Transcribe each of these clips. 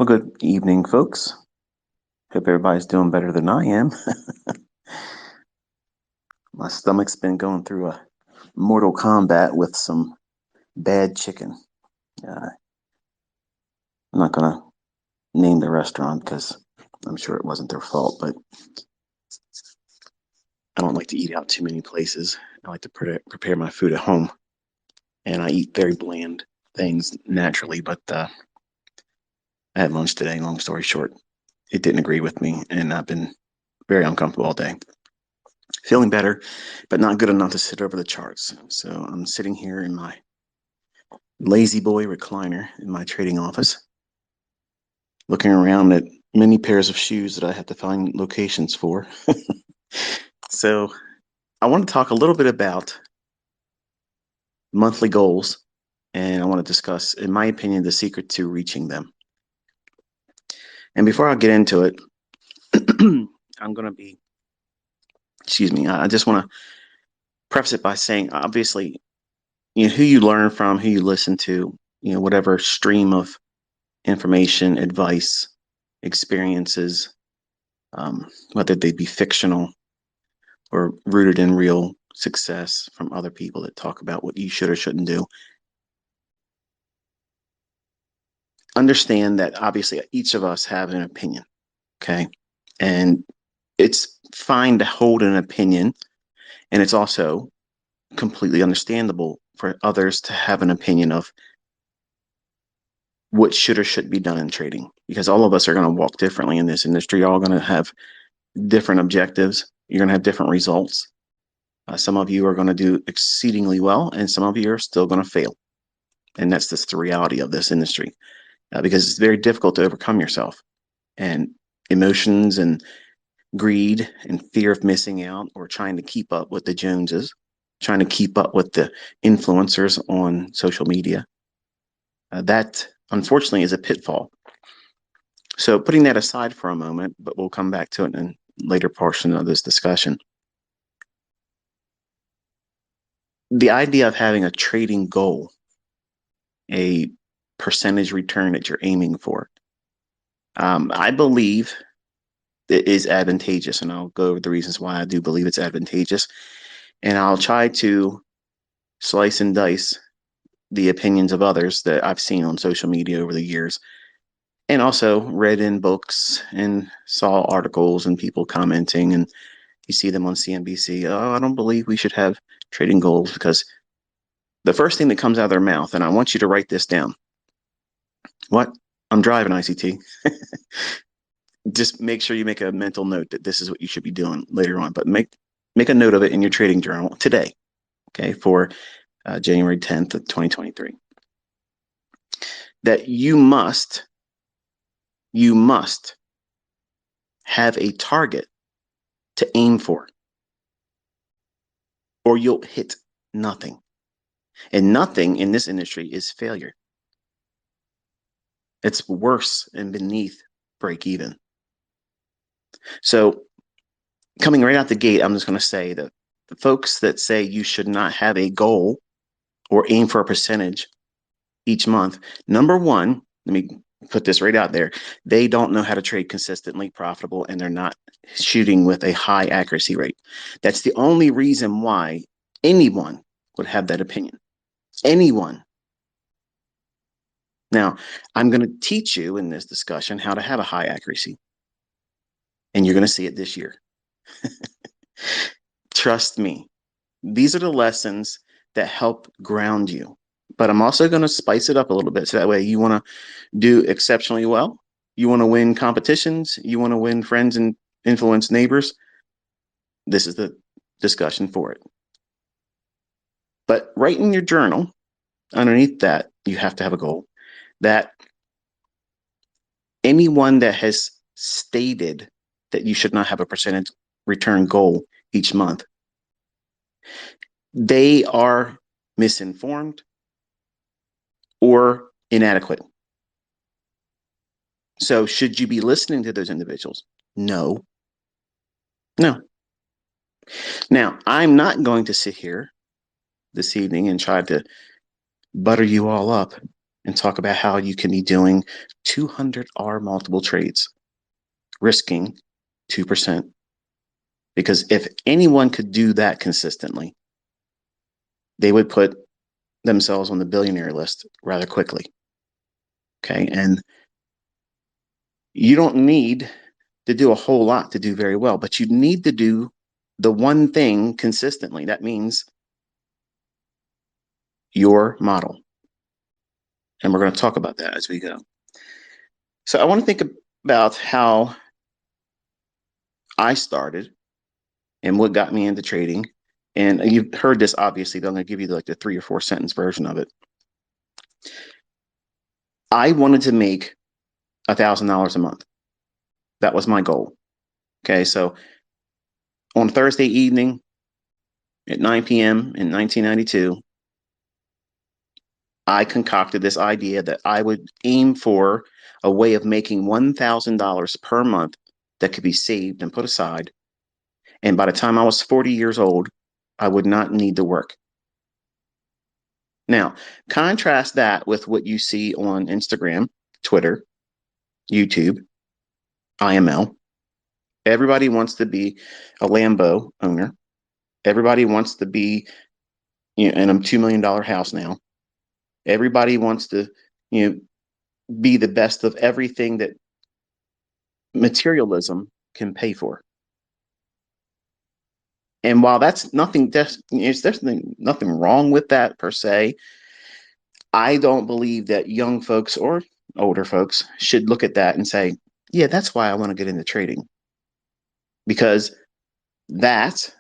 Well, good evening, folks. Hope everybody's doing better than I am. My stomach's been going through a mortal combat with some bad chicken. I'm not going to name the restaurant because I'm sure it wasn't their fault, but I don't like to eat out too many places. I like to prepare my food at home, and I eat very bland things naturally, but I had lunch today. Long story short, it didn't agree with me, and I've been very uncomfortable all day. Feeling better, but not good enough to sit over the charts. So I'm sitting here in my lazy boy recliner in my trading office, looking around at many pairs of shoes that I have to find locations for. So I want to talk a little bit about monthly goals, and I want to discuss, in my opinion, the secret to reaching them. And before I get into it, I'm going to be, excuse me, I just want to preface it by saying, obviously, who you learn from, who you listen to, whatever stream of information, advice, experiences, whether they be fictional or rooted in real success from other people that talk about what you should or shouldn't do. Understand that obviously each of us have an opinion, okay? And it's fine to hold an opinion, and it's also completely understandable for others to have an opinion of what should or should be done in trading, because all of us are going to walk differently in this industry. You're all going to have different objectives. You're going to have different results. Some of you are going to do exceedingly well, and some of you are still going to fail. And that's just the reality of this industry, because it's very difficult to overcome yourself. And emotions and greed and fear of missing out, or trying to keep up with the Joneses, trying to keep up with the influencers on social media, that unfortunately is a pitfall. So putting that aside for a moment, but we'll come back to it in a later portion of this discussion. The idea of having a trading goal, a percentage return that you're aiming for, I believe it is advantageous, and I'll go over the reasons why I do believe it's advantageous, and I'll try to slice and dice the opinions of others that I've seen on social media over the years, and also read in books and saw articles and people commenting, and you see them on CNBC. Oh, I don't believe we should have trading goals, because the first thing that comes out of their mouth, and I want you to write this down. What? I'm driving, ICT. Just make sure you make a mental note that this is what you should be doing later on, but make a note of it in your trading journal today, okay, for January 10th of 2023, that you must have a target to aim for, or you'll hit nothing. And nothing in this industry is failure. It's worse and beneath break even. So coming right out the gate, I'm just going to say that the folks that say you should not have a goal or aim for a percentage each month, number one, let me put this right out there, they don't know how to trade consistently profitable, and they're not shooting with a high accuracy rate. That's the only reason why anyone would have that opinion. Anyone. Now, I'm going to teach you in this discussion how to have a high accuracy, and you're going to see it this year. Trust me, these are the lessons that help ground you. But I'm also going to spice it up a little bit, so that way you want to do exceptionally well. You want to win competitions. You want to win friends and influence neighbors. This is the discussion for it. But write in your journal, underneath that, you have to have a goal, that anyone that has stated that you should not have a percentage return goal each month, they are misinformed or inadequate. So should you be listening to those individuals? No. No. Now, I'm not going to sit here this evening and try to butter you all up and talk about how you can be doing 200R multiple trades, risking 2%. Because if anyone could do that consistently, they would put themselves on the billionaire list rather quickly. Okay. And you don't need to do a whole lot to do very well, but you need to do the one thing consistently. That means your model. And we're going to talk about that as we go. So I want to think about how I started and what got me into trading. And you've heard this, obviously, but I'm going to give you like the 3 or 4 sentence version of it. I wanted to make $1,000 a month. That was my goal. Okay. So on Thursday evening at 9 p.m. in 1992, I concocted this idea that I would aim for a way of making $1,000 per month that could be saved and put aside. And by the time I was 40 years old, I would not need to work. Now, contrast that with what you see on Instagram, Twitter, YouTube, IML. Everybody wants to be a Lambo owner. Everybody wants to be, in a $2 million house now. Everybody wants to, be the best of everything that materialism can pay for. And while that's nothing, there's nothing wrong with that per se. I don't believe that young folks or older folks should look at that and say, yeah, that's why I want to get into trading. Because that,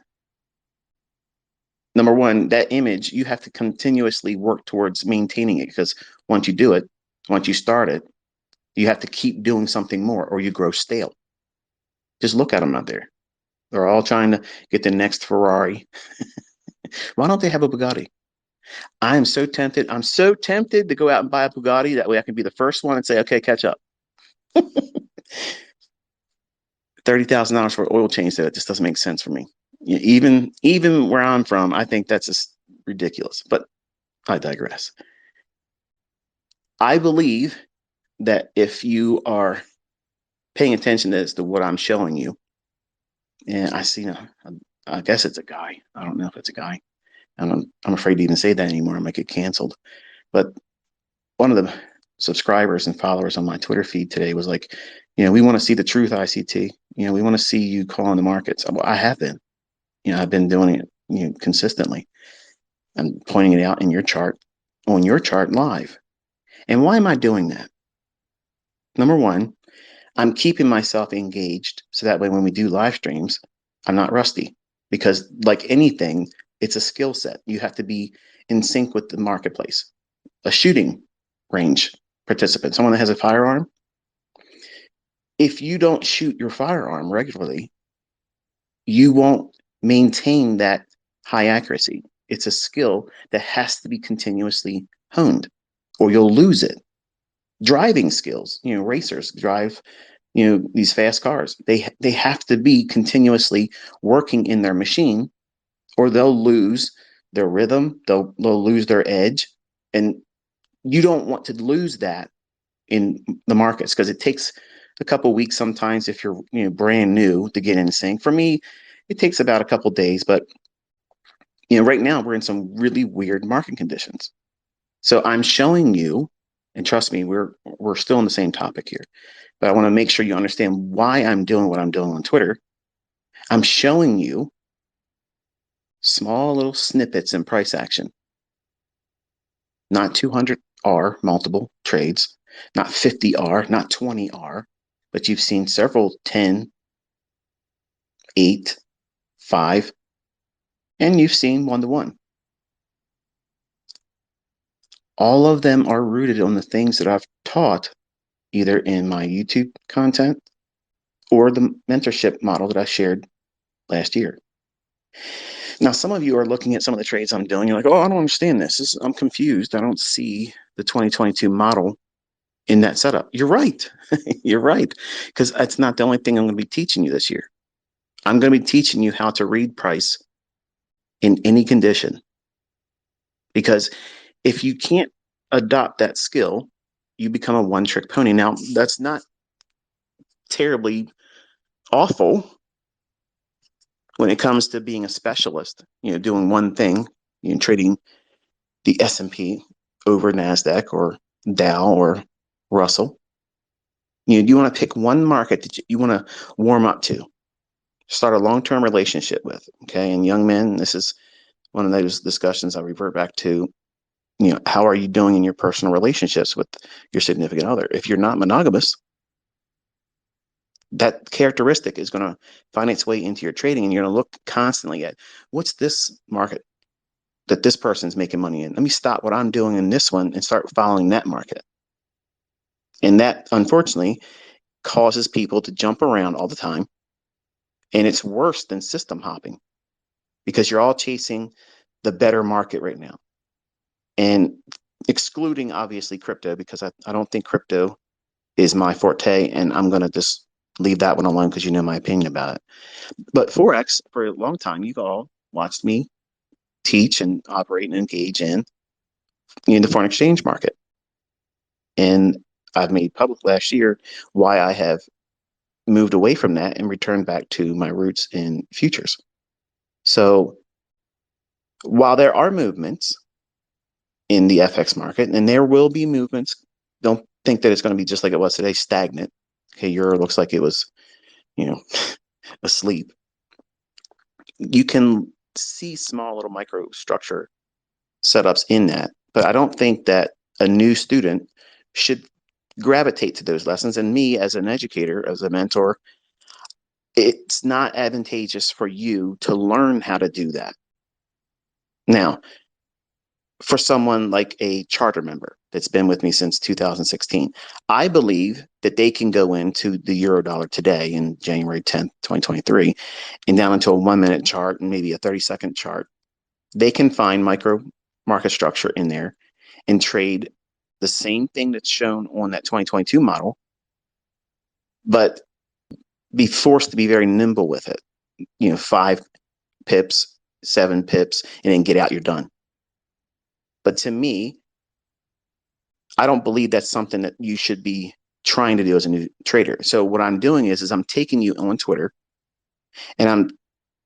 number one, that image, you have to continuously work towards maintaining it. Because once you do it, once you start it, you have to keep doing something more or you grow stale. Just look at them out there. They're all trying to get the next Ferrari. Why don't they have a Bugatti? I am so tempted. I'm so tempted to go out and buy a Bugatti. That way I can be the first one and say, okay, catch up. $30,000 for an oil change, so it just doesn't make sense for me. Even where I'm from, I think that's just ridiculous. But I digress. I believe that if you are paying attention as to what I'm showing you, and I see, I guess it's a guy. I don't know if it's a guy. I'm afraid to even say that anymore. I might get canceled. But one of the subscribers and followers on my Twitter feed today was like, we want to see the truth, ICT. We want to see you calling the markets. I have been. I've been doing it, consistently and pointing it out in your chart, on your chart live. And why am I doing that? Number one, I'm keeping myself engaged so that way when we do live streams, I'm not rusty. Because like anything, it's a skill set. You have to be in sync with the marketplace. A shooting range participant, someone that has a firearm, if you don't shoot your firearm regularly, you won't maintain that high accuracy. It's a skill that has to be continuously honed or you'll lose it. Driving skills, racers drive, these fast cars. They have to be continuously working in their machine or they'll lose their rhythm, they'll lose their edge. And you don't want to lose that in the markets because it takes a couple of weeks sometimes if you're brand new to get in sync. For me, it takes about a couple of days, but right now we're in some really weird market conditions. So I'm showing you, and trust me, we're still on the same topic here, but I want to make sure you understand why I'm doing what I'm doing on Twitter. I'm showing you small little snippets in price action, not 200R multiple trades, not 50R, not 20R, but you've seen several 10, 8, 5, and you've seen 1-to-1. All of them are rooted on the things that I've taught either in my YouTube content or the mentorship model that I shared last year. Now, some of you are looking at some of the trades I'm doing. You're like, oh, I don't understand this. I'm confused. I don't see the 2022 model in that setup. You're right. You're right. Because that's not the only thing I'm going to be teaching you this year. I'm going to be teaching you how to read price in any condition. Because if you can't adopt that skill, you become a one-trick pony. Now, that's not terribly awful when it comes to being a specialist, doing one thing, trading the S&P over NASDAQ or Dow or Russell. You want to pick one market that you want to warm up to, start a long-term relationship with. Okay. And young men, this is one of those discussions I revert back to. How are you doing in your personal relationships with your significant other? If you're not monogamous, that characteristic is going to find its way into your trading, and you're going to look constantly at what's this market that this person's making money in. Let me stop what I'm doing in this one and start following that market. And that, unfortunately, causes people to jump around all the time. And it's worse than system hopping because you're all chasing the better market right now. And excluding, obviously, crypto, because I don't think crypto is my forte. And I'm going to just leave that one alone because you know my opinion about it. But Forex, for a long time, you've all watched me teach and operate and engage in the foreign exchange market. And I've made public last year why I have moved away from that and returned back to my roots in futures. So while there are movements in the FX market, and there will be movements, don't think that it's going to be just like it was today, stagnant. Okay, Euro looks like it was, asleep. You can see small little microstructure setups in that, but I don't think that a new student should gravitate to those lessons. And me as an educator, as a mentor, it's not advantageous for you to learn how to do that. Now, for someone like a charter member that's been with me since 2016, I believe that they can go into the euro dollar today in January 10th, 2023, and down into a 1-minute chart and maybe a 30-second chart. They can find micro market structure in there and trade the same thing that's shown on that 2022 model, but be forced to be very nimble with it. 5 pips, 7 pips, and then get out, you're done. But to me, I don't believe that's something that you should be trying to do as a new trader. So what I'm doing is I'm taking you on Twitter and I'm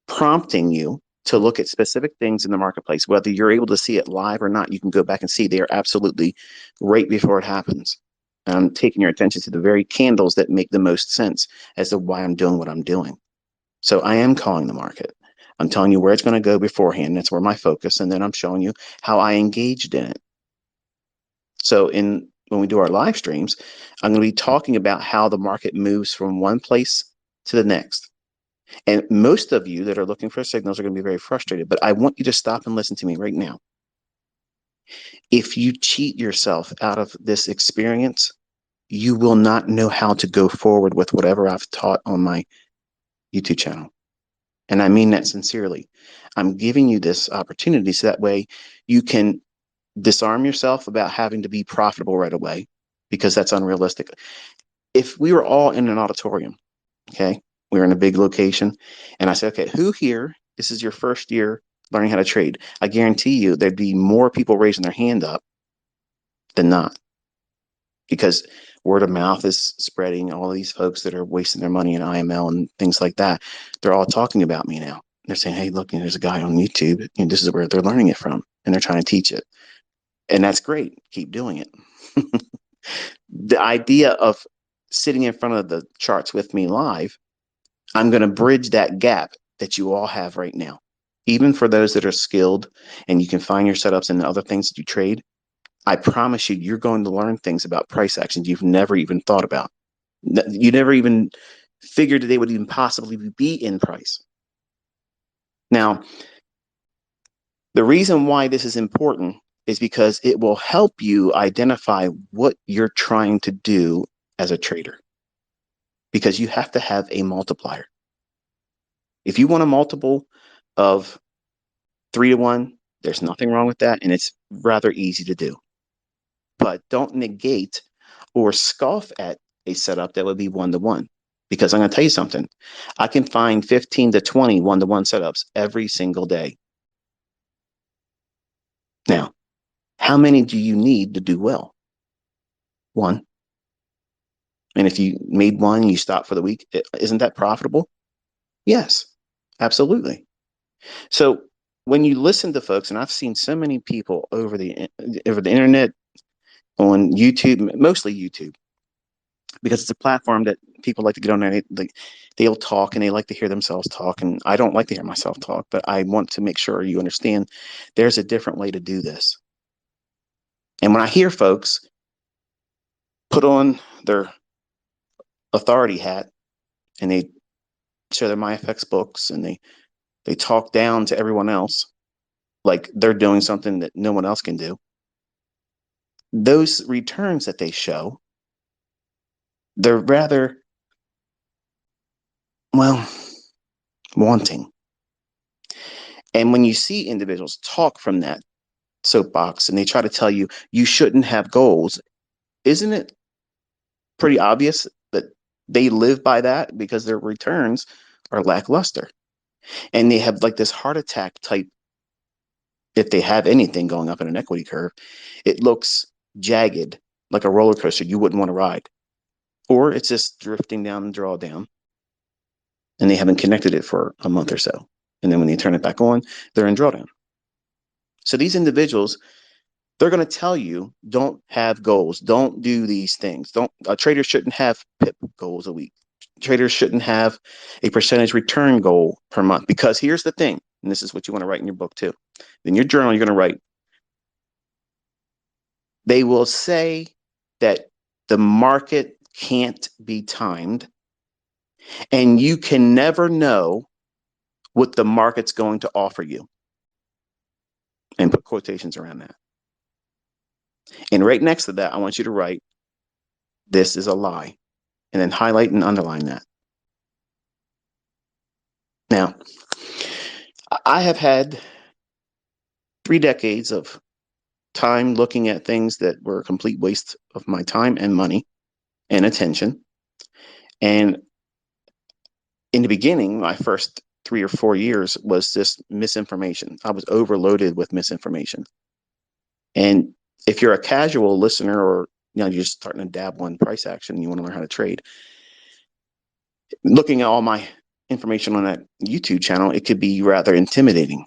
prompting you to look at specific things in the marketplace. Whether you're able to see it live or not, you can go back and see they are absolutely right before it happens. And I'm taking your attention to the very candles that make the most sense as to why I'm doing what I'm doing. So I am calling the market. I'm telling you where it's going to go beforehand. That's where my focus. And then I'm showing you how I engaged in it. So when we do our live streams, I'm going to be talking about how the market moves from one place to the next. And most of you that are looking for signals are going to be very frustrated, but I want you to stop and listen to me right now. If you cheat yourself out of this experience, you will not know how to go forward with whatever I've taught on my YouTube channel. And I mean that sincerely. I'm giving you this opportunity so that way you can disarm yourself about having to be profitable right away, because that's unrealistic. If we were all in an auditorium, okay, we were in a big location, and I said, okay, who here, this is your first year learning how to trade? I guarantee you there'd be more people raising their hand up than not, because word of mouth is spreading. All of these folks that are wasting their money in IML and things like that, they're all talking about me now. They're saying, hey, look, there's a guy on YouTube, and this is where they're learning it from, and they're trying to teach it. And that's great. Keep doing it. The idea of sitting in front of the charts with me live, I'm going to bridge that gap that you all have right now. Even for those that are skilled and you can find your setups and other things that you trade, I promise you, you're going to learn things about price actions you've never even thought about. You never even figured that they would even possibly be in price. Now, the reason why this is important is because it will help you identify what you're trying to do as a trader, because you have to have a multiplier. If you want a multiple of 3 to 1, there's nothing wrong with that, and it's rather easy to do. But don't negate or scoff at a setup that would be 1 to 1, because I'm going to tell you something. I can find 15 to 20 1 to 1 setups every single day. Now, How many do you need to do well? One. And if you made one, you stop for the week, isn't that profitable? Yes, absolutely. So when you listen to folks, and I've seen so many people over the internet, on YouTube, mostly YouTube, because it's a platform that people like to get on there. They'll talk and they like to hear themselves talk. And I don't like to hear myself talk, but I want to make sure you understand there's a different way to do this. And when I hear folks put on their authority hat and they share their MyFX books and they talk down to everyone else like they're doing something that no one else can do, those returns that they show, they're rather, well, wanting. And when you see individuals talk from that soapbox and they try to tell you you shouldn't have goals, isn't it pretty obvious that they live by that because their returns are lackluster? And they have like this heart attack type, if they have anything going up in an equity curve, it looks jagged like a roller coaster you wouldn't want to ride. Or it's just drifting down and drawdown and they haven't connected it for a month or so. And then when they turn it back on, they're in drawdown. So these individuals, they're going to tell you, don't have goals. Don't do these things. Don't, a trader shouldn't have PIP goals a week. Traders shouldn't have a percentage return goal per month, because here's the thing, and this is what you want to write in your book too. In your journal, you're going to write, they will say that the market can't be timed and you can never know what the market's going to offer you. And put quotations around that. And right next to that, I want you to write, this is a lie, and then highlight and underline that. Now, I have had 3 decades of time looking at things that were a complete waste of my time and money and attention. And in the beginning, my first 3 or 4 years was just misinformation. I was overloaded with misinformation. And if you're a casual listener, or you're just starting to dabble in price action and you want to learn how to trade, looking at all my information on that YouTube channel, it could be rather intimidating.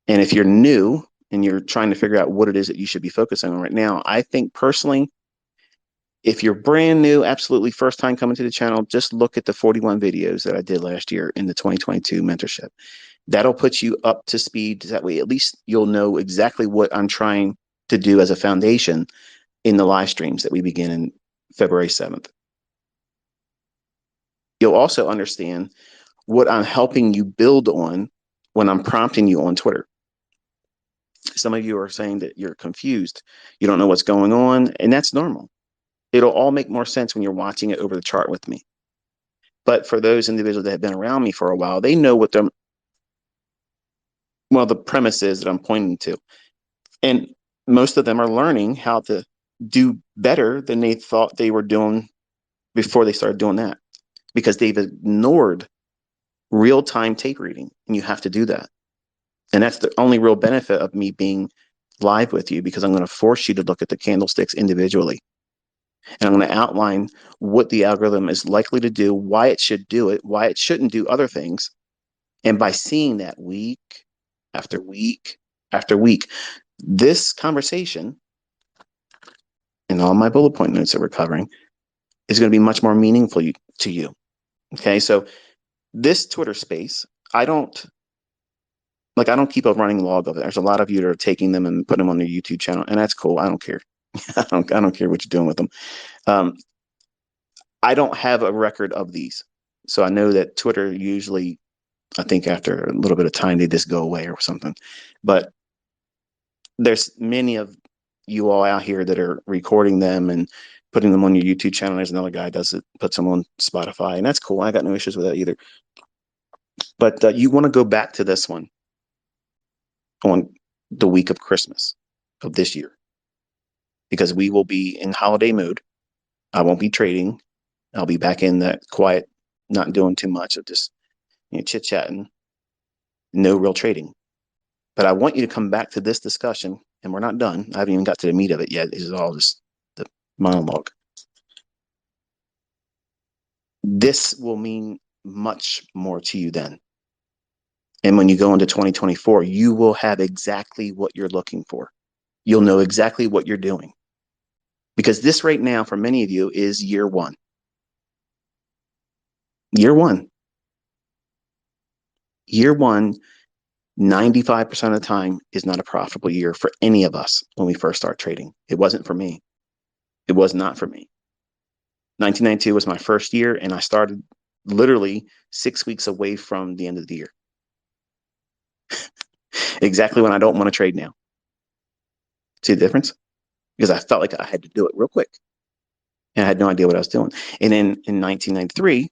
And if you're new and you're trying to figure out what it is that you should be focusing on right now, I think personally, if you're brand new, absolutely first time coming to the channel, just look at the 41 videos that I did last year in the 2022 mentorship. That'll put you up to speed. That way, at least you'll know exactly what I'm trying to do as a foundation in the live streams that we begin in February 7th. You'll also understand what I'm helping you build on when I'm prompting you on Twitter. Some of you are saying that you're confused. You don't know what's going on, and that's normal. It'll all make more sense when you're watching it over the chart with me. But for those individuals that have been around me for a while, they know what the premise is that I'm pointing to. And most of them are learning how to do better than they thought they were doing before they started doing that, because they've ignored real-time tape reading, and you have to do that. And that's the only real benefit of me being live with you, because I'm going to force you to look at the candlesticks individually. And I'm going to outline what the algorithm is likely to do, why it should do it, why it shouldn't do other things. And by seeing that week after week after week, this conversation and all my bullet point notes that we're covering is going to be much more meaningful to you. Okay, so this Twitter space, I don't keep a running log of it. There's a lot of you that are taking them and putting them on their YouTube channel, and that's cool. I don't care. I don't care what you're doing with them. I don't have a record of these, so I know that Twitter usually, I think after a little bit of time, they just go away or something. But there's many of you all out here that are recording them and putting them on your YouTube channel. There's another guy does it, puts them on Spotify, and that's cool. I got no issues with that either. But you want to go back to this one on the week of Christmas of this year, because we will be in holiday mode. I won't be trading. I'll be back in that quiet, not doing too much of just chit-chatting, no real trading. But I want you to come back to this discussion and we're not done. I haven't even got to the meat of it yet. This is all just the monologue. This will mean much more to you then. And when you go into 2024, you will have exactly what you're looking for. You'll know exactly what you're doing. Because this right now, for many of you, is year one. Year one. Year one, 95% of the time is not a profitable year for any of us when we first start trading. It wasn't for me. It was not for me. 1992 was my first year, and I started literally 6 weeks away from the end of the year. Exactly when I don't want to trade now. See the difference? Because I felt like I had to do it real quick, and I had no idea what I was doing. And then in 1993,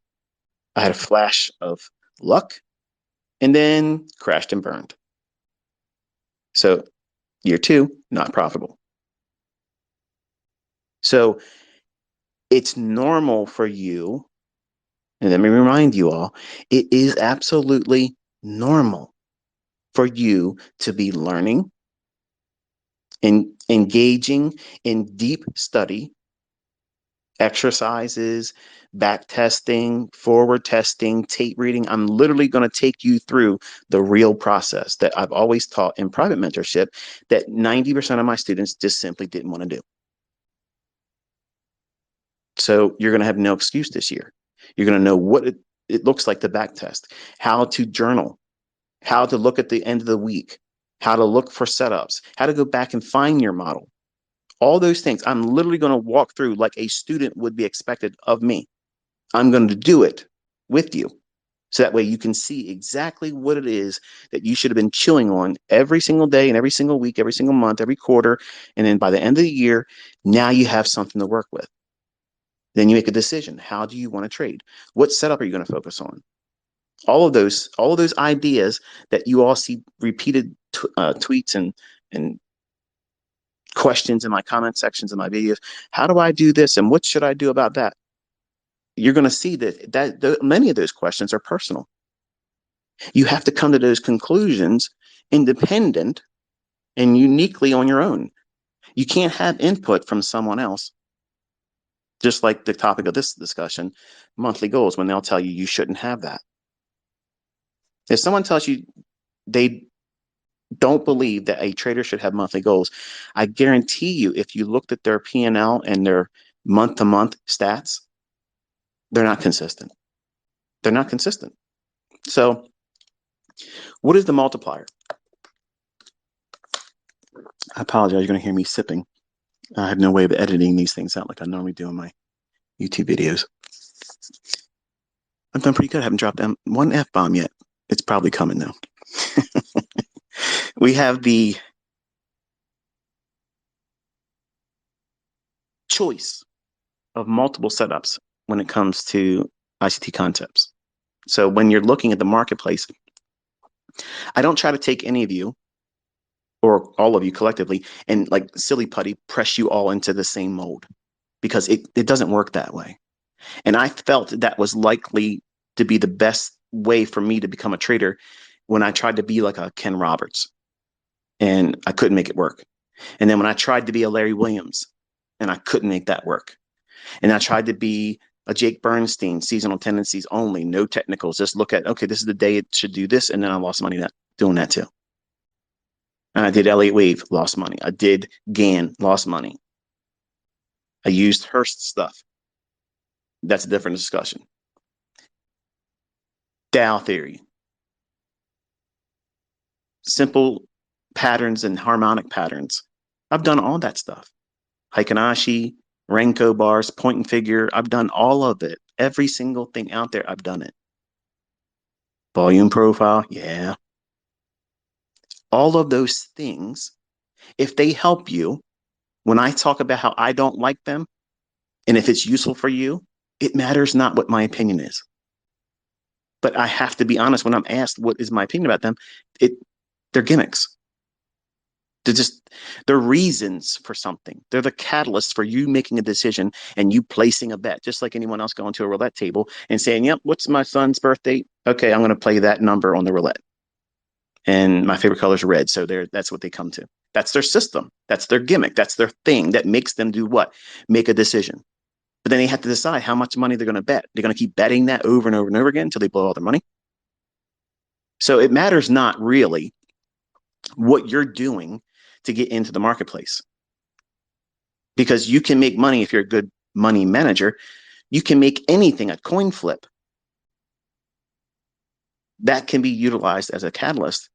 I had a flash of luck, and then crashed and burned. So year two, not profitable. So it's normal for you, and let me remind you all, it is absolutely normal for you to be learning and engaging in deep study, exercises, back testing, forward testing, tape reading. I'm literally going to take you through the real process that I've always taught in private mentorship that 90% of my students just simply didn't want to do. So you're going to have no excuse this year. You're going to know what it looks like to back test, how to journal, how to look at the end of the week, how to look for setups, how to go back and find your model. All those things I'm literally going to walk through like a student would be expected of me. I'm going to do it with you. So that way you can see exactly what it is that you should have been chewing on every single day and every single week, every single month, every quarter. And then by the end of the year, now you have something to work with. Then you make a decision. How do you want to trade? What setup are you going to focus on? All of those ideas that you all see repeated tweets and questions in my comment sections of my videos. How do I do this? And what should I do about that? You're going to see that many of those questions are personal. You have to come to those conclusions independent and uniquely on your own. You can't have input from someone else. Just like the topic of this discussion, monthly goals, when they'll tell you you shouldn't have that. If someone tells you they don't believe that a trader should have monthly goals, I guarantee you, if you looked at their P&L and their month-to-month stats, they're not consistent. They're not consistent. So what is the multiplier? I apologize. You're going to hear me sipping. I have no way of editing these things out like I normally do in my YouTube videos. I've done pretty good. I haven't dropped one F-bomb yet. It's probably coming though. We have the choice of multiple setups when it comes to ICT concepts. So when you're looking at the marketplace, I don't try to take any of you or all of you collectively and like silly putty press you all into the same mold, because it doesn't work that way. And I felt that was likely to be the best way for me to become a trader when I tried to be like a Ken Roberts and I couldn't make it work. And then when I tried to be a Larry Williams and I couldn't make that work. And I tried to be a Jake Bernstein, seasonal tendencies only, no technicals. Just look at, okay, this is the day it should do this. And then I lost money doing that too. And I did Elliott Wave, lost money. I did Gann, lost money. I used Hurst stuff. That's a different discussion. Dow theory. Simple patterns and harmonic patterns. I've done all that stuff. Heikin-Ashi, Renko bars, point and figure. I've done all of it. Every single thing out there, I've done it. Volume profile, yeah. All of those things, if they help you, when I talk about how I don't like them, and if it's useful for you, it matters not what my opinion is. But I have to be honest when I'm asked what is my opinion about them, they're gimmicks. They're reasons for something. They're the catalyst for you making a decision and you placing a bet, just like anyone else going to a roulette table and saying, yep, what's my son's birthday? Okay, I'm going to play that number on the roulette. and my favorite color is red. So that's what they come to. That's their system. That's their gimmick. That's their thing that makes them do what? Make a decision. But then they have to decide how much money they're going to bet. They're going to keep betting that over and over and over again until they blow all their money. So it matters not really what you're doing to get into the marketplace, because you can make money if you're a good money manager. You can make anything a coin flip. That can be utilized as a catalyst.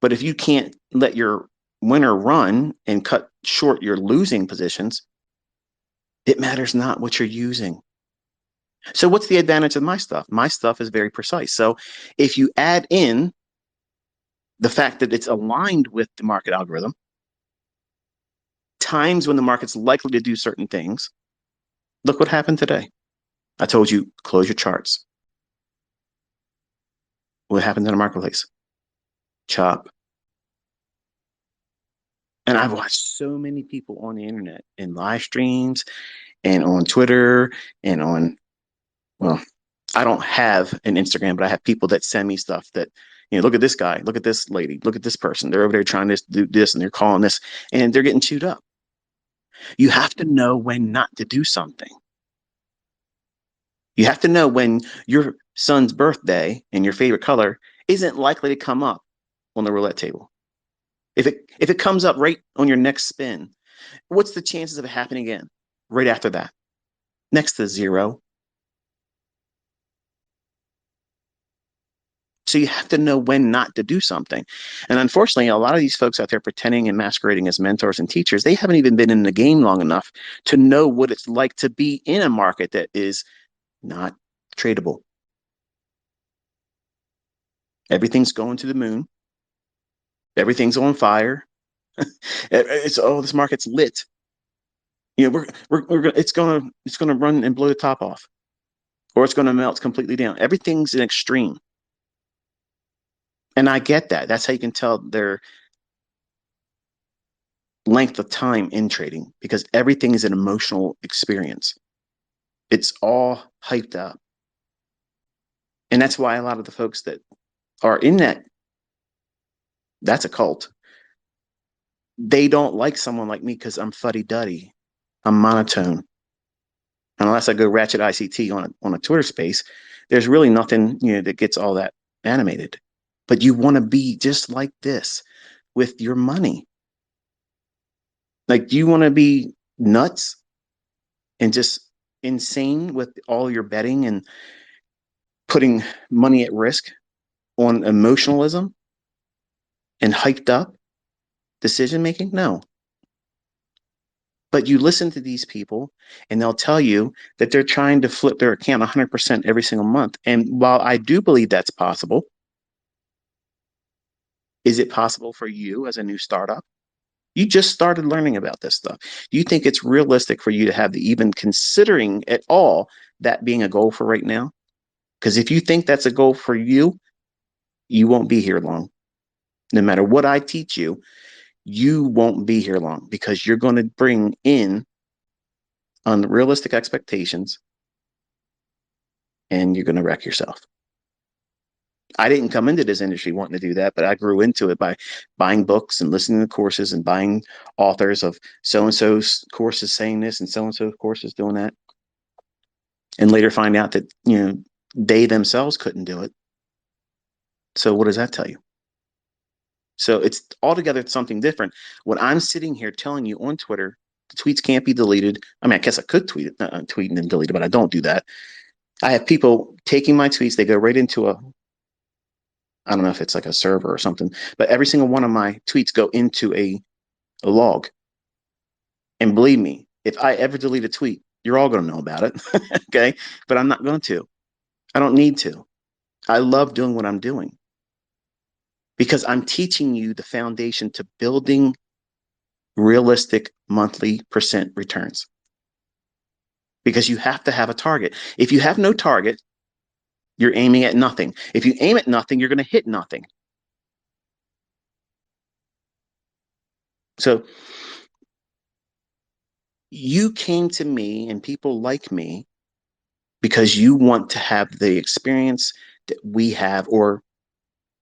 But if you can't let your winner run and cut short your losing positions, it matters not what you're using. So what's the advantage of my stuff? My stuff is very precise. So if you add in the fact that it's aligned with the market algorithm, times when the market's likely to do certain things, look what happened today. I told you, close your charts. What happened in the marketplace? Chop. And I've watched so many people on the internet in live streams and on Twitter and on, well, I don't have an Instagram, but I have people that send me stuff that, look at this guy, look at this lady, look at this person. They're over there trying to do this and they're calling this and they're getting chewed up. You have to know when not to do something. You have to know when your son's birthday and your favorite color isn't likely to come up on the roulette table. If it comes up right on your next spin, what's the chances of it happening again right after that? Next to zero. So you have to know when not to do something. And unfortunately, a lot of these folks out there pretending and masquerading as mentors and teachers, they haven't even been in the game long enough to know what it's like to be in a market that is not tradable. Everything's going to the moon. Everything's on fire. This market's lit. It's gonna run and blow the top off, or it's gonna melt completely down. Everything's an extreme. And I get that. That's how you can tell their length of time in trading, because everything is an emotional experience. It's all hyped up. And that's why a lot of the folks that are in that's a cult. They don't like someone like me because I'm fuddy-duddy. I'm monotone. Unless I go ratchet ICT on a Twitter space, there's really nothing, that gets all that animated. But you want to be just like this with your money. Like, do you want to be nuts and just insane with all your betting and putting money at risk on emotionalism and hyped up decision making? No. But you listen to these people and they'll tell you that they're trying to flip their account 100% every single month. And while I do believe that's possible, is it possible for you as a new startup? You just started learning about this stuff. Do you think it's realistic for you to have even considering at all that being a goal for right now? Because if you think that's a goal for you, you won't be here long. No matter what I teach you, you won't be here long, because you're going to bring in unrealistic expectations and you're going to wreck yourself. I didn't come into this industry wanting to do that, but I grew into it by buying books and listening to courses and buying authors of so-and-so's courses saying this and so-and-so's courses doing that. And later find out that, they themselves couldn't do it. So what does that tell you? So it's altogether something different. When I'm sitting here telling you on Twitter, the tweets can't be deleted. I mean, I guess I could tweet and then delete it, but I don't do that. I have people taking my tweets. They go right into I don't know if it's like a server or something, but every single one of my tweets go into a log. And believe me, if I ever delete a tweet, you're all going to know about it. Okay. But I'm not going to. I don't need to. I love doing what I'm doing because I'm teaching you the foundation to building realistic monthly percent returns. Because you have to have a target. If you have no target, you're aiming at nothing. If you aim at nothing, you're going to hit nothing. So you came to me and people like me because you want to have the experience that we have or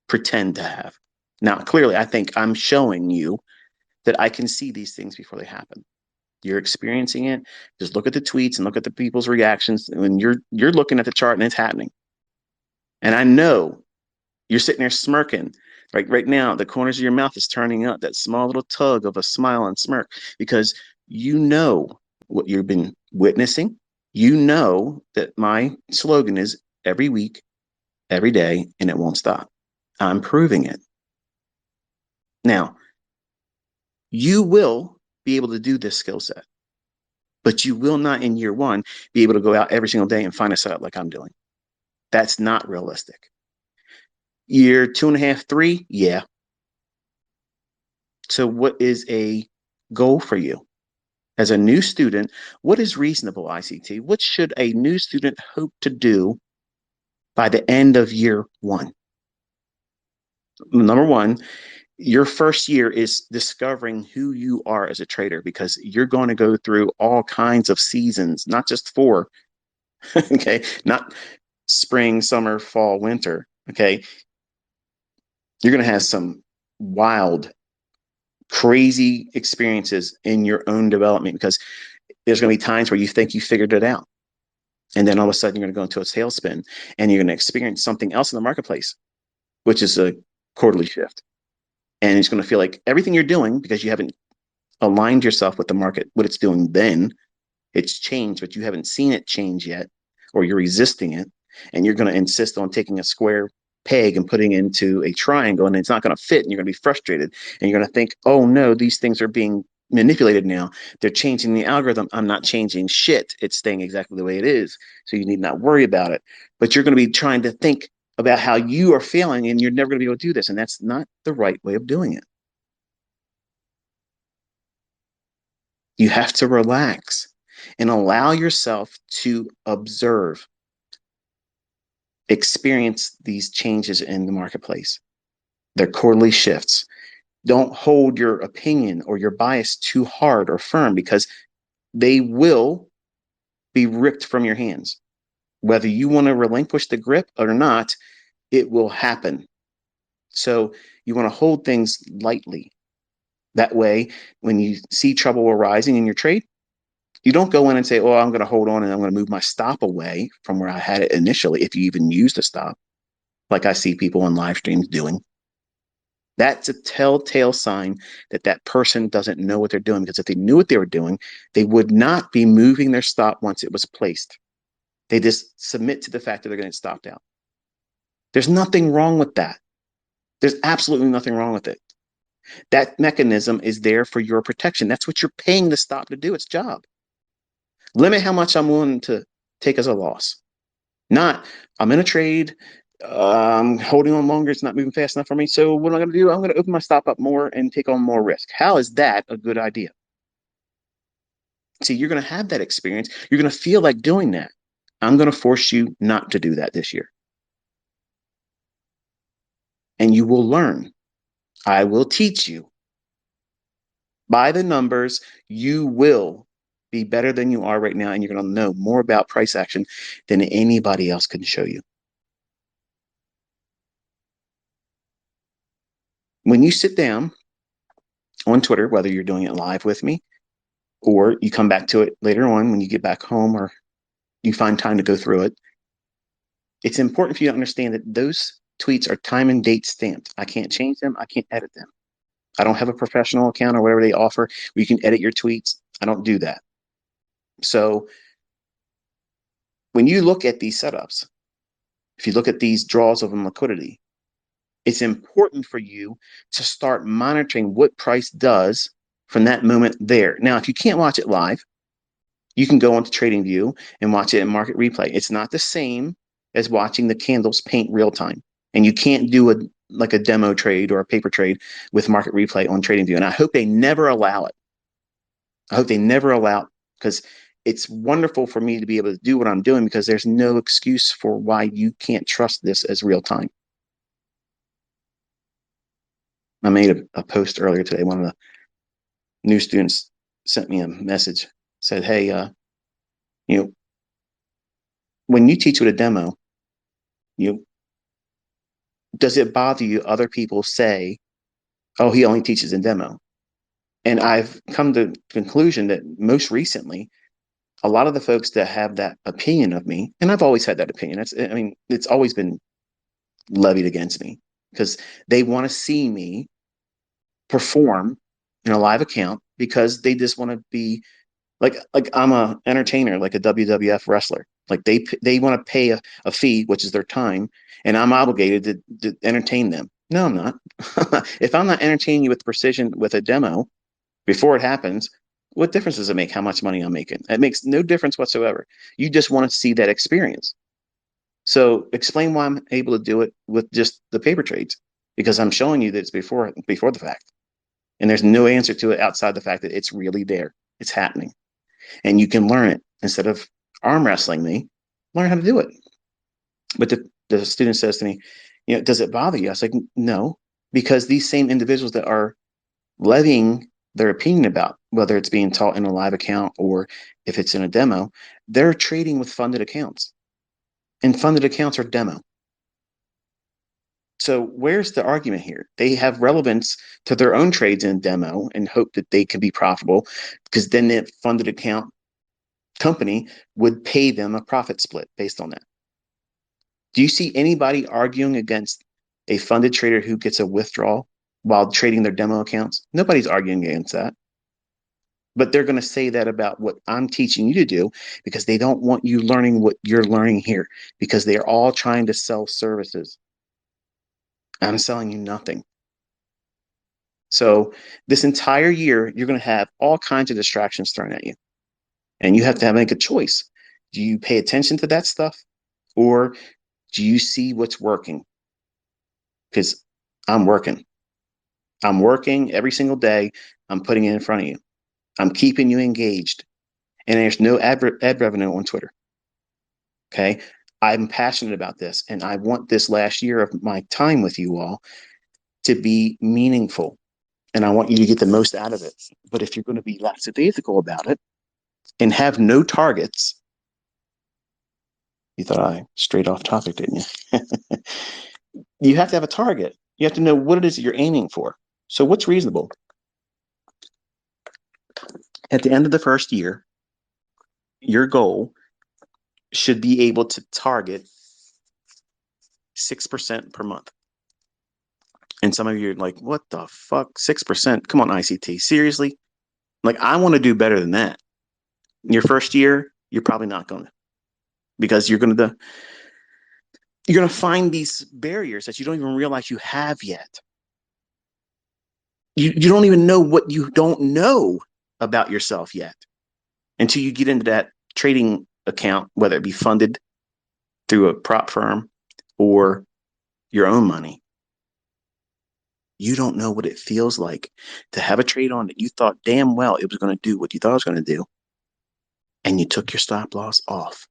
pretend to have. Now, clearly, I think I'm showing you that I can see these things before they happen. You're experiencing it. Just look at the tweets and look at the people's reactions. When you're looking at the chart and it's happening. And I know you're sitting there smirking. Right now, the corners of your mouth is turning up, that small little tug of a smile and smirk, because you know what you've been witnessing. You know that my slogan is every week, every day, and it won't stop. I'm proving it. Now, you will be able to do this skill set, but you will not in year one be able to go out every single day and find a setup like I'm doing. That's not realistic. Year two and a half, three, yeah. So, what is a goal for you? As a new student, what is reasonable ICT? What should a new student hope to do by the end of year one? Number one, your first year is discovering who you are as a trader because you're going to go through all kinds of seasons, not just four, okay, not spring, summer, fall, winter, okay. You're going to have some wild, crazy experiences in your own development because there's going to be times where you think you figured it out. And then all of a sudden, you're going to go into a tailspin and you're going to experience something else in the marketplace, which is a quarterly shift. And it's going to feel like everything you're doing, because you haven't aligned yourself with the market, what it's doing then, it's changed, but you haven't seen it change yet, or you're resisting it. And you're going to insist on taking a square peg and putting it into a triangle, and it's not going to fit. And you're going to be frustrated. And you're going to think, oh no, these things are being manipulated now. They're changing the algorithm. I'm not changing shit. It's staying exactly the way it is. So you need not worry about it. But you're going to be trying to think about how you are feeling, and you're never going to be able to do this. And that's not the right way of doing it. You have to relax and allow yourself to observe, experience these changes in the marketplace. They're quarterly shifts. Don't hold your opinion or your bias too hard or firm because they will be ripped from your hands. Whether you want to relinquish the grip or not, it will happen. So you want to hold things lightly. That way, when you see trouble arising in your trade, you don't go in and say, oh, I'm going to hold on and I'm going to move my stop away from where I had it initially, if you even used a stop, like I see people on live streams doing. That's a telltale sign that that person doesn't know what they're doing, because if they knew what they were doing, they would not be moving their stop once it was placed. They just submit to the fact that they're going to get stopped out. There's nothing wrong with that. There's absolutely nothing wrong with it. That mechanism is there for your protection. That's what you're paying the stop to do, its job. Limit how much I'm willing to take as a loss. Not, I'm in a trade, I'm holding on longer, it's not moving fast enough for me. So what am I going to do? I'm going to open my stop up more and take on more risk. How is that a good idea? See, you're going to have that experience. You're going to feel like doing that. I'm going to force you not to do that this year. And you will learn. I will teach you. By the numbers, you will be better than you are right now. And you're going to know more about price action than anybody else can show you. When you sit down on Twitter, whether you're doing it live with me or you come back to it later on when you get back home or you find time to go through it, it's important for you to understand that those tweets are time and date stamped. I can't change them. I can't edit them. I don't have a professional account or whatever they offer where you can edit your tweets. I don't do that. So when you look at these setups, if you look at these draws of liquidity, it's important for you to start monitoring what price does from that moment there. Now, if you can't watch it live, you can go onto TradingView and watch it in market replay. It's not the same as watching the candles paint real time. And you can't do a demo trade or a paper trade with market replay on TradingView. And I hope they never allow it. I hope they never allow it, because it's wonderful for me to be able to do what I'm doing, because there's no excuse for why you can't trust this as real time. I made a post earlier today. One of the new students sent me a message, said, hey, you know, when you teach with a demo, you does it bother you other people say Oh, he only teaches in demo. And I've come to the conclusion that most recently, a lot of the folks that have that opinion of me, and I've always had that opinion. I mean, it's always been levied against me because they want to see me perform in a live account because they just want to be like I'm a entertainer, like a WWF wrestler. Like they want to pay a fee, which is their time, and I'm obligated to entertain them. No, I'm not. If I'm not entertaining you with precision with a demo before it happens, what difference does it make how much money I'm making? It makes no difference whatsoever. You just want to see that experience. So explain why I'm able to do it with just the paper trades because I'm showing you that it's before the fact. And there's no answer to it outside the fact that it's really there. It's happening. And you can learn it instead of arm wrestling me, learn how to do it. But the student says to me, does it bother you? I was like, no, because these same individuals that are levying their opinion about whether it's being taught in a live account or if it's in a demo, they're trading with funded accounts. And funded accounts are demo. So where's the argument here? They have relevance to their own trades in demo and hope that they can be profitable because then the funded account company would pay them a profit split based on that. Do you see anybody arguing against a funded trader who gets a withdrawal while trading their demo accounts? Nobody's arguing against that. But they're going to say that about what I'm teaching you to do because they don't want you learning what you're learning here because they're all trying to sell services. I'm selling you nothing. So this entire year, you're going to have all kinds of distractions thrown at you. And you have to make a choice. Do you pay attention to that stuff or do you see what's working? Because I'm working. I'm working every single day. I'm putting it in front of you. I'm keeping you engaged. And there's no ad revenue on Twitter. Okay. I'm passionate about this. And I want this last year of my time with you all to be meaningful. And I want you to get the most out of it. But if you're going to be lackadaisical about it and have no targets, you thought I strayed off topic, didn't you? You have to have a target. You have to know what it is that you're aiming for. So what's reasonable? At the end of the first year, your goal should be able to target 6% per month. And some of you are like, what the fuck? 6%? Come on, ICT. Seriously? Like, I want to do better than that. Your first year, you're probably not going to because you're going to find these barriers that you don't even realize you have yet. You don't even know what you don't know about yourself yet until you get into that trading account, whether it be funded through a prop firm or your own money. You don't know what it feels like to have a trade on that you thought damn well it was going to do what you thought it was going to do. And you took your stop loss off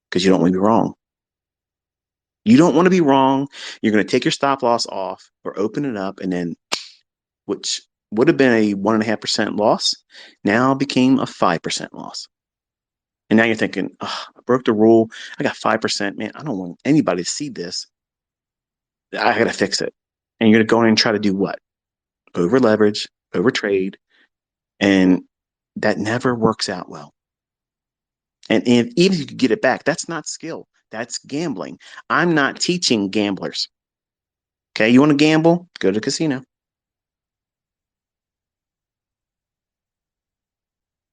because you don't want to be wrong. You don't want to be wrong. You're going to take your stop loss off or open it up, and then, which would have been a 1.5% loss, now became a 5% loss. And now you're thinking, oh, I broke the rule. I got 5%. Man, I don't want anybody to see this. I got to fix it. And you're going to go in and try to do what? Over leverage, over trade. And that never works out well. And even if you could get it back, that's not skill. That's gambling. I'm not teaching gamblers. Okay, you want to gamble? Go to the casino.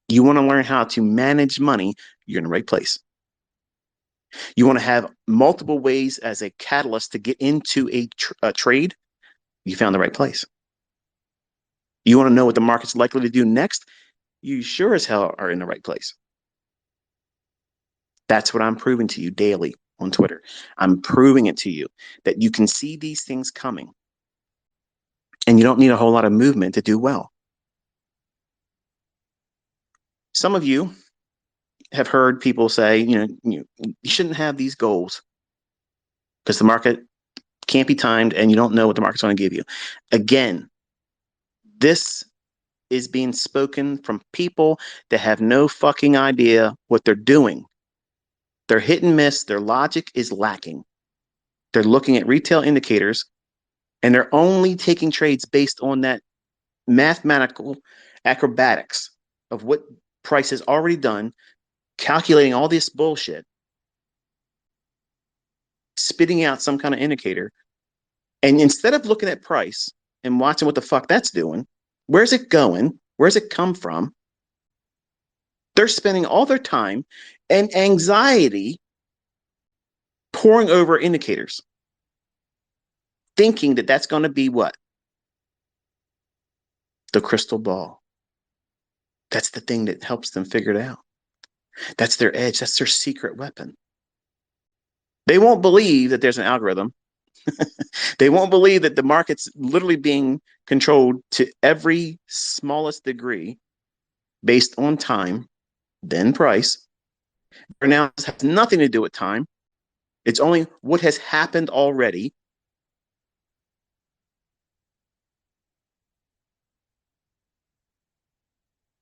You want to learn how to manage money? You're in the right place. You want to have multiple ways as a catalyst to get into a trade? You found the right place. You want to know what the market's likely to do next? You sure as hell are in the right place. That's what I'm proving to you daily on Twitter. I'm proving it to you that you can see these things coming and you don't need a whole lot of movement to do well. Some of you have heard people say, you shouldn't have these goals because the market can't be timed and you don't know what the market's going to give you. Again, this is being spoken from people that have no fucking idea what they're doing. They're hit and miss. Their logic is lacking. They're looking at retail indicators And they're only taking trades based on that mathematical acrobatics of what price has already done, calculating all this bullshit, spitting out some kind of indicator. And instead of looking at price and watching what the fuck that's doing, where's it going? Where's it come from? They're spending all their time and anxiety pouring over indicators, thinking that that's going to be what? The crystal ball. That's the thing that helps them figure it out. That's their edge. That's their secret weapon. They won't believe that there's an algorithm. They won't believe that the market's literally being controlled to every smallest degree based on time, then price. Now, this has nothing to do with time. It's only what has happened already.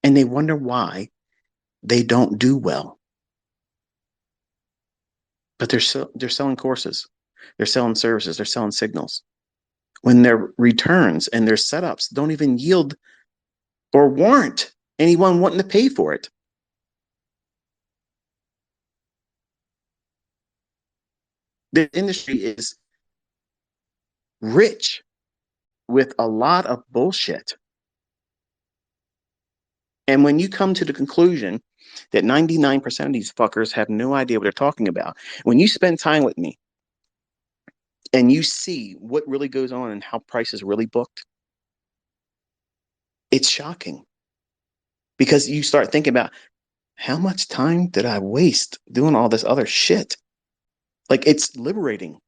And they wonder why they don't do well. But they're selling courses, they're selling services, they're selling signals. When their returns and their setups don't even yield or warrant anyone wanting to pay for it. The industry is rich with a lot of bullshit. And when you come to the conclusion that 99% of these fuckers have no idea what they're talking about, when you spend time with me and you see what really goes on and how price is really booked, it's shocking. Because you start thinking about how much time did I waste doing all this other shit? Like, it's liberating.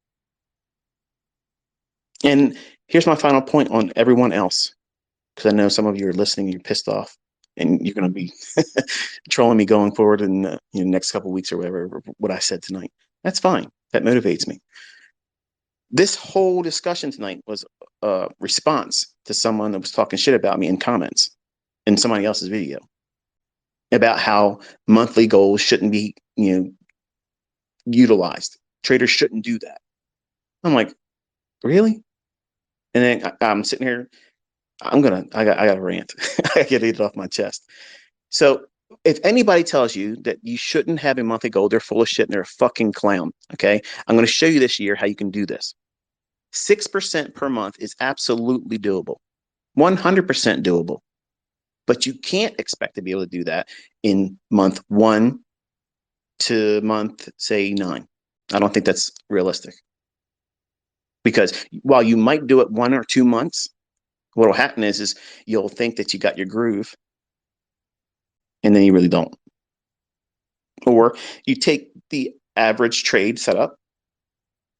And here's my final point on everyone else, because I know some of you are listening, you're pissed off, and you're going to be trolling me going forward in the next couple of weeks or whatever, what I said tonight. That's fine. That motivates me. This whole discussion tonight was a response to someone that was talking shit about me in comments in somebody else's video about how monthly goals shouldn't be, utilized. Traders shouldn't do that. I'm like, really? And then I'm sitting here. I got a rant. I got to get it off my chest. So if anybody tells you that you shouldn't have a monthly goal, they're full of shit and they're a fucking clown. Okay. I'm going to show you this year how you can do this. 6% per month is absolutely doable, 100% doable. But you can't expect to be able to do that in month 1 to month, say, 9. I don't think that's realistic. Because while you might do it 1 or 2 months, what will happen is you'll think that you got your groove, and then you really don't. Or you take the average trade setup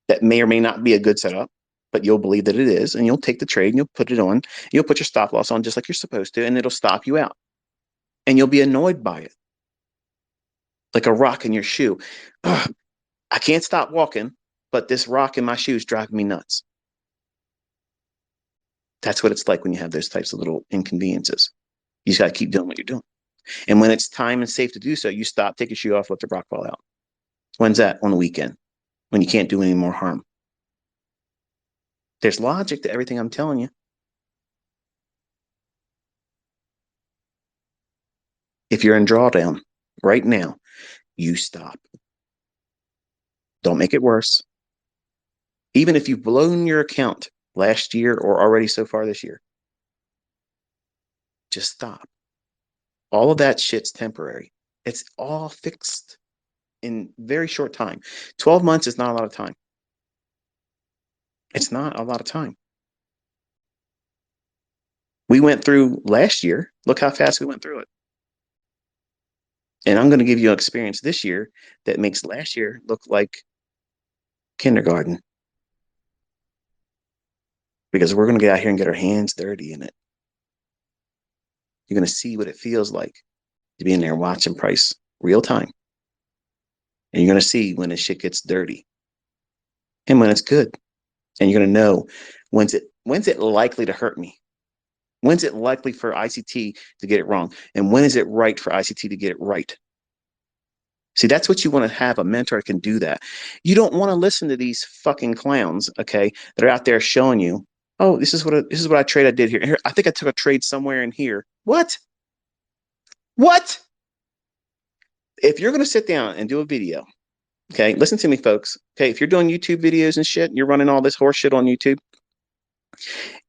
that may or may not be a good setup, but you'll believe that it is, and you'll take the trade and you'll put it on. You'll put your stop loss on just like you're supposed to, and it'll stop you out. And you'll be annoyed by it, like a rock in your shoe. Ugh, I can't stop walking, but this rock in my shoe is driving me nuts. That's what it's like when you have those types of little inconveniences. You just got to keep doing what you're doing. And when it's time and safe to do so, you stop, take your shoe off, let the rock fall out. When's that? On the weekend, when you can't do any more harm. There's logic to everything I'm telling you. If you're in drawdown right now, you stop. Don't make it worse. Even if you've blown your account last year or already so far this year, just stop. All of that shit's temporary. It's all fixed in very short time. 12 months is not a lot of time. It's not a lot of time. We went through last year. Look how fast we went through it. And I'm going to give you an experience this year that makes last year look like kindergarten. Because we're going to get out here and get our hands dirty in it. You're going to see what it feels like to be in there watching price real time. And you're going to see when this shit gets dirty and when it's good. And you're going to know when's it likely to hurt me? When's it likely for ICT to get it wrong? And when is it right for ICT to get it right? See, that's what you want to have, a mentor that can do that. You don't want to listen to these fucking clowns, okay, that are out there showing you Oh, this is what I trade I did here. I think I took a trade somewhere in here. What? What? If you're going to sit down and do a video, okay, listen to me, folks. Okay, if you're doing YouTube videos and shit, you're running all this horse shit on YouTube.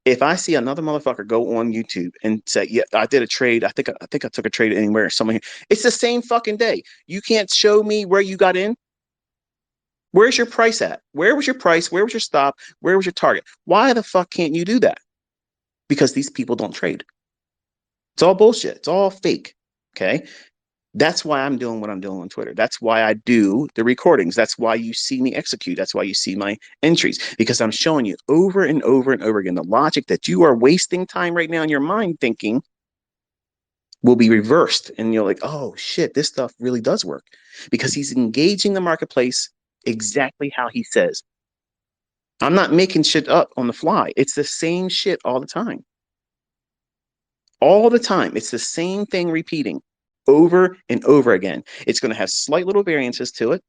If I see another motherfucker go on YouTube and say, "Yeah, I did a trade. I think I took a trade anywhere somewhere," it's the same fucking day. You can't show me where you got in. Where's your price at? Where was your price? Where was your stop? Where was your target? Why the fuck can't you do that? Because these people don't trade. It's all bullshit. It's all fake. Okay. That's why I'm doing what I'm doing on Twitter. That's why I do the recordings. That's why you see me execute. That's why you see my entries, because I'm showing you over and over and over again the logic that you are wasting time right now in your mind thinking will be reversed. And you're like, oh shit, this stuff really does work because he's engaging the marketplace exactly how he says. I'm not making shit up on the fly. It's the same shit all the time. All the time. It's the same thing repeating over and over again. It's going to have slight little variances to it.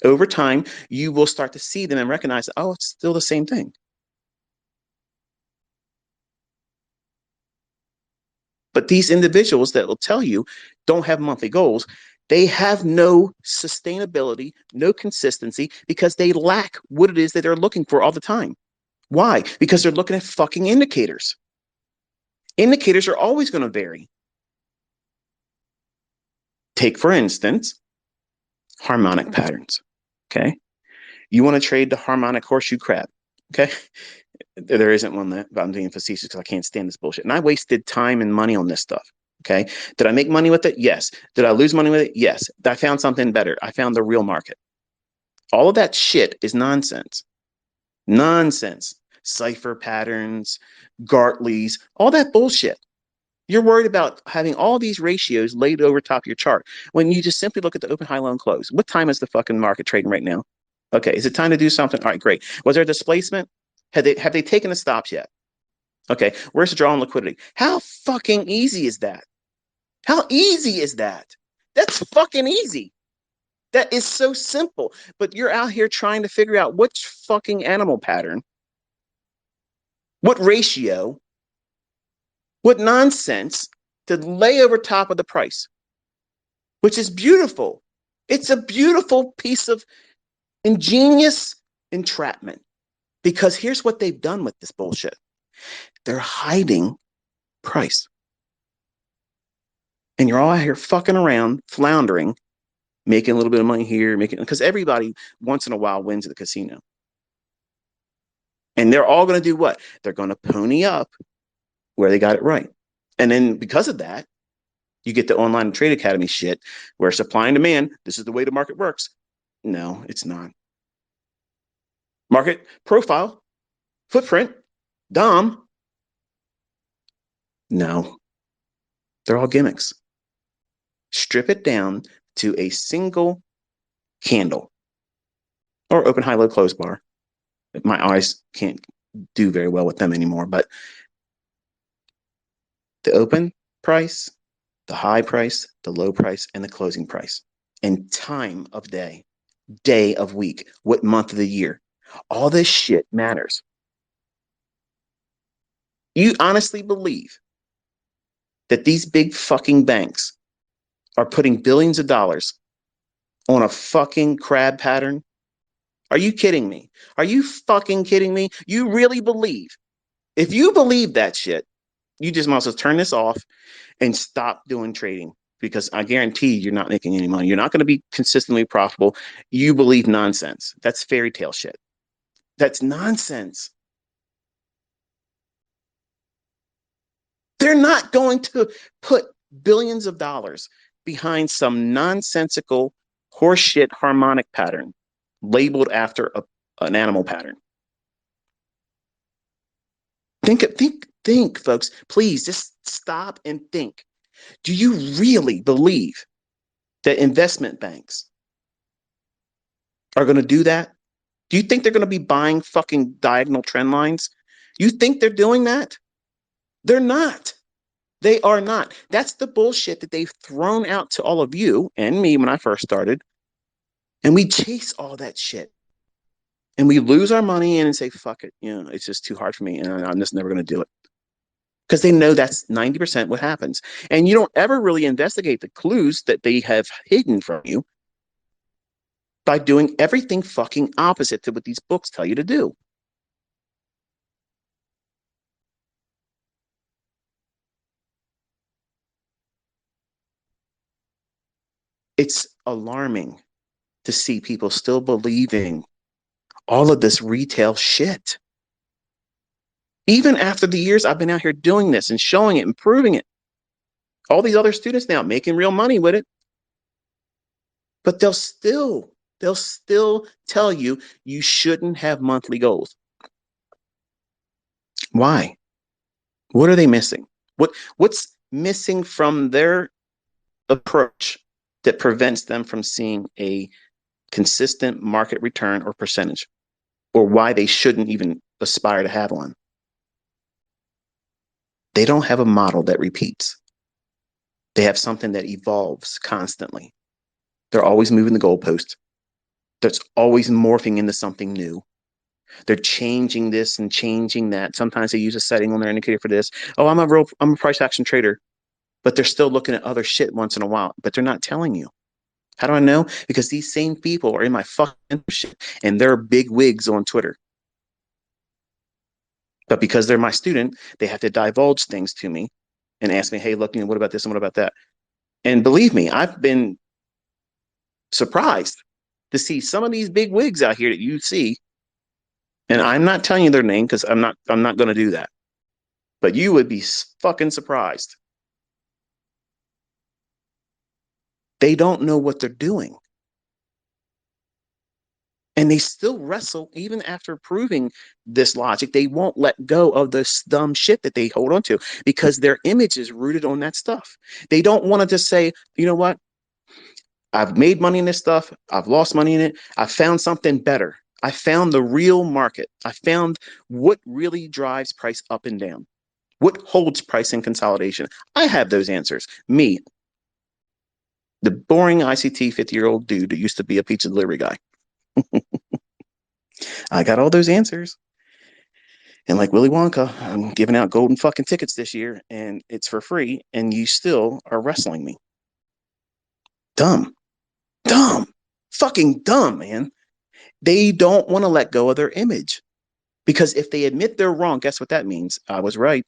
Over time, you will start to see them and recognize, oh, it's still the same thing. But these individuals that will tell you don't have monthly goals, they have no sustainability, no consistency, because they lack what it is that they're looking for all the time. Why? Because they're looking at fucking indicators. Indicators are always going to vary. Take, for instance, harmonic patterns. Okay. You want to trade the harmonic horseshoe crab. Okay. There isn't one that, but I'm being facetious because I can't stand this bullshit. And I wasted time and money on this stuff. Okay. Did I make money with it? Yes. Did I lose money with it? Yes. I found something better. I found the real market. All of that shit is nonsense. Nonsense. Cipher patterns, Gartley's, all that bullshit. You're worried about having all these ratios laid over top of your chart when you just simply look at the open, high, low, and close. What time is the fucking market trading right now? Okay, is it time to do something? All right, great. Was there a displacement? Have they taken the stops yet? Okay, where's the draw on liquidity? How fucking easy is that? How easy is that? That's fucking easy. That is so simple. But you're out here trying to figure out which fucking animal pattern, what ratio, what nonsense to lay over top of the price, which is beautiful. It's a beautiful piece of ingenious entrapment. Because here's what they've done with this bullshit. They're hiding price. And you're all out here fucking around, floundering, making a little bit of money here, because everybody once in a while wins at the casino. And they're all going to do what? They're going to pony up where they got it right. And then because of that, you get the online trade academy shit where supply and demand, this is the way the market works. No, it's not. Market profile, footprint, DOM. No, they're all gimmicks. Strip it down to a single candle or open, high, low, close bar. My eyes can't do very well with them anymore, but the open price, the high price, the low price, and the closing price, and time of day, day of week, what month of the year. All this shit matters. You honestly believe that these big fucking banks are putting billions of dollars on a fucking crab pattern? Are you kidding me? Are you fucking kidding me? You really believe? If you believe that shit, you just must have turn this off and stop doing trading, because I guarantee you're not making any money. You're not going to be consistently profitable. You believe nonsense. That's fairy tale shit. That's nonsense. They're not going to put billions of dollars behind some nonsensical horseshit harmonic pattern labeled after an animal pattern. Think, folks. Please just stop and think. Do you really believe that investment banks are going to do that? Do you think they're going to be buying fucking diagonal trend lines? You think they're doing that? They're not. They are not. That's the bullshit that they've thrown out to all of you and me when I first started. And we chase all that shit. And we lose our money and say, fuck it. It's just too hard for me. And I'm just never going to do it. Because they know that's 90% what happens. And you don't ever really investigate the clues that they have hidden from you by doing everything fucking opposite to what these books tell you to do. It's alarming to see people still believing all of this retail shit. Even after the years I've been out here doing this and showing it and proving it, all these other students now making real money with it, but they'll still tell you you shouldn't have monthly goals. Why? What are they missing? What's missing from their approach that prevents them from seeing a consistent market return or percentage, or why they shouldn't even aspire to have one? They don't have a model that repeats. They have something that evolves constantly. They're always moving the goalpost. That's always morphing into something new. They're changing this and changing that. Sometimes they use a setting on their indicator for this. Oh, I'm a price action trader, but they're still looking at other shit once in a while, but they're not telling you. How do I know? Because these same people are in my fucking shit and they're big wigs on Twitter. But because they're my student, they have to divulge things to me and ask me, hey, look, what about this and what about that? And believe me, I've been surprised to see some of these big wigs out here that you see. And I'm not telling you their name because I'm not going to do that. But you would be fucking surprised. They don't know what they're doing. And they still wrestle even after proving this logic. They won't let go of this dumb shit that they hold on to because their image is rooted on that stuff. They don't want to just say, you know what? I've made money in this stuff. I've lost money in it. I found something better. I found the real market. I found what really drives price up and down. What holds price in consolidation? I have those answers. Me, the boring ICT 50-year-old dude that used to be a pizza delivery guy. I got all those answers. And like Willy Wonka, I'm giving out golden fucking tickets this year and it's for free. And you still are wrestling me. Dumb, dumb, fucking dumb, man. They don't want to let go of their image because if they admit they're wrong, guess what that means? I was right.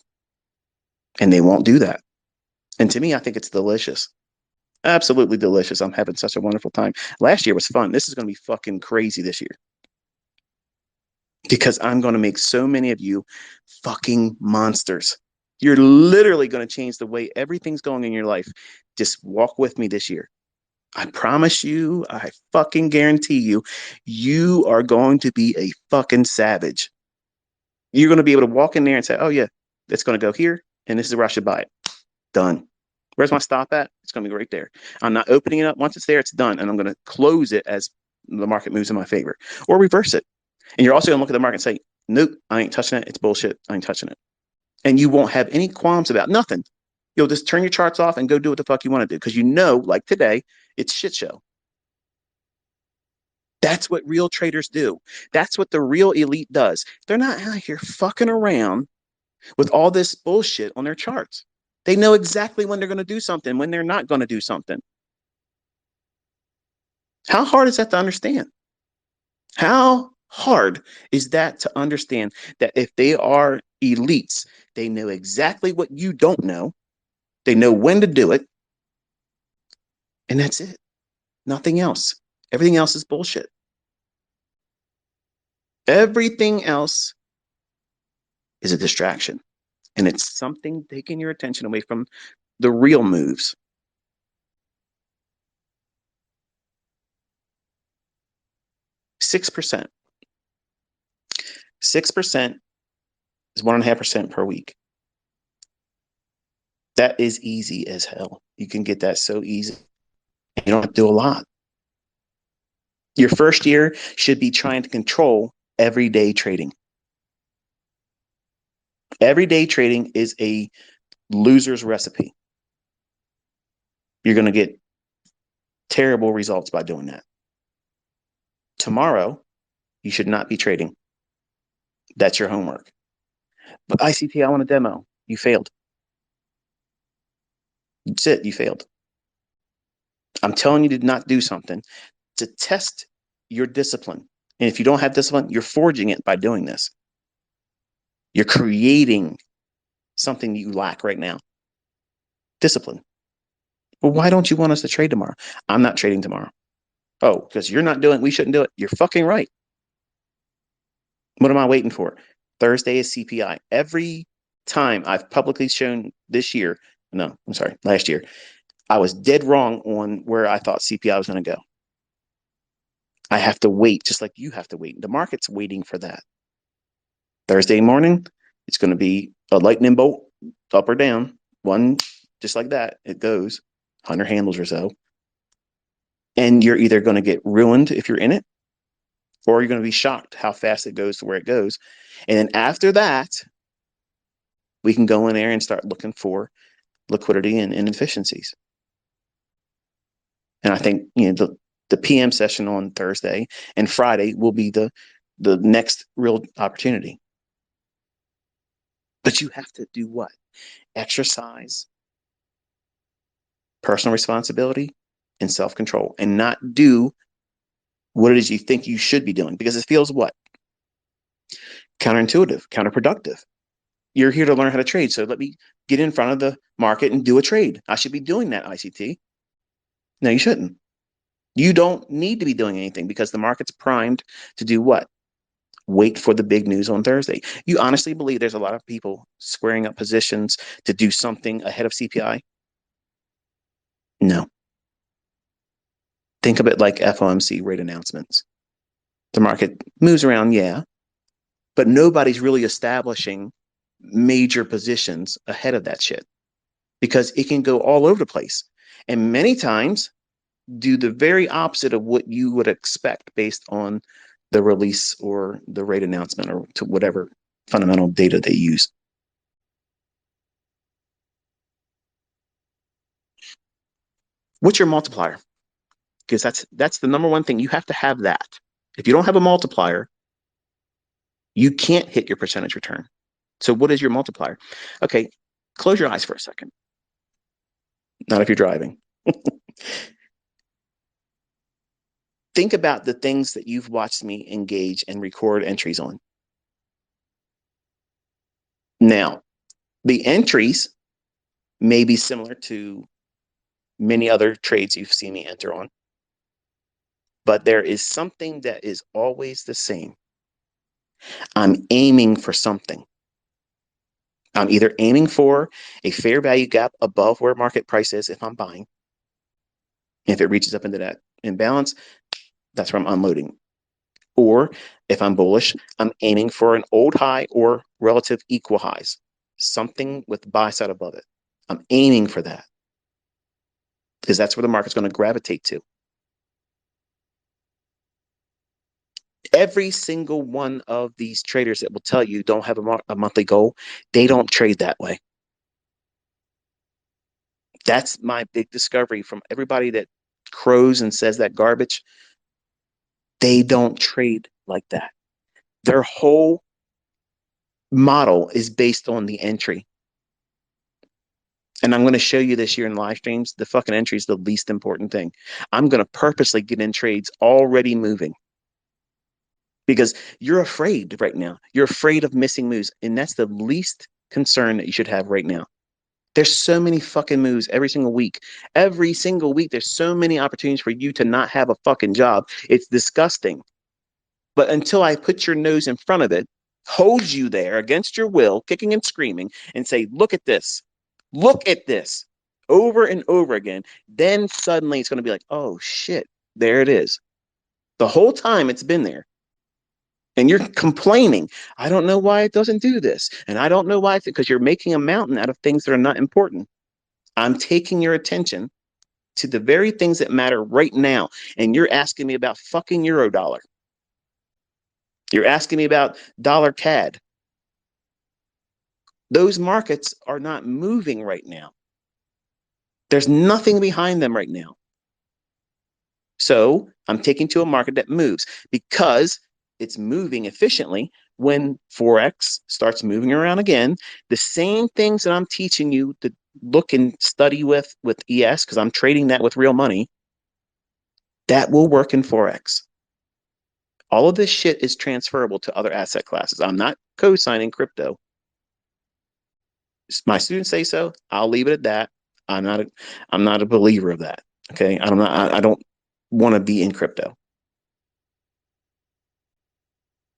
And they won't do that. And to me, I think it's delicious. Absolutely delicious. I'm having such a wonderful time. Last year was fun. This is going to be fucking crazy this year because I'm going to make so many of you fucking monsters. You're literally going to change the way everything's going in your life. Just walk with me this year. I promise you, I fucking guarantee you, you are going to be a fucking savage. You're going to be able to walk in there and say, oh, yeah, it's going to go here, and this is where I should buy it. Done. Where's my stop at? It's going to be right there. I'm not opening it up. Once it's there, it's done. And I'm going to close it as the market moves in my favor or reverse it. And you're also going to look at the market and say, nope, I ain't touching it. It's bullshit. I ain't touching it. And you won't have any qualms about nothing. You'll just turn your charts off and go do what the fuck you want to do because you know, like today, it's shit show. That's what real traders do. That's what the real elite does. They're not out here fucking around with all this bullshit on their charts. They know exactly when they're going to do something, when they're not going to do something. How hard is that to understand? How hard is that to understand that if they are elites, they know exactly what you don't know, they know when to do it, and that's it. Nothing else. Everything else is bullshit. Everything else is a distraction. And it's something taking your attention away from the real moves. 6%. 6% is 1.5% per week. That is easy as hell. You can get that so easy. You don't have to do a lot. Your first year should be trying to control everyday trading. Everyday trading is a loser's recipe. You're going to get terrible results by doing that. Tomorrow, You should not be trading. That's your homework. But ICT, I want a demo. You failed. That's it. You failed. I'm telling you to not do something to test your discipline. And if you don't have discipline, you're forging it by doing this. You're creating something that you lack right now. Discipline. Well, why don't you want us to trade tomorrow? I'm not trading tomorrow. Oh, because you're not doing it. We shouldn't do it. You're fucking right. What am I waiting for? Thursday is CPI. Every time I've publicly shown this year, no, I'm sorry, last year, I was dead wrong on where I thought CPI was going to go. I have to wait, just like you have to wait. The market's waiting for that. Thursday morning, it's going to be a lightning bolt, up or down. One, just like that, it goes 100 handles or so. And you're either going to get ruined if you're in it, or you're going to be shocked how fast it goes to where it goes. And then after that, we can go in there and start looking for liquidity and inefficiencies. And I think the PM session on Thursday and Friday will be the next real opportunity. But you have to do what? Exercise personal responsibility and self-control, and not do what it is you think you should be doing, because it feels what? Counterintuitive, counterproductive. You're here to learn how to trade, so let me get in front of the market and do a trade. I should be doing that, ICT. No, you shouldn't. You don't need to be doing anything, because the market's primed to do what? Wait for the big news on Thursday. You honestly believe there's a lot of people squaring up positions to do something ahead of CPI? No. Think of it like FOMC rate announcements. The market moves around, yeah, but nobody's really establishing major positions ahead of that shit, because it can go all over the place. And many times do the very opposite of what you would expect based on the release or the rate announcement, or to whatever fundamental data they use. What's your multiplier? Because that's the number one thing. You have to have that. If you don't have a multiplier, you can't hit your percentage return. So what is your multiplier? Okay, close your eyes for a second. Not if you're driving. Think about the things that you've watched me engage and record entries on. Now, the entries may be similar to many other trades you've seen me enter on, but there is something that is always the same. I'm aiming for something. I'm either aiming for a fair value gap above where market price is if I'm buying. If it reaches up into that imbalance, that's where I'm unloading. Or if I'm bullish, I'm aiming for an old high or relative equal highs, something with buy side above it. I'm aiming for that, because that's where the market's going to gravitate to. Every single one of these traders that will tell you don't have a monthly goal, they don't trade that way. That's my big discovery from everybody that crows and says that garbage. They don't trade like that. Their whole model is based on the entry. And I'm going to show you this year in live streams. The fucking entry is the least important thing. I'm going to purposely get in trades already moving, because you're afraid right now. You're afraid of missing moves. And that's the least concern that you should have right now. There's so many fucking moves every single week. Every single week, there's so many opportunities for you to not have a fucking job. It's disgusting. But until I put your nose in front of it, hold you there against your will, kicking and screaming, and say, look at this. Look at this over and over again. Then suddenly it's going to be like, oh shit, there it is. The whole time it's been there. And you're complaining, I don't know why it doesn't do this. And I don't know why, because you're making a mountain out of things that are not important. I'm taking your attention to the very things that matter right now. And you're asking me about fucking Eurodollar. You're asking me about dollar CAD. Those markets are not moving right now. There's nothing behind them right now. So I'm taking to a market that moves, because it's moving efficiently. When Forex starts moving around again, the same things that I'm teaching you to look and study with ES, because I'm trading that with real money, that will work in Forex. All of this shit is transferable to other asset classes. I'm not co-signing crypto. My students say so. I'll leave it at that. I'm not a believer of that. Okay. I don't want to be in crypto.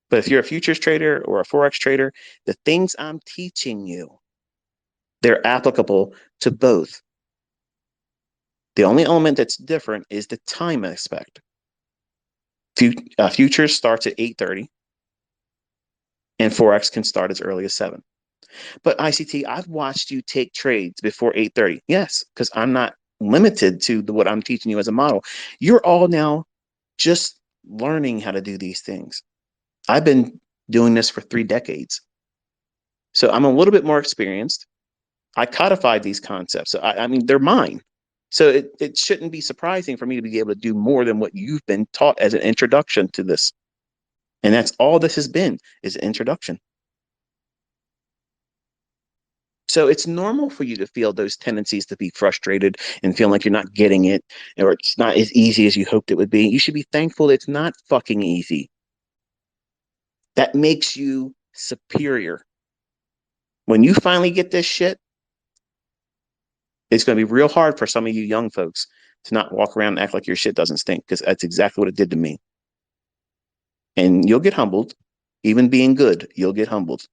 But if you're a futures trader or a Forex trader, the things I'm teaching you, they're applicable to both. The only element that's different is the time aspect. Futures starts at 8:30 and Forex can start as early as 7. But ICT, I've watched you take trades before 8:30. Yes, because I'm not limited to what I'm teaching you as a model. You're all now just learning how to do these things. I've been doing this for 3 decades. So I'm a little bit more experienced. I codified these concepts. So I mean, they're mine. So it shouldn't be surprising for me to be able to do more than what you've been taught as an introduction to this. And that's all this has been, is an introduction. So it's normal for you to feel those tendencies to be frustrated and feel like you're not getting it, or it's not as easy as you hoped it would be. You should be thankful it's not fucking easy. That makes you superior. When you finally get this shit, it's going to be real hard for some of you young folks to not walk around and act like your shit doesn't stink, because that's exactly what it did to me. And you'll get humbled. Even being good, you'll get humbled.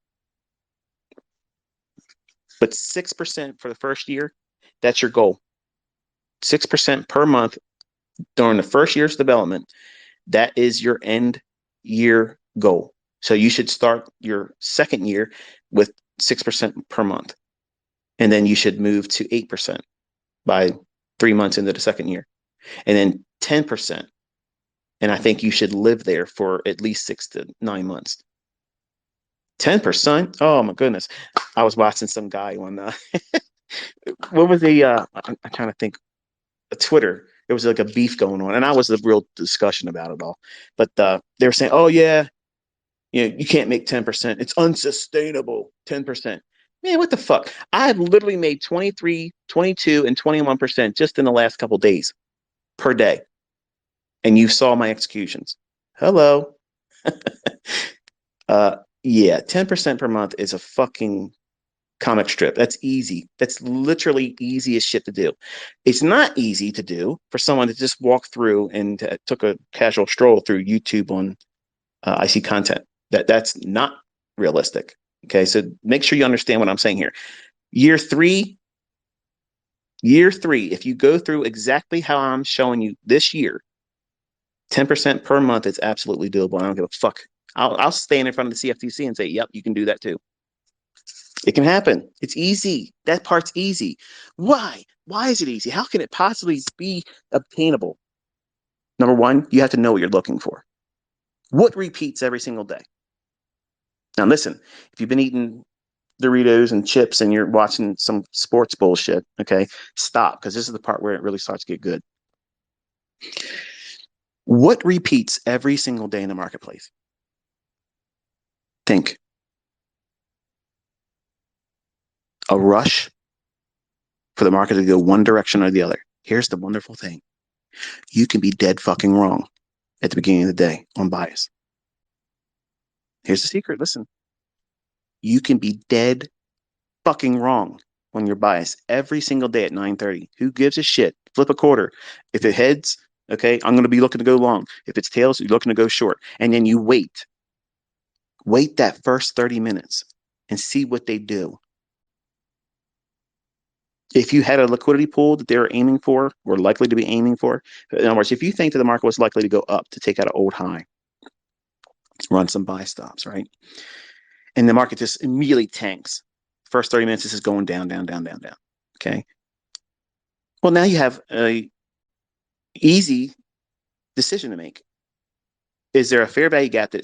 But 6% for the first year, that's your goal. 6% per month during the first year's development, that is your end year goal. So you should start your second year with 6% per month. And then you should move to 8% by 3 months into the second year. And then 10%. And I think you should live there for at least 6 to 9 months. 10%? Oh my goodness. I was watching some guy on what was I'm trying to think, Twitter. There was like a beef going on, and I was the real discussion about it all. But they were saying, "Oh yeah, you can't make 10%. It's unsustainable. 10%." Man, what the fuck? I have literally made 23, 22, and 21% just in the last couple days per day, and you saw my executions. Hello. Yeah, 10% per month is a fucking comic strip. That's easy. That's literally easy as shit to do. It's not easy to do for someone to just walk through and took a casual stroll through YouTube on IC content. That's not realistic. Okay, so make sure you understand what I'm saying here. Year three, year three, if you go through exactly how I'm showing you this year, 10% per month is absolutely doable. I don't give a fuck. I'll stand in front of the CFTC and say, yep, you can do that too. It can happen. It's easy. That part's easy. Why? Why is it easy? How can it possibly be obtainable? Number one, you have to know what you're looking for. What repeats every single day? Now, listen, if you've been eating Doritos and chips and you're watching some sports bullshit, okay, stop, because this is the part where it really starts to get good. What repeats every single day in the marketplace? Think. A rush for the market to go one direction or the other. Here's the wonderful thing. You can be dead fucking wrong at the beginning of the day on bias. Here's the secret. Listen, you can be dead fucking wrong on your bias every single day at 9:30. Who gives a shit? Flip a quarter. If it heads, okay, I'm going to be looking to go long. If it's tails, you're looking to go short. And then you wait. Wait that first 30 minutes and see what they do. If you had a liquidity pool that they're aiming for or likely to be aiming for, in other words, if you think that the market was likely to go up to take out an old high, run some buy stops, right? And the market just immediately tanks. First 30 minutes, this is going down, down, down, down, down. Okay. Well, now you have a easy decision to make. Is there a fair value gap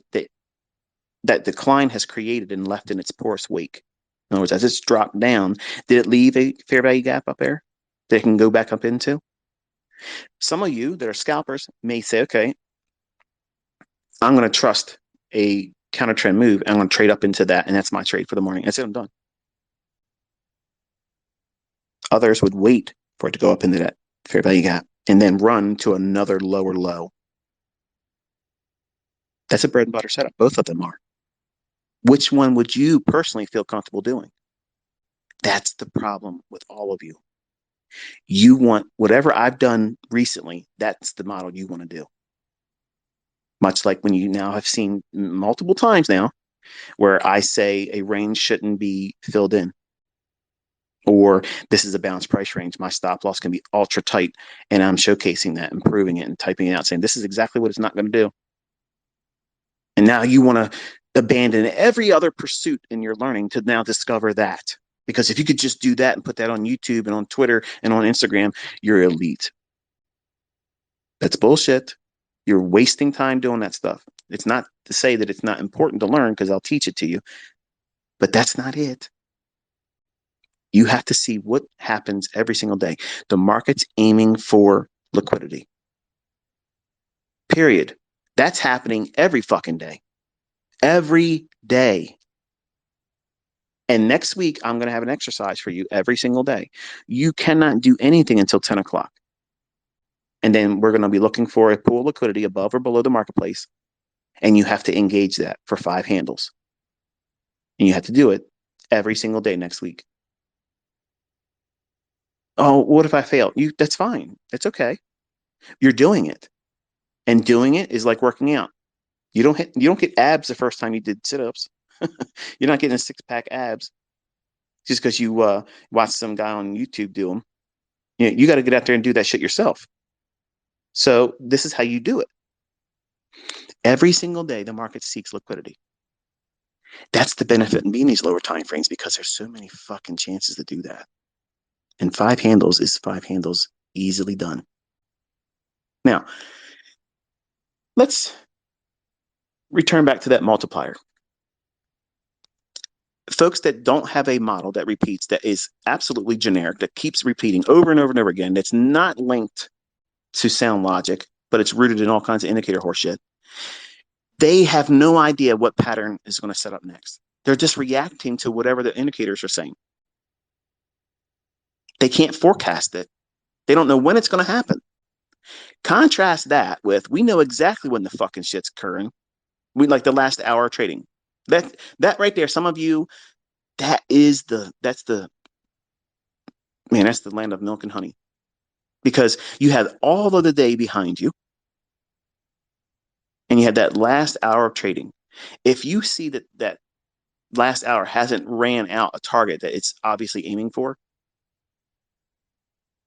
that decline has created and left in its porous wake? In other words, as it's dropped down, did it leave a fair value gap up there that it can go back up into? Some of you that are scalpers may say, okay, I'm going to trust a counter trend move, I'm going to trade up into that, and that's my trade for the morning. That's it. I'm done. Others would wait for it to go up into that fair value gap and then run to another lower low. That's a bread and butter setup. Both of them are. Which one would you personally feel comfortable doing? That's the problem with all of you. You want whatever I've done recently, that's the model you want to do. Much like when you now have seen multiple times now where I say a range shouldn't be filled in, or this is a balanced price range. My stop loss can be ultra tight, and I'm showcasing that and proving it and typing it out, saying this is exactly what it's not going to do. And now you want to abandon every other pursuit in your learning to now discover that. Because if you could just do that and put that on YouTube and on Twitter and on Instagram, you're elite. That's bullshit. You're wasting time doing that stuff. It's not to say that it's not important to learn, because I'll teach it to you, but that's not it. You have to see what happens every single day. The market's aiming for liquidity. Period. That's happening every fucking day. Every day. And next week, I'm going to have an exercise for you every single day. You cannot do anything until 10 o'clock. And then we're going to be looking for a pool of liquidity above or below the marketplace. And you have to engage that for 5 handles. And you have to do it every single day next week. Oh, what if I fail? That's fine. It's okay. You're doing it. And doing it is like working out. You don't get abs the first time you did sit-ups. You're not getting a 6-pack abs just because you watch some guy on YouTube do them. You got to get out there and do that shit yourself. So this is how you do it. Every single day, the market seeks liquidity. That's the benefit in being these lower time frames, because there's so many fucking chances to do that. And 5 handles is 5 handles easily done. Now, let's return back to that multiplier. Folks that don't have a model that repeats, that is absolutely generic, that keeps repeating over and over and over again, that's not linked to sound logic, but it's rooted in all kinds of indicator horseshit, they have no idea what pattern is going to set up next. They're just reacting to whatever the indicators are saying. They can't forecast it. They don't know when it's going to happen. Contrast that with, we know exactly when the fucking shit's occurring. We like the last hour of trading. That right there, some of you, that's the land of milk and honey. Because you have all of the day behind you, and you have that last hour of trading. If you see that last hour hasn't ran out a target that it's obviously aiming for,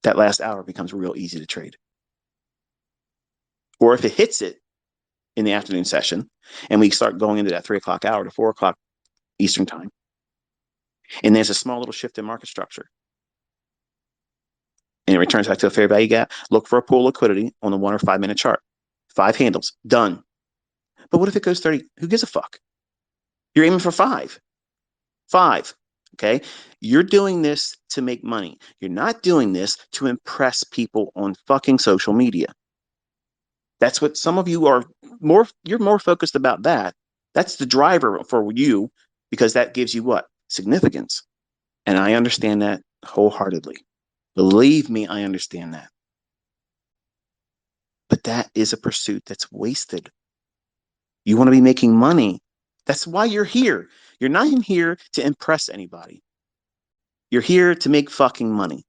that last hour becomes real easy to trade. Or if it hits it in the afternoon session, and we start going into that 3 o'clock hour to 4 o'clock Eastern time, and there's a small little shift in market structure, and it returns back to a fair value gap, look for a pool of liquidity on the 1 or 5 minute chart. 5 handles, done. But what if it goes 30? Who gives a fuck? You're aiming for 5. 5. Okay. You're doing this to make money. You're not doing this to impress people on fucking social media. That's what some of you are you're more focused about that. That's the driver for you, because that gives you what? Significance. And I understand that wholeheartedly. Believe me, I understand that. But that is a pursuit that's wasted. You want to be making money. That's why you're here. You're not in here to impress anybody. You're here to make fucking money.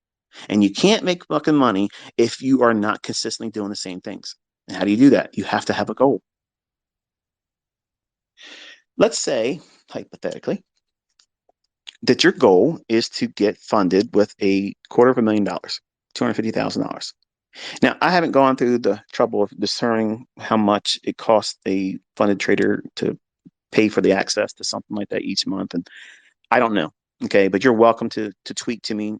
And you can't make fucking money if you are not consistently doing the same things. And how do you do that? You have to have a goal. Let's say, hypothetically, that your goal is to get funded with $250,000, $250,000. Now, I haven't gone through the trouble of discerning how much it costs a funded trader to pay for the access to something like that each month. And I don't know. Okay. But you're welcome to tweet to me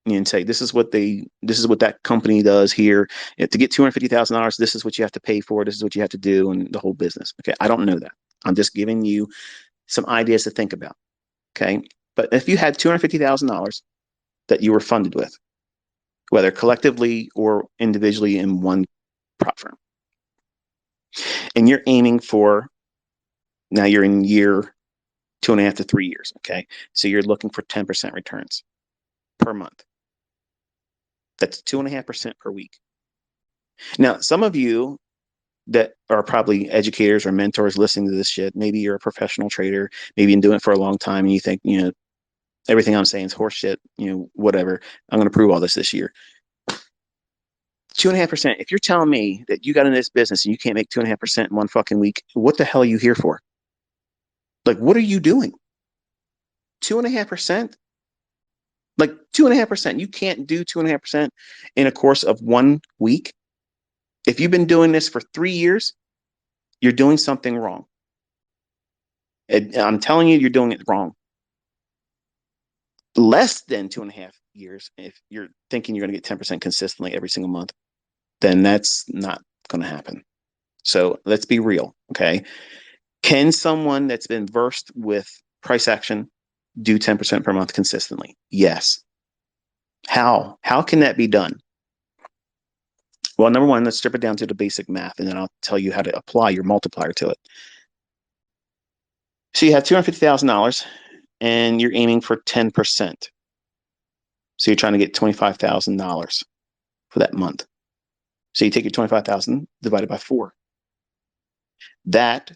and say, this is what that company does here. To get $250,000, this is what you have to pay for. This is what you have to do, and the whole business. Okay. I don't know that. I'm just giving you some ideas to think about. Okay. But if you had $250,000 that you were funded with, whether collectively or individually in one prop firm, and you're aiming for Now you're in year 2.5 to 3 years. Okay. So you're looking for 10% returns per month. That's 2.5% per week. Now, some of you that are probably educators or mentors listening to this shit, maybe you're a professional trader, maybe you've been doing it for a long time and you think, everything I'm saying is horse shit, whatever. I'm going to prove all this year. 2.5%. If you're telling me that you got in this business and you can't make 2.5% in one fucking week, what the hell are you here for? Like, what are you doing? 2.5%? Like 2.5%. You can't do 2.5% in a course of 1 week. If you've been doing this for 3 years, you're doing something wrong. And I'm telling you, you're doing it wrong. Less than 2.5 years, if you're thinking you're going to get 10% consistently every single month, then that's not going to happen. So let's be real. Okay. Can someone that's been versed with price action do 10% per month consistently? Yes. How? How can that be done? Well, number one, let's strip it down to the basic math, and then I'll tell you how to apply your multiplier to it. So you have $250,000 and you're aiming for 10%. So you're trying to get $25,000 for that month. So you take your 25,000 divided by 4. That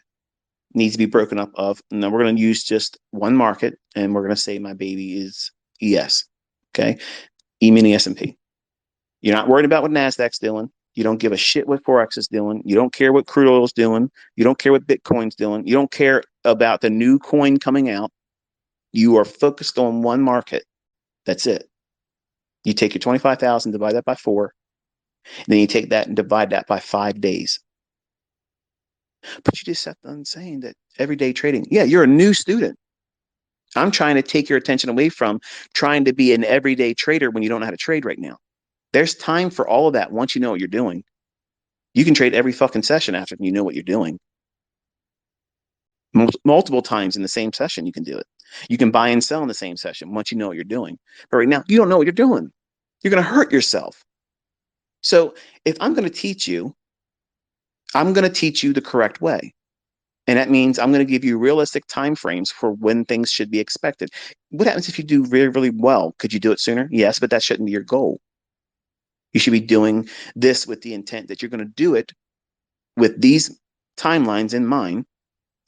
needs to be broken up of, and then we're going to use just one market, and we're going to say my baby is ES. Okay. E-mini S&P. You're not worried about what NASDAQ's doing. You don't give a shit what Forex is doing. You don't care what crude oil is doing. You don't care what Bitcoin's doing. You don't care about the new coin coming out. You are focused on one market. That's it. You take your 25,000, divide that by 4, and then you take that and divide that by 5 days. But you just sat there saying that everyday trading. Yeah, you're a new student. I'm trying to take your attention away from trying to be an everyday trader when you don't know how to trade right now. There's time for all of that once you know what you're doing. You can trade every fucking session after you know what you're doing. Multiple times in the same session, you can do it. You can buy and sell in the same session once you know what you're doing. But right now, you don't know what you're doing. You're going to hurt yourself. So if I'm going to teach you, I'm going to teach you the correct way. And that means I'm going to give you realistic timeframes for when things should be expected. What happens if you do really, really well? Could you do it sooner? Yes, but that shouldn't be your goal. You should be doing this with the intent that you're going to do it with these timelines in mind,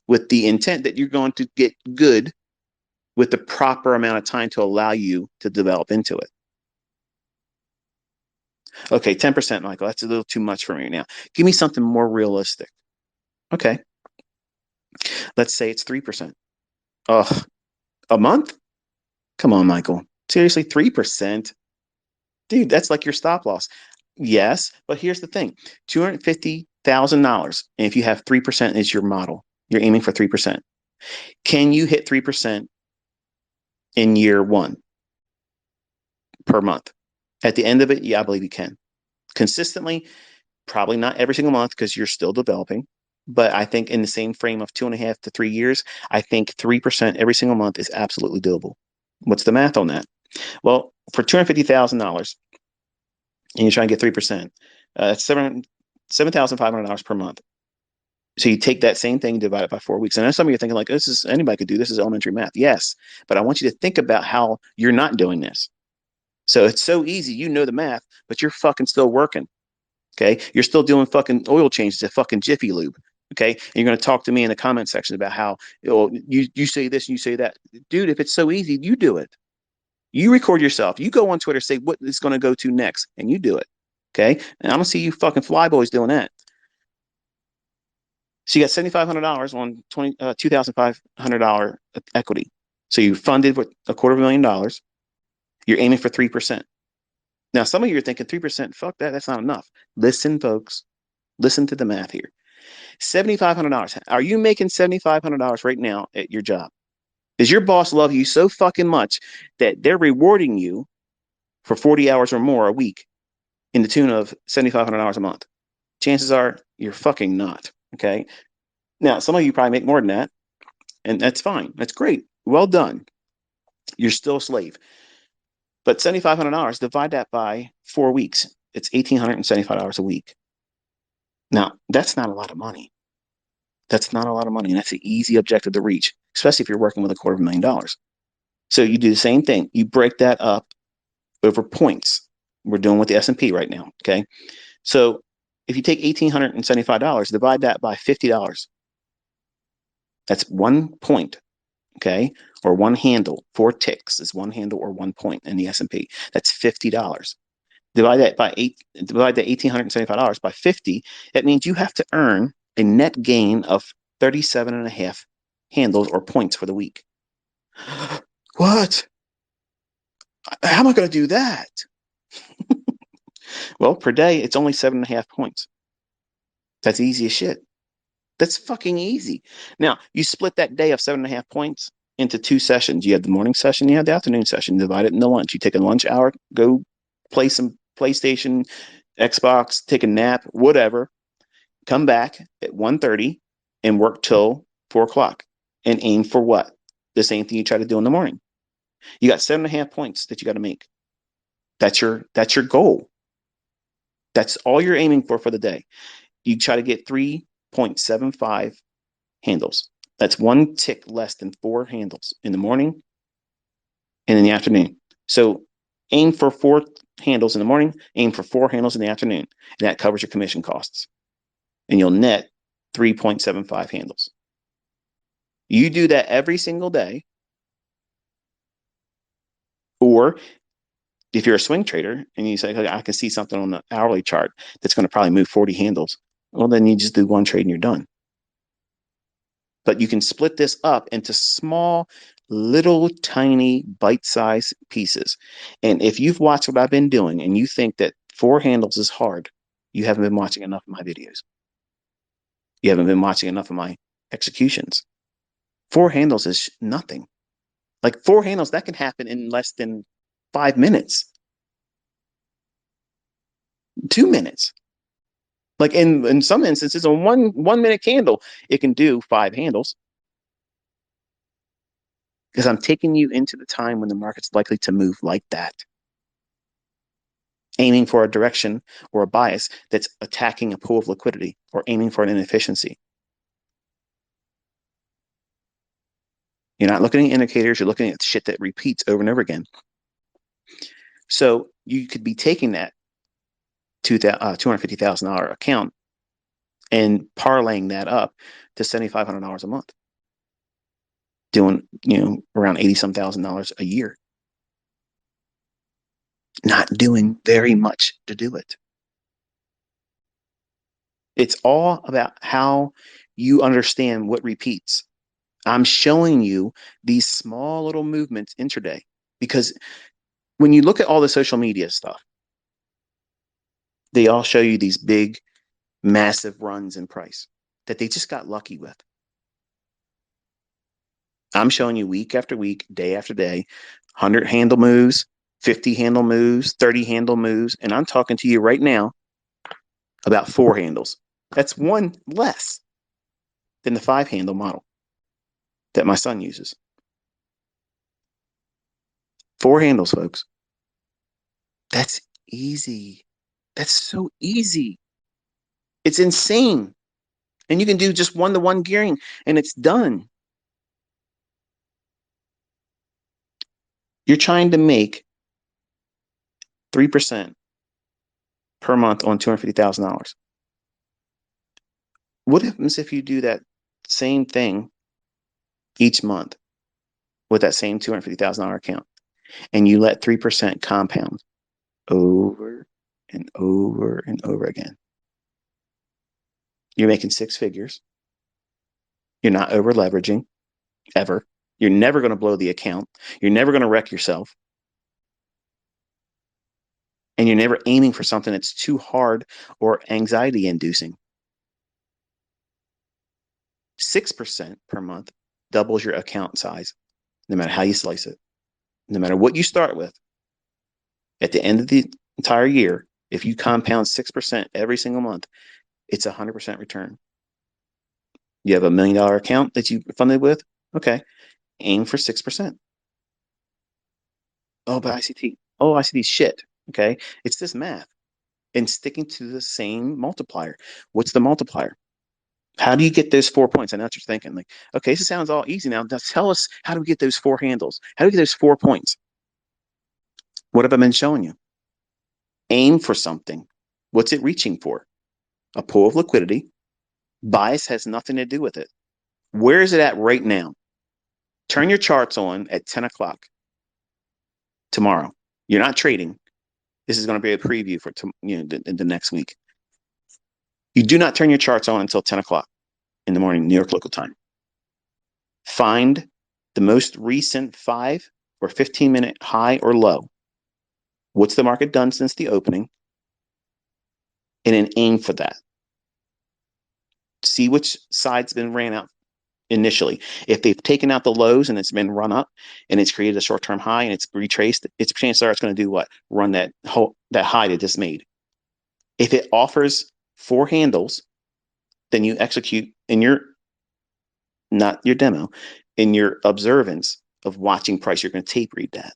with the intent that you're going to get good with the proper amount of time to allow you to develop into it. Okay, 10%, Michael, that's a little too much for me now. Give me something more realistic. Okay, let's say it's 3%. Oh, a month? Come on, Michael. Seriously, 3%? Dude, that's like your stop loss. Yes, but here's the thing: $250,000. And if you have 3% as your model, you're aiming for 3%. Can you hit 3% in year one per month? At the end of it, yeah, I believe you can. Consistently, probably not every single month because you're still developing. But I think in the same frame of 2.5 to 3 years, I think 3% every single month is absolutely doable. What's the math on that? Well, for $250,000, and you're trying to get 3%, that's $7,500 per month. So you take that same thing, divide it by 4 weeks. And I know some of you are thinking like, this is anybody could do this is elementary math. Yes, but I want you to think about how you're not doing this. So it's so easy, you know the math, but you're fucking still working. Okay, you're still doing fucking oil changes at fucking Jiffy Lube. Okay, and you're going to talk to me in the comment section about how you say this and you say that, dude. If it's so easy, you do it. You record yourself. You go on Twitter, say what it's going to go to next, and you do it. Okay, and I'm gonna see you fucking flyboys doing that. So you got $7,500 on $2,500 equity. So you funded with $250,000. You're aiming for 3%. Now, some of you are thinking 3%, fuck that, that's not enough. Listen, folks, listen to the math here. $7,500. Are you making $7,500 right now at your job? Does your boss love you so fucking much that they're rewarding you for 40 hours or more a week in the tune of $7,500 a month? Chances are you're fucking not. Okay. Now, some of you probably make more than that, and that's fine. That's great. Well done. You're still a slave. But $7,500, divide that by 4 weeks. It's $1,875 a week. Now, that's not a lot of money. That's not a lot of money, and that's an easy objective to reach, especially if you're working with $250,000. So you do the same thing. You break that up over points. We're doing with the S&P right now, okay? So if you take $1,875, divide that by $50. That's 1 point, okay? Or one handle. 4 ticks is one handle or 1 point in the S&P. That's $50. Divide that $1,875 by 50. That means you have to earn a net gain of 37 and a half handles or points for the week. What? How am I going to do that? Well, per day, it's only 7.5 points. That's easy as shit. That's fucking easy. Now, you split that day of 7.5 points into 2 sessions. You have the morning session, you have the afternoon session, divide it into lunch. You take a lunch hour, go play some PlayStation, Xbox, take a nap, whatever. Come back at 1:30 and work till 4 o'clock and aim for what? The same thing you try to do in the morning. You got 7.5 points that you got to make. That's your goal. That's all you're aiming for the day. You try to get 3.75 handles. That's 1 tick less than 4 handles in the morning and in the afternoon. So aim for 4 handles in the morning, aim for 4 handles in the afternoon, and that covers your commission costs. And you'll net 3.75 handles. You do that every single day. Or if you're a swing trader and you say, okay, I can see something on the hourly chart that's going to probably move 40 handles, well, then you just do one trade and you're done. But you can split this up into small, little, tiny, bite-sized pieces. And if you've watched what I've been doing and you think that 4 handles is hard, you haven't been watching enough of my videos. You haven't been watching enough of my executions. 4 handles is nothing. Like 4 handles, that can happen in less than 5 minutes, 2 minutes. Like in some instances, on one minute candle, it can do 5 handles because I'm taking you into the time when the market's likely to move like that, aiming for a direction or a bias that's attacking a pool of liquidity or aiming for an inefficiency. You're not looking at indicators, you're looking at shit that repeats over and over again. So you could be taking that $250,000 account and parlaying that up to $7,500 a month, doing around $80-some thousand a year, not doing very much to do it. It's all about how you understand what repeats. I'm showing you these small little movements intraday because when you look at all the social media stuff, they all show you these big, massive runs in price that they just got lucky with. I'm showing you week after week, day after day, 100-handle moves, 50-handle moves, 30-handle moves, and I'm talking to you right now about 4 handles. That's one less than the 5-handle model that my son uses. 4 handles, folks. That's easy. That's so easy. It's insane. And you can do just one-to-one gearing and it's done. You're trying to make 3% per month on $250,000. What happens if you do that same thing each month with that same $250,000 account and you let 3% compound over and over and over again? You're making 6 figures. You're not over leveraging ever. You're never going to blow the account. You're never going to wreck yourself. And you're never aiming for something that's too hard or anxiety inducing. 6% per month doubles your account size, no matter how you slice it. No matter what you start with, at the end of the entire year, if you compound 6% every single month, it's 100% return. You have $1 million account that you funded with? Okay, aim for 6%. Oh, but ICT. Oh, ICT shit. Okay, it's this math and sticking to the same multiplier. What's the multiplier? How do you get those 4 points? I know what you're thinking. Like, okay, this sounds all easy now. Just tell us, how do we get those four handles? How do we get those 4 points? What have I been showing you? Aim for something. What's it reaching for? A pool of liquidity. Bias has nothing to do with it. Where is it at right now? Turn your charts on at 10 o'clock tomorrow. You're not trading. This is going to be a preview for the next week. You do not turn your charts on until 10 o'clock in the morning, New York local time. Find the most recent 5 or 15-minute high or low. What's the market done since the opening? And then aim for that. See which side's been ran out initially. If they've taken out the lows and it's been run up and it's created a short-term high and it's retraced, it's chances are it's going to do what? Run that high that just made. If it offers 4 handles, then you execute in your, not your demo, in your observance of watching price. You're going to tape read that.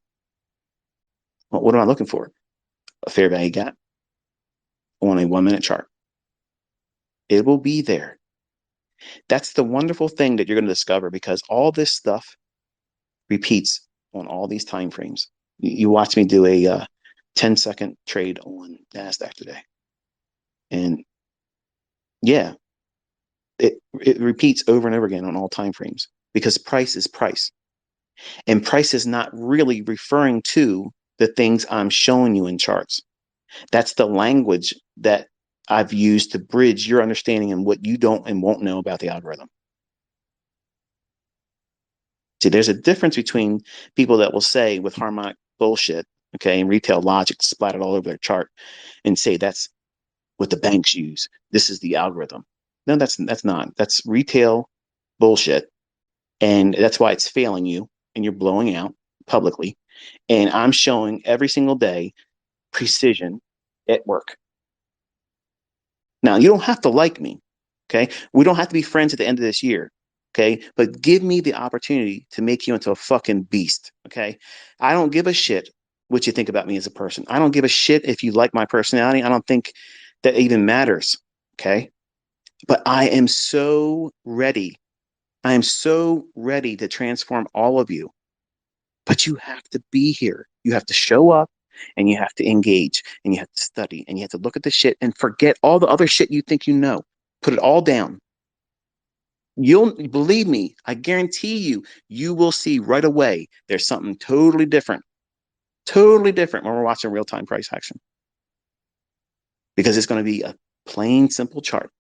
Well, what am I looking for? A fair value gap on a 1-minute chart. It will be there. That's the wonderful thing that you're going to discover, because all this stuff repeats on all these time frames. You watch me do a 10-second trade on NASDAQ today. And yeah, it repeats over and over again on all time frames, because price is price. And price is not really referring to the things I'm showing you in charts. That's the language that I've used to bridge your understanding and what you don't and won't know about the algorithm. See, there's a difference between people that will say with harmonic bullshit, okay, and retail logic splattered all over their chart, and say that's what the banks use. This is the algorithm. No, that's not. That's retail bullshit, and that's why it's failing you, and you're blowing out publicly. And I'm showing every single day precision at work. Now, you don't have to like me, okay? We don't have to be friends at the end of this year, okay? But give me the opportunity to make you into a fucking beast, okay? I don't give a shit what you think about me as a person. I don't give a shit if you like my personality. I don't think that even matters, okay? But I am so ready. I am so ready to transform all of you. But you have to be here. You have to show up, and you have to engage, and you have to study, and you have to look at the shit and forget all the other shit you think you know. Put it all down. You'll believe me. I guarantee you, you will see right away there's something totally different when we're watching real-time price action, because it's going to be a plain, simple chart.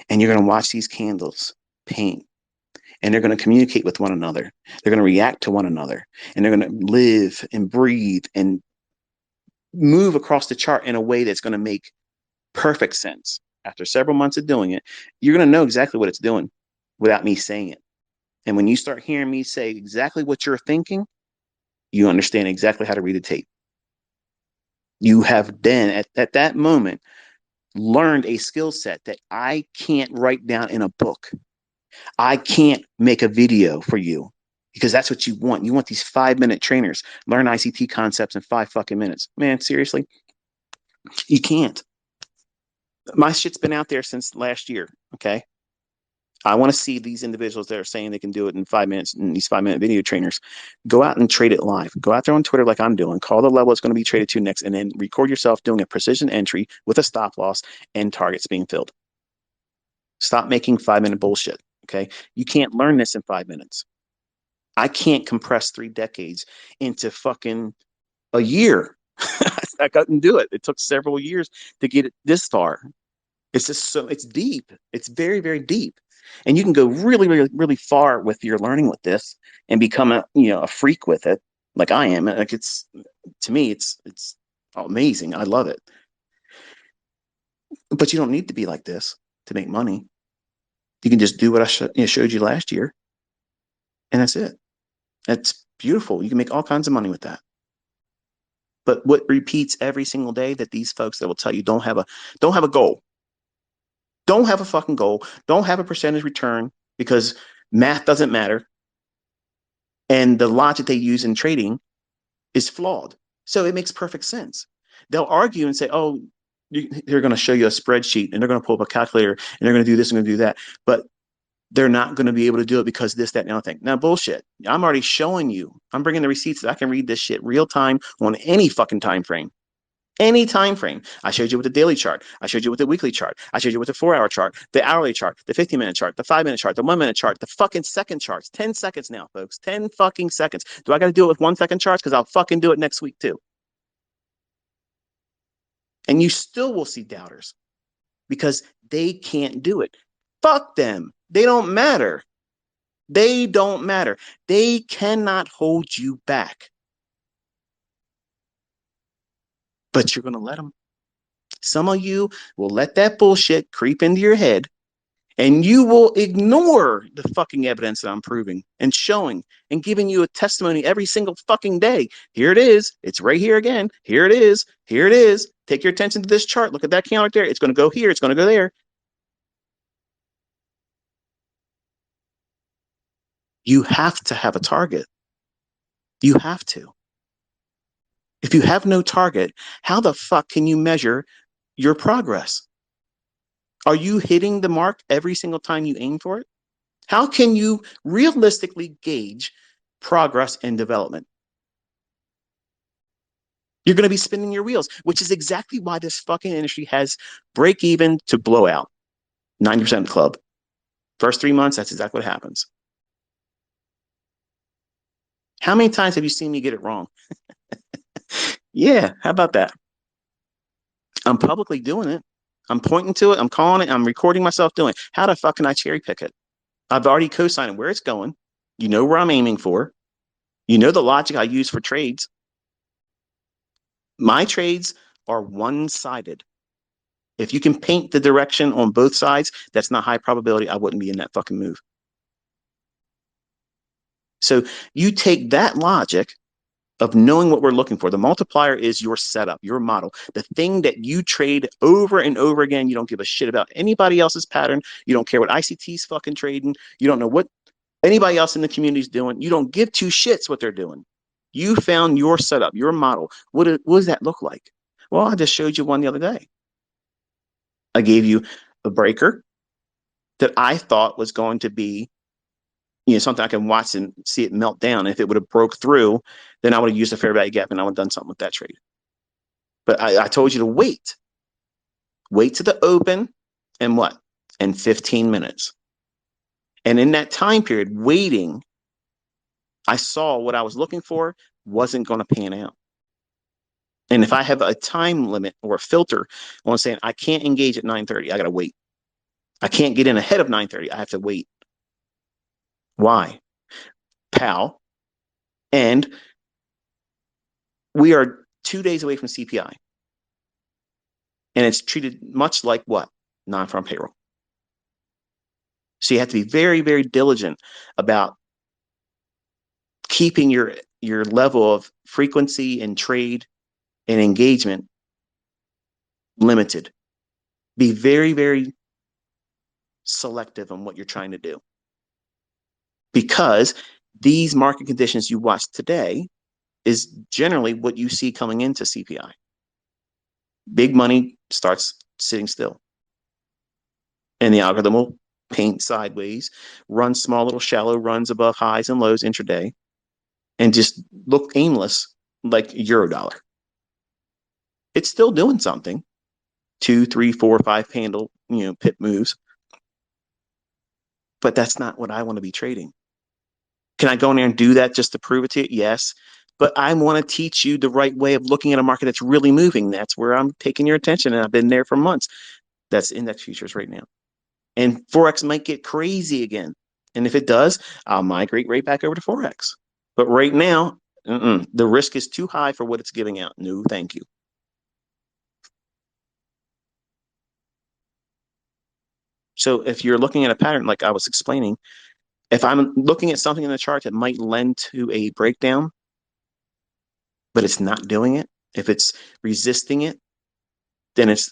And you're going to watch these candles paint, and they're going to communicate with one another. They're going to react to one another, and they're going to live and breathe and move across the chart in a way that's going to make perfect sense. After several months of doing it, you're going to know exactly what it's doing without me saying it. And when you start hearing me say exactly what you're thinking, you understand exactly how to read a tape. You have then, at that moment, learned a skill set that I can't write down in a book. I can't make a video for you, because that's what you want. You want these 5-minute trainers. Learn ICT concepts in 5 fucking minutes. Man, seriously? You can't. My shit's been out there since last year, okay? I want to see these individuals that are saying they can do it in 5 minutes, and these 5-minute video trainers go out and trade it live. Go out there on Twitter like I'm doing, call the level it's going to be traded to next, and then record yourself doing a precision entry with a stop loss and targets being filled. Stop making 5-minute bullshit, okay? You can't learn this in 5 minutes. I can't compress 3 decades into fucking a year. I couldn't do it. It took several years to get it this far. It's just so, it's deep. It's very, very deep. And you can go really, really, really far with your learning with this and become a freak with it, like I am. Like, it's, to me, it's amazing. I love it. But you don't need to be like this to make money. You can just do what I showed you last year, and that's it. That's beautiful. You can make all kinds of money with that. But what repeats every single day, that these folks that will tell you don't have a goal. Don't have a fucking goal. Don't have a percentage return, because math doesn't matter. And the logic they use in trading is flawed. So it makes perfect sense. They'll argue and say, oh, they're going to show you a spreadsheet and they're going to pull up a calculator and they're going to do this and going to do that. But they're not going to be able to do it because this, that, and the other thing. Now, bullshit. I'm already showing you. I'm bringing the receipts that I can read this shit real time on any fucking time frame. Any time frame. I showed you with the daily chart. I showed you with the weekly chart. I showed you with the 4-hour chart, the hourly chart, the 15-minute chart, the 5-minute chart, the 1-minute chart, the fucking second charts. 10 seconds now, folks. 10 fucking seconds. Do I got to do it with 1-second charts? Because I'll fucking do it next week too. And you still will see doubters because they can't do it. Fuck them. They don't matter. They don't matter. They cannot hold you back. But you're going to let them. Some of you will let that bullshit creep into your head and you will ignore the fucking evidence that I'm proving and showing and giving you a testimony every single fucking day. Here it is. It's right here again. Here it is. Here it is. Take your attention to this chart. Look at that candle right there. It's going to go here. It's going to go there. You have to have a target. You have to. If you have no target, how the fuck can you measure your progress? Are you hitting the mark every single time you aim for it? How can you realistically gauge progress and development? You're going to be spinning your wheels, which is exactly why this fucking industry has break even to blowout. 90% of the club. First 3 months, that's exactly what happens. How many times have you seen me get it wrong? Yeah, how about that? I'm publicly doing it. I'm pointing to it. I'm calling it. I'm recording myself doing it. How the fuck can I cherry pick it? I've already co-signed where it's going. You know where I'm aiming for. You know the logic I use for trades. My trades are one-sided. If you can paint the direction on both sides, that's not high probability. I wouldn't be in that fucking move. So you take that logic of knowing what we're looking for. The multiplier is your setup, your model, the thing that you trade over and over again. You don't give a shit about anybody else's pattern. You don't care what ICT's fucking trading. You don't know what anybody else in the community is doing. You don't give two shits what they're doing. You found your setup, your model. What does that look like? Well, I just showed you one the other day. I gave you a breaker that I thought was going to be, something I can watch and see it melt down. If it would have broke through, then I would have used a fair value gap and I would have done something with that trade. But I told you to wait to the open and what? In 15 minutes. And in that time period, waiting, I saw what I was looking for wasn't going to pan out. And if I have a time limit or a filter on saying I can't engage at 9:30, I got to wait. I can't get in ahead of 9:30. I have to wait. Why? PAL. And we are 2 days away from CPI. And it's treated much like what? Non-farm payroll. So you have to be very, very diligent about keeping your level of frequency and trade and engagement limited. Be very, very selective on what you're trying to do. Because these market conditions you watch today is generally what you see coming into CPI. Big money starts sitting still. And the algorithm will paint sideways, run small little shallow runs above highs and lows intraday, and just look aimless like Eurodollar. It's still doing something. 2, 3, 4, 5 handle, pip moves. But that's not what I want to be trading. Can I go in there and do that just to prove it to you? Yes. But I want to teach you the right way of looking at a market that's really moving. That's where I'm taking your attention. And I've been there for months. That's index futures right now. And Forex might get crazy again. And if it does, I'll migrate right back over to Forex. But right now, the risk is too high for what it's giving out. No, thank you. So if you're looking at a pattern, like I was explaining, if I'm looking at something in the chart that might lend to a breakdown, but it's not doing it, if it's resisting it, then it's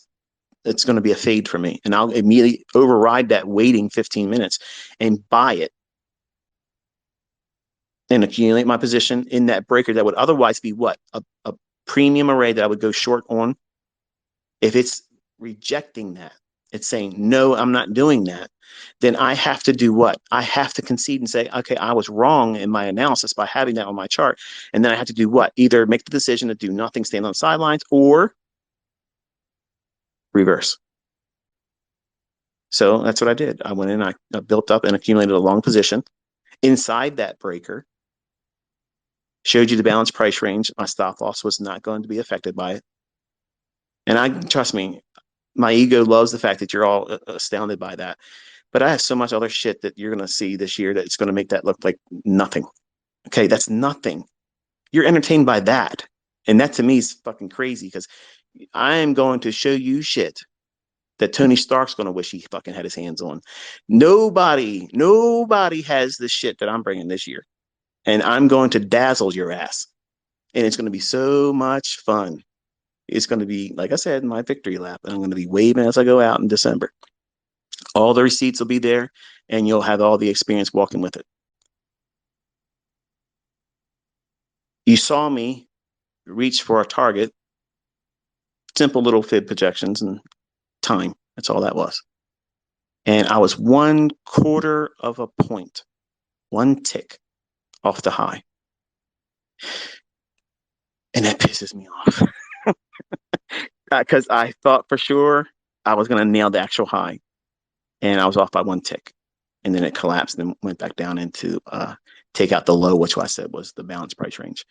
going to be a fade for me. And I'll immediately override that waiting 15 minutes and buy it and accumulate my position in that breaker that would otherwise be what? A premium array that I would go short on. If it's rejecting that. It's saying, no, I'm not doing that. Then I have to do what? I have to concede and say, okay, I was wrong in my analysis by having that on my chart. And then I have to do what? Either make the decision to do nothing, stand on the sidelines, or reverse. So that's what I did. I went in, I built up and accumulated a long position inside that breaker, showed you the balanced price range. My stop loss was not going to be affected by it. And I trust me, my ego loves the fact that you're all astounded by that. But I have so much other shit that you're going to see this year that it's going to make that look like nothing. Okay, that's nothing. You're entertained by that. And that to me is fucking crazy because I am going to show you shit that Tony Stark's going to wish he fucking had his hands on. Nobody has the shit that I'm bringing this year. And I'm going to dazzle your ass. And it's going to be so much fun. It's going to be, like I said, my victory lap. And I'm going to be waving as I go out in December. All the receipts will be there, and you'll have all the experience walking with it. You saw me reach for a target, simple little fib projections and time. That's all that was. And I was 1/4 of a point, one tick off the high. And that pisses me off because I thought for sure I was going to nail the actual high. And I was off by one tick. And then it collapsed and went back down into take out the low, which I said was the balanced price range.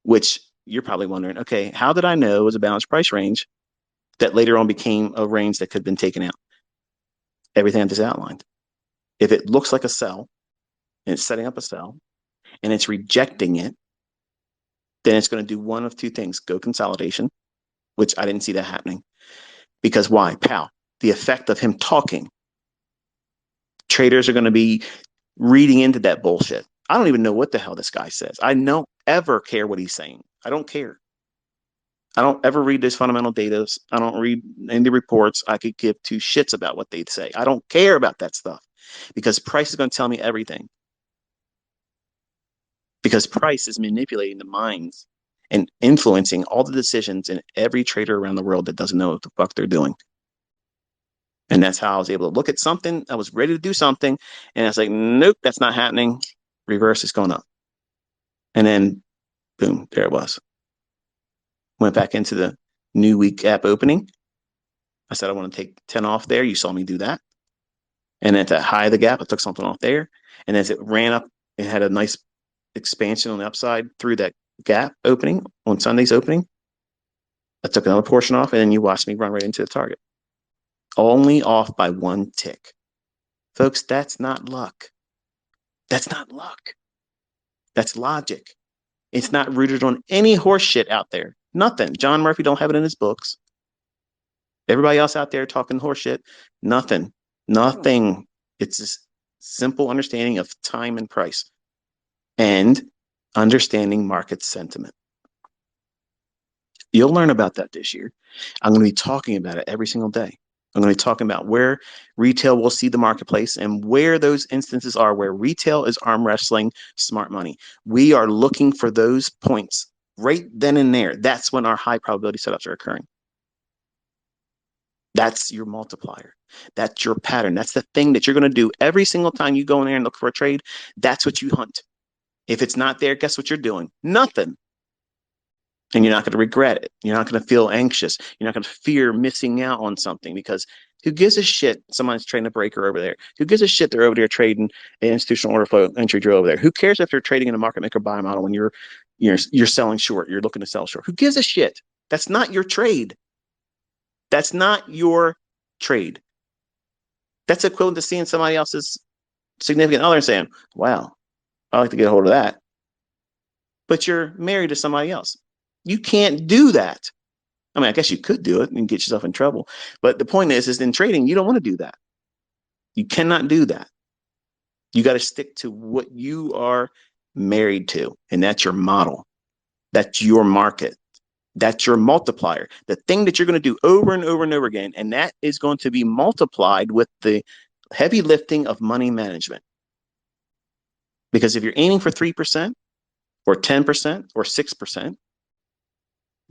Which you're probably wondering, okay, how did I know it was a balanced price range that later on became a range that could have been taken out? Everything I just outlined. If it looks like a sell and it's setting up a sell and it's rejecting it, then it's going to do one of two things: go consolidation, which I didn't see that happening. Because why? Pal, the effect of him talking. Traders are going to be reading into that bullshit. I don't even know what the hell this guy says. I don't ever care what he's saying. I don't care. I don't ever read those fundamental data. I don't read any reports. I could give two shits about what they say. I don't care about that stuff because price is going to tell me everything. Because price is manipulating the minds and influencing all the decisions in every trader around the world that doesn't know what the fuck they're doing. And that's how I was able to look at something. I was ready to do something. And I was like, nope, that's not happening. Reverse is going up. And then, boom, there it was. Went back into the new week gap opening. I said, I want to take 10 off there. You saw me do that. And at the high of the gap, I took something off there. And as it ran up, it had a nice expansion on the upside through that gap opening on Sunday's opening. I took another portion off, and then you watched me run right into the target. Only off by one tick. Folks, that's not luck. That's not luck. That's logic. It's not rooted on any horse shit out there. Nothing. John Murphy don't have it in his books. Everybody else out there talking horse shit. Nothing. Nothing. It's a simple understanding of time and price and understanding market sentiment. You'll learn about that this year. I'm going to be talking about it every single day. I'm going to be talking about where retail will see the marketplace and where those instances are where retail is arm wrestling smart money. We are looking for those points right then and there. That's when our high probability setups are occurring. That's your multiplier. That's your pattern. That's the thing that you're going to do every single time you go in there and look for a trade. That's what you hunt. If it's not there, guess what you're doing? Nothing. And you're not going to regret it. You're not going to feel anxious. You're not going to fear missing out on something because who gives a shit someone's trading a breaker over there? Who gives a shit they're over there trading an institutional order flow entry drill over there? Who cares if they're trading in a market maker buy model when you're selling short, you're looking to sell short? Who gives a shit? That's not your trade. That's not your trade. That's equivalent to seeing somebody else's significant other and saying, wow, I'd like to get a hold of that. But you're married to somebody else. You can't do that. I mean, I guess you could do it and get yourself in trouble. But the point is in trading, you don't want to do that. You cannot do that. You got to stick to what you are married to. And that's your model. That's your market. That's your multiplier. The thing that you're going to do over and over and over again. And that is going to be multiplied with the heavy lifting of money management. Because if you're aiming for 3% or 10% or 6%,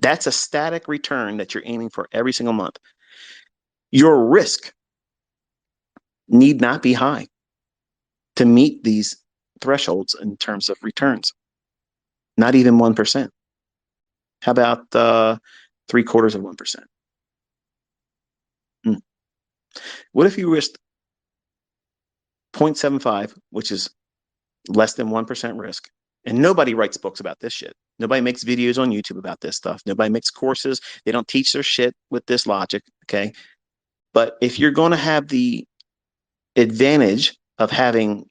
That's a static return that you're aiming for every single month. Your risk need not be high to meet these thresholds in terms of returns. Not even 1%. How about 3/4 of 1%? Hmm. What if you risked 0.75, which is less than 1% risk? And nobody writes books about this shit. Nobody makes videos on YouTube about this stuff. Nobody makes courses. They don't teach their shit with this logic. Okay. But if you're going to have the advantage of having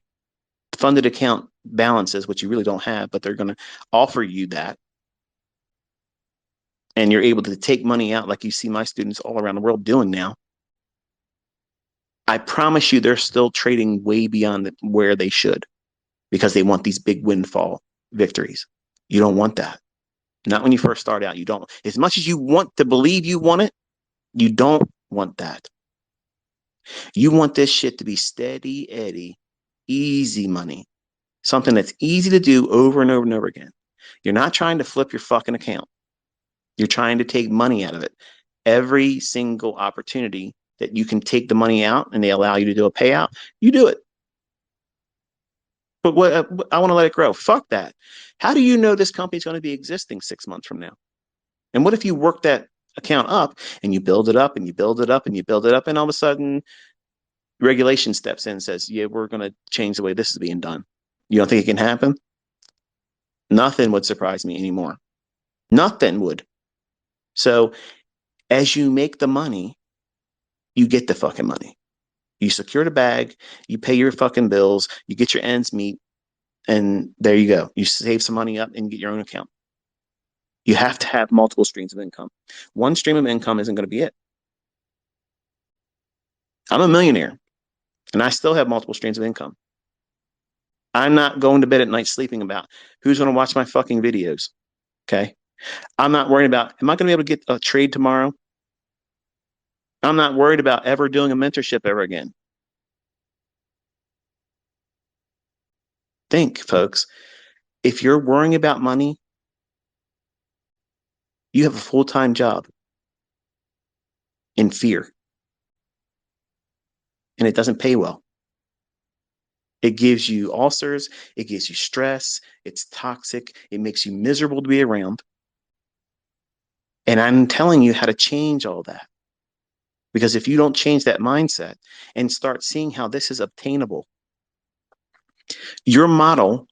funded account balances, which you really don't have, but they're going to offer you that, and you're able to take money out like you see my students all around the world doing now, I promise you they're still trading way beyond where they should because they want these big windfall victories. You don't want that. Not when you first start out. You don't. As much as you want to believe you want it, you don't want that. You want this shit to be steady Eddie, easy money, something that's easy to do over and over and over again. You're not trying to flip your fucking account. You're trying to take money out of it. Every single opportunity that you can take the money out and they allow you to do a payout, you do it. But what I want to let it grow. Fuck that. How do you know this company's going to be existing 6 months from now? And what if you work that account up and you build it up and you build it up and you build it up, and all of a sudden regulation steps in and says, yeah, we're going to change the way this is being done. You don't think it can happen? Nothing would surprise me anymore. Nothing would. So as you make the money, you get the fucking money. You secure the bag, you pay your fucking bills, you get your ends meet, and there you go. You save some money up and get your own account. You have to have multiple streams of income. One stream of income isn't going to be it. I'm a millionaire and I still have multiple streams of income. I'm not going to bed at night sleeping about who's going to watch my fucking videos. Okay. I'm not worried about, am I going to be able to get a trade tomorrow? I'm not worried about ever doing a mentorship ever again. Think, folks, if you're worrying about money, you have a full time job in fear and it doesn't pay well. It gives you ulcers, it gives you stress, it's toxic, it makes you miserable to be around. And I'm telling you how to change all that. Because if you don't change that mindset and start seeing how this is obtainable, your model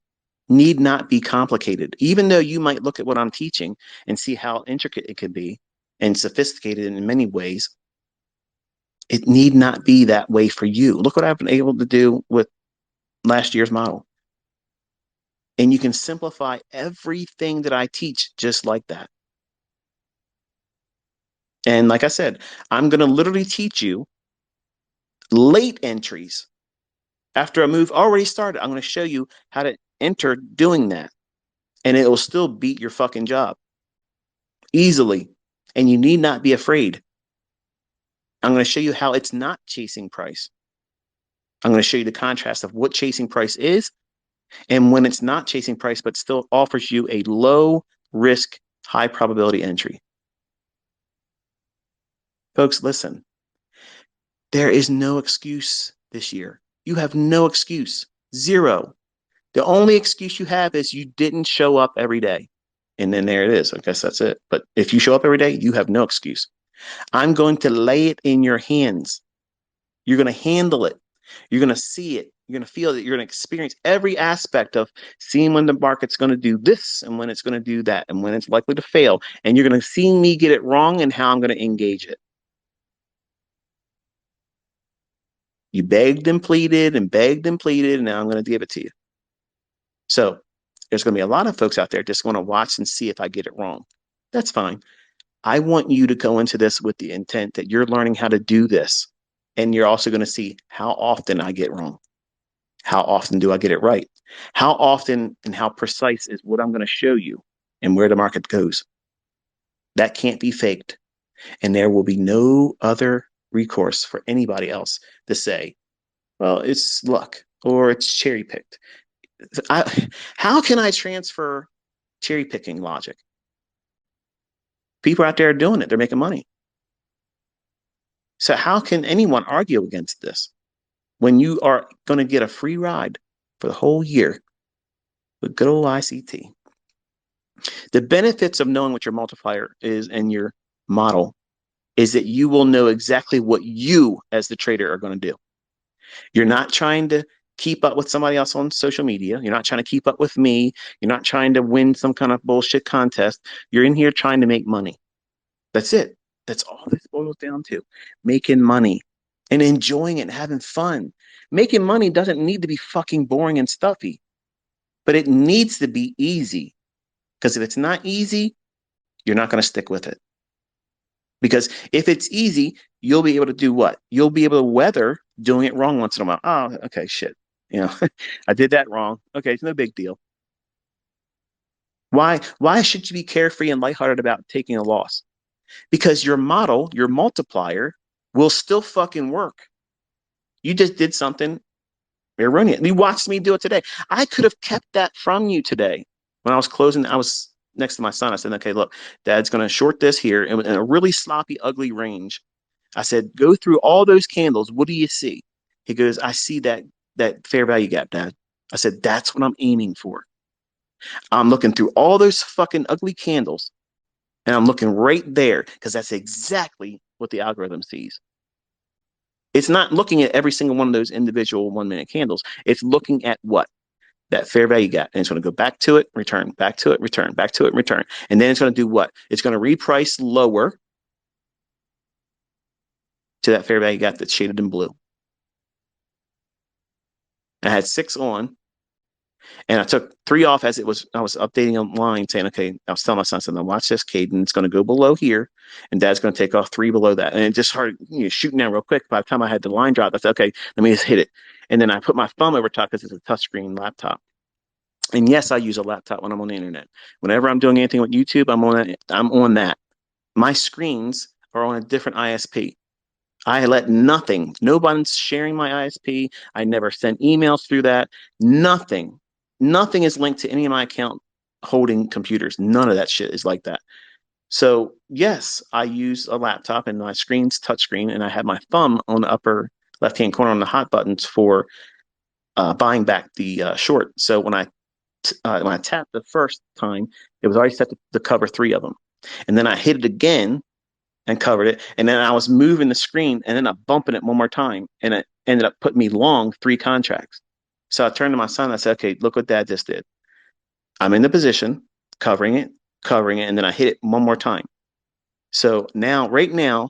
need not be complicated. Even though you might look at what I'm teaching and see how intricate it could be and sophisticated in many ways, it need not be that way for you. Look what I've been able to do with last year's model. And you can simplify everything that I teach just like that. And like I said, I'm going to literally teach you late entries after a move already started. I'm going to show you how to enter doing that. And it will still beat your fucking job easily. And you need not be afraid. I'm going to show you how it's not chasing price. I'm going to show you the contrast of what chasing price is and when it's not chasing price, but still offers you a low risk, high probability entry. Folks, listen, there is no excuse this year. You have no excuse. Zero. The only excuse you have is you didn't show up every day. And then there it is. I guess that's it. But if you show up every day, you have no excuse. I'm going to lay it in your hands. You're going to handle it. You're going to see it. You're going to feel it. You're going to experience every aspect of seeing when the market's going to do this and when it's going to do that and when it's likely to fail. And you're going to see me get it wrong and how I'm going to engage it. You begged and pleaded and begged and pleaded, and now I'm going to give it to you. So there's going to be a lot of folks out there just want to watch and see if I get it wrong. That's fine. I want you to go into this with the intent that you're learning how to do this. And you're also going to see how often I get wrong. How often do I get it right? How often and how precise is what I'm going to show you and where the market goes? That can't be faked. And there will be no other recourse for anybody else to say, well, it's luck or it's cherry picked. How can I transfer cherry picking logic? People out there are doing it. They're making money. So how can anyone argue against this when you are going to get a free ride for the whole year with good old ICT? The benefits of knowing what your multiplier is and your model is that you will know exactly what you as the trader are going to do. You're not trying to keep up with somebody else on social media. You're not trying to keep up with me. You're not trying to win some kind of bullshit contest. You're in here trying to make money. That's it. That's all this boils down to. Making money and enjoying it and having fun. Making money doesn't need to be fucking boring and stuffy, but it needs to be easy. Because if it's not easy, you're not going to stick with it. Because if it's easy, you'll be able to do what? You'll be able to weather doing it wrong once in a while. Oh, okay, shit. You know, I did that wrong. Okay, it's no big deal. Why should you be carefree and lighthearted about taking a loss? Because your model, your multiplier, will still fucking work. You just did something erroneous. You watched me do it today. I could have kept that from you today. When I was closing, I was next to my son. I said, okay, look, dad's going to short this here in a really sloppy, ugly range. I said, go through all those candles. What do you see? He goes, I see that fair value gap, Dad. I said, that's what I'm aiming for. I'm looking through all those fucking ugly candles and I'm looking right there because that's exactly what the algorithm sees. It's not looking at every single one of those individual 1 minute candles. It's looking at what? That fair value gap. And it's going to go back to it, return, back to it, return, back to it, return. And then it's going to do what? It's going to reprice lower to that fair value gap that's shaded in blue. I had 6 on, and I took 3 off as it was. I was updating online, saying, "Okay." I was telling my son, "I said, now watch this, Caden. It's going to go below here, and Dad's going to take off 3 below that." And it just started shooting down real quick. By the time I had the line drop, I said, "Okay, let me just hit it." And then I put my thumb over top because it's a touchscreen laptop. And yes, I use a laptop when I'm on the internet. Whenever I'm doing anything with YouTube, I'm on it. I'm on that. My screens are on a different ISP. I let nothing, nobody's sharing my ISP. I never send emails through that. Nothing. Nothing is linked to any of my account holding computers. None of that shit is like that. So, yes, I use a laptop and my screen's touchscreen, and I have my thumb on the upper left hand corner on the hot buttons for buying back the short. So, when I tapped the first time, it was already set to cover 3 of them. And then I hit it again and covered it. And then I was moving the screen and then I'm bumping it one more time. And it ended up putting me long 3 contracts. So I turned to my son and I said, okay, look what Dad just did. I'm in the position, covering it, and then I hit it one more time. So now, right now,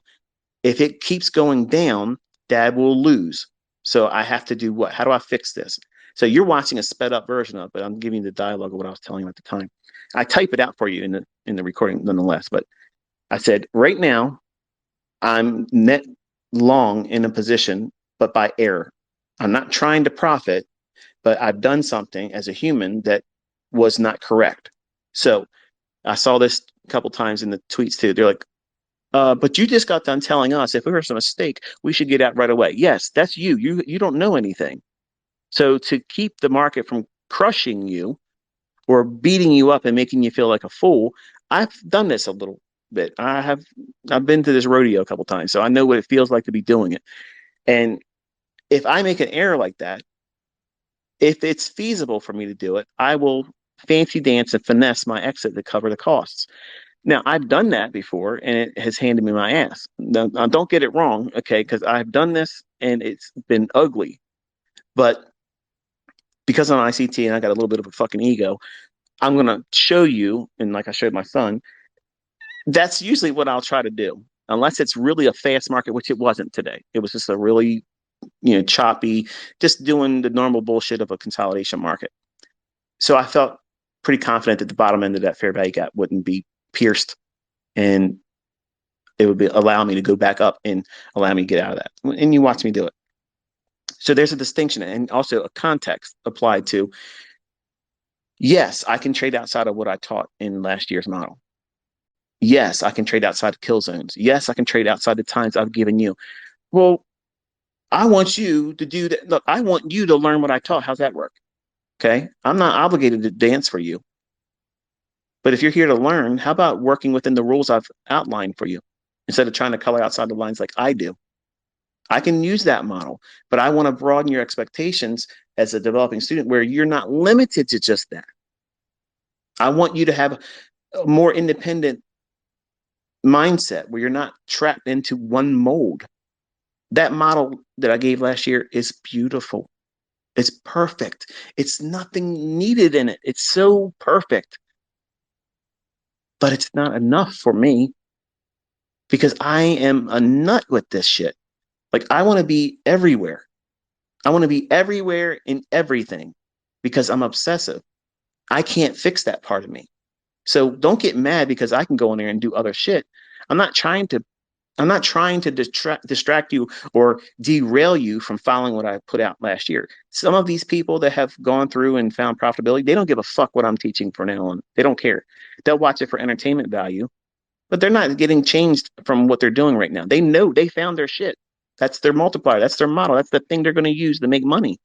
if it keeps going down, Dad will lose. So I have to do what? How do I fix this? So you're watching a sped up version of it, but I'm giving you the dialogue of what I was telling you at the time. I type it out for you in the recording nonetheless, but I said, right now, I'm net long in a position, but by error. I'm not trying to profit, but I've done something as a human that was not correct. So I saw this a couple times in the tweets too. They're like, but you just got done telling us if it was a mistake, we should get out right away. Yes, that's you. You don't know anything. So to keep the market from crushing you or beating you up and making you feel like a fool, I've done this a little bit. I've been to this rodeo a couple times, so I know what it feels like to be doing it. And if I make an error like that, if it's feasible for me to do it, I will fancy dance and finesse my exit to cover the costs. Now, I've done that before and it has handed me my ass. Now don't get it wrong, okay? Because I've done this and it's been ugly. But because I'm ICT and I got a little bit of a fucking ego, I'm going to show you, and like I showed my son, that's usually what I'll try to do. Unless it's really a fast market, which it wasn't today. It was just a really, choppy, just doing the normal bullshit of a consolidation market. So I felt pretty confident that the bottom end of that fair value gap wouldn't be pierced and it would allow me to go back up and allow me to get out of that. And you watch me do it. So there's a distinction and also a context applied to, yes, I can trade outside of what I taught in last year's model. Yes, I can trade outside of kill zones. Yes, I can trade outside the times I've given you. Well, I want you to do that. Look, I want you to learn what I taught. How's that work? Okay. I'm not obligated to dance for you. But if you're here to learn, how about working within the rules I've outlined for you instead of trying to color outside the lines like I do? I can use that model, but I want to broaden your expectations as a developing student where you're not limited to just that. I want you to have a more independent mindset where you're not trapped into one mold. That model that I gave last year is beautiful. It's perfect. It's nothing needed in it. It's so perfect, but it's not enough for me because I am a nut with this shit. Like, I want to be everywhere. I want to be everywhere in everything because I'm obsessive. I can't fix that part of me. So don't get mad because I can go in there and do other shit. I'm not trying to I'm not trying to distract you or derail you from following what I put out last year. Some of these people that have gone through and found profitability, they don't give a fuck what I'm teaching from now on. They don't care. They'll watch it for entertainment value, but they're not getting changed from what they're doing right now. They know they found their shit. That's their multiplier. That's their model. That's the thing they're going to use to make money.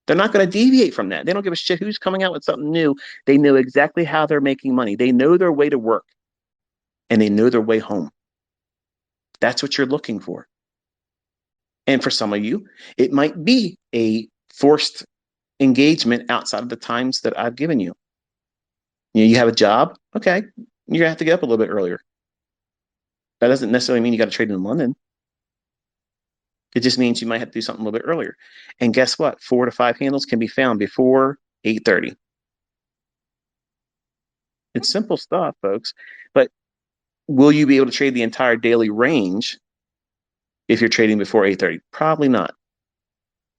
They're not going to deviate from that. They don't give a shit who's coming out with something new. They know exactly how they're making money. They know their way to work and they know their way home. That's what you're looking for. And for some of you, it might be a forced engagement outside of the times that I've given you. You have a job, okay, you're gonna have to get up a little bit earlier. That doesn't necessarily mean you got to trade in London. It just means you might have to do something a little bit earlier. And guess what? 4 to 5 handles can be found before 8:30. It's simple stuff, folks. But will you be able to trade the entire daily range if you're trading before 8:30? Probably not,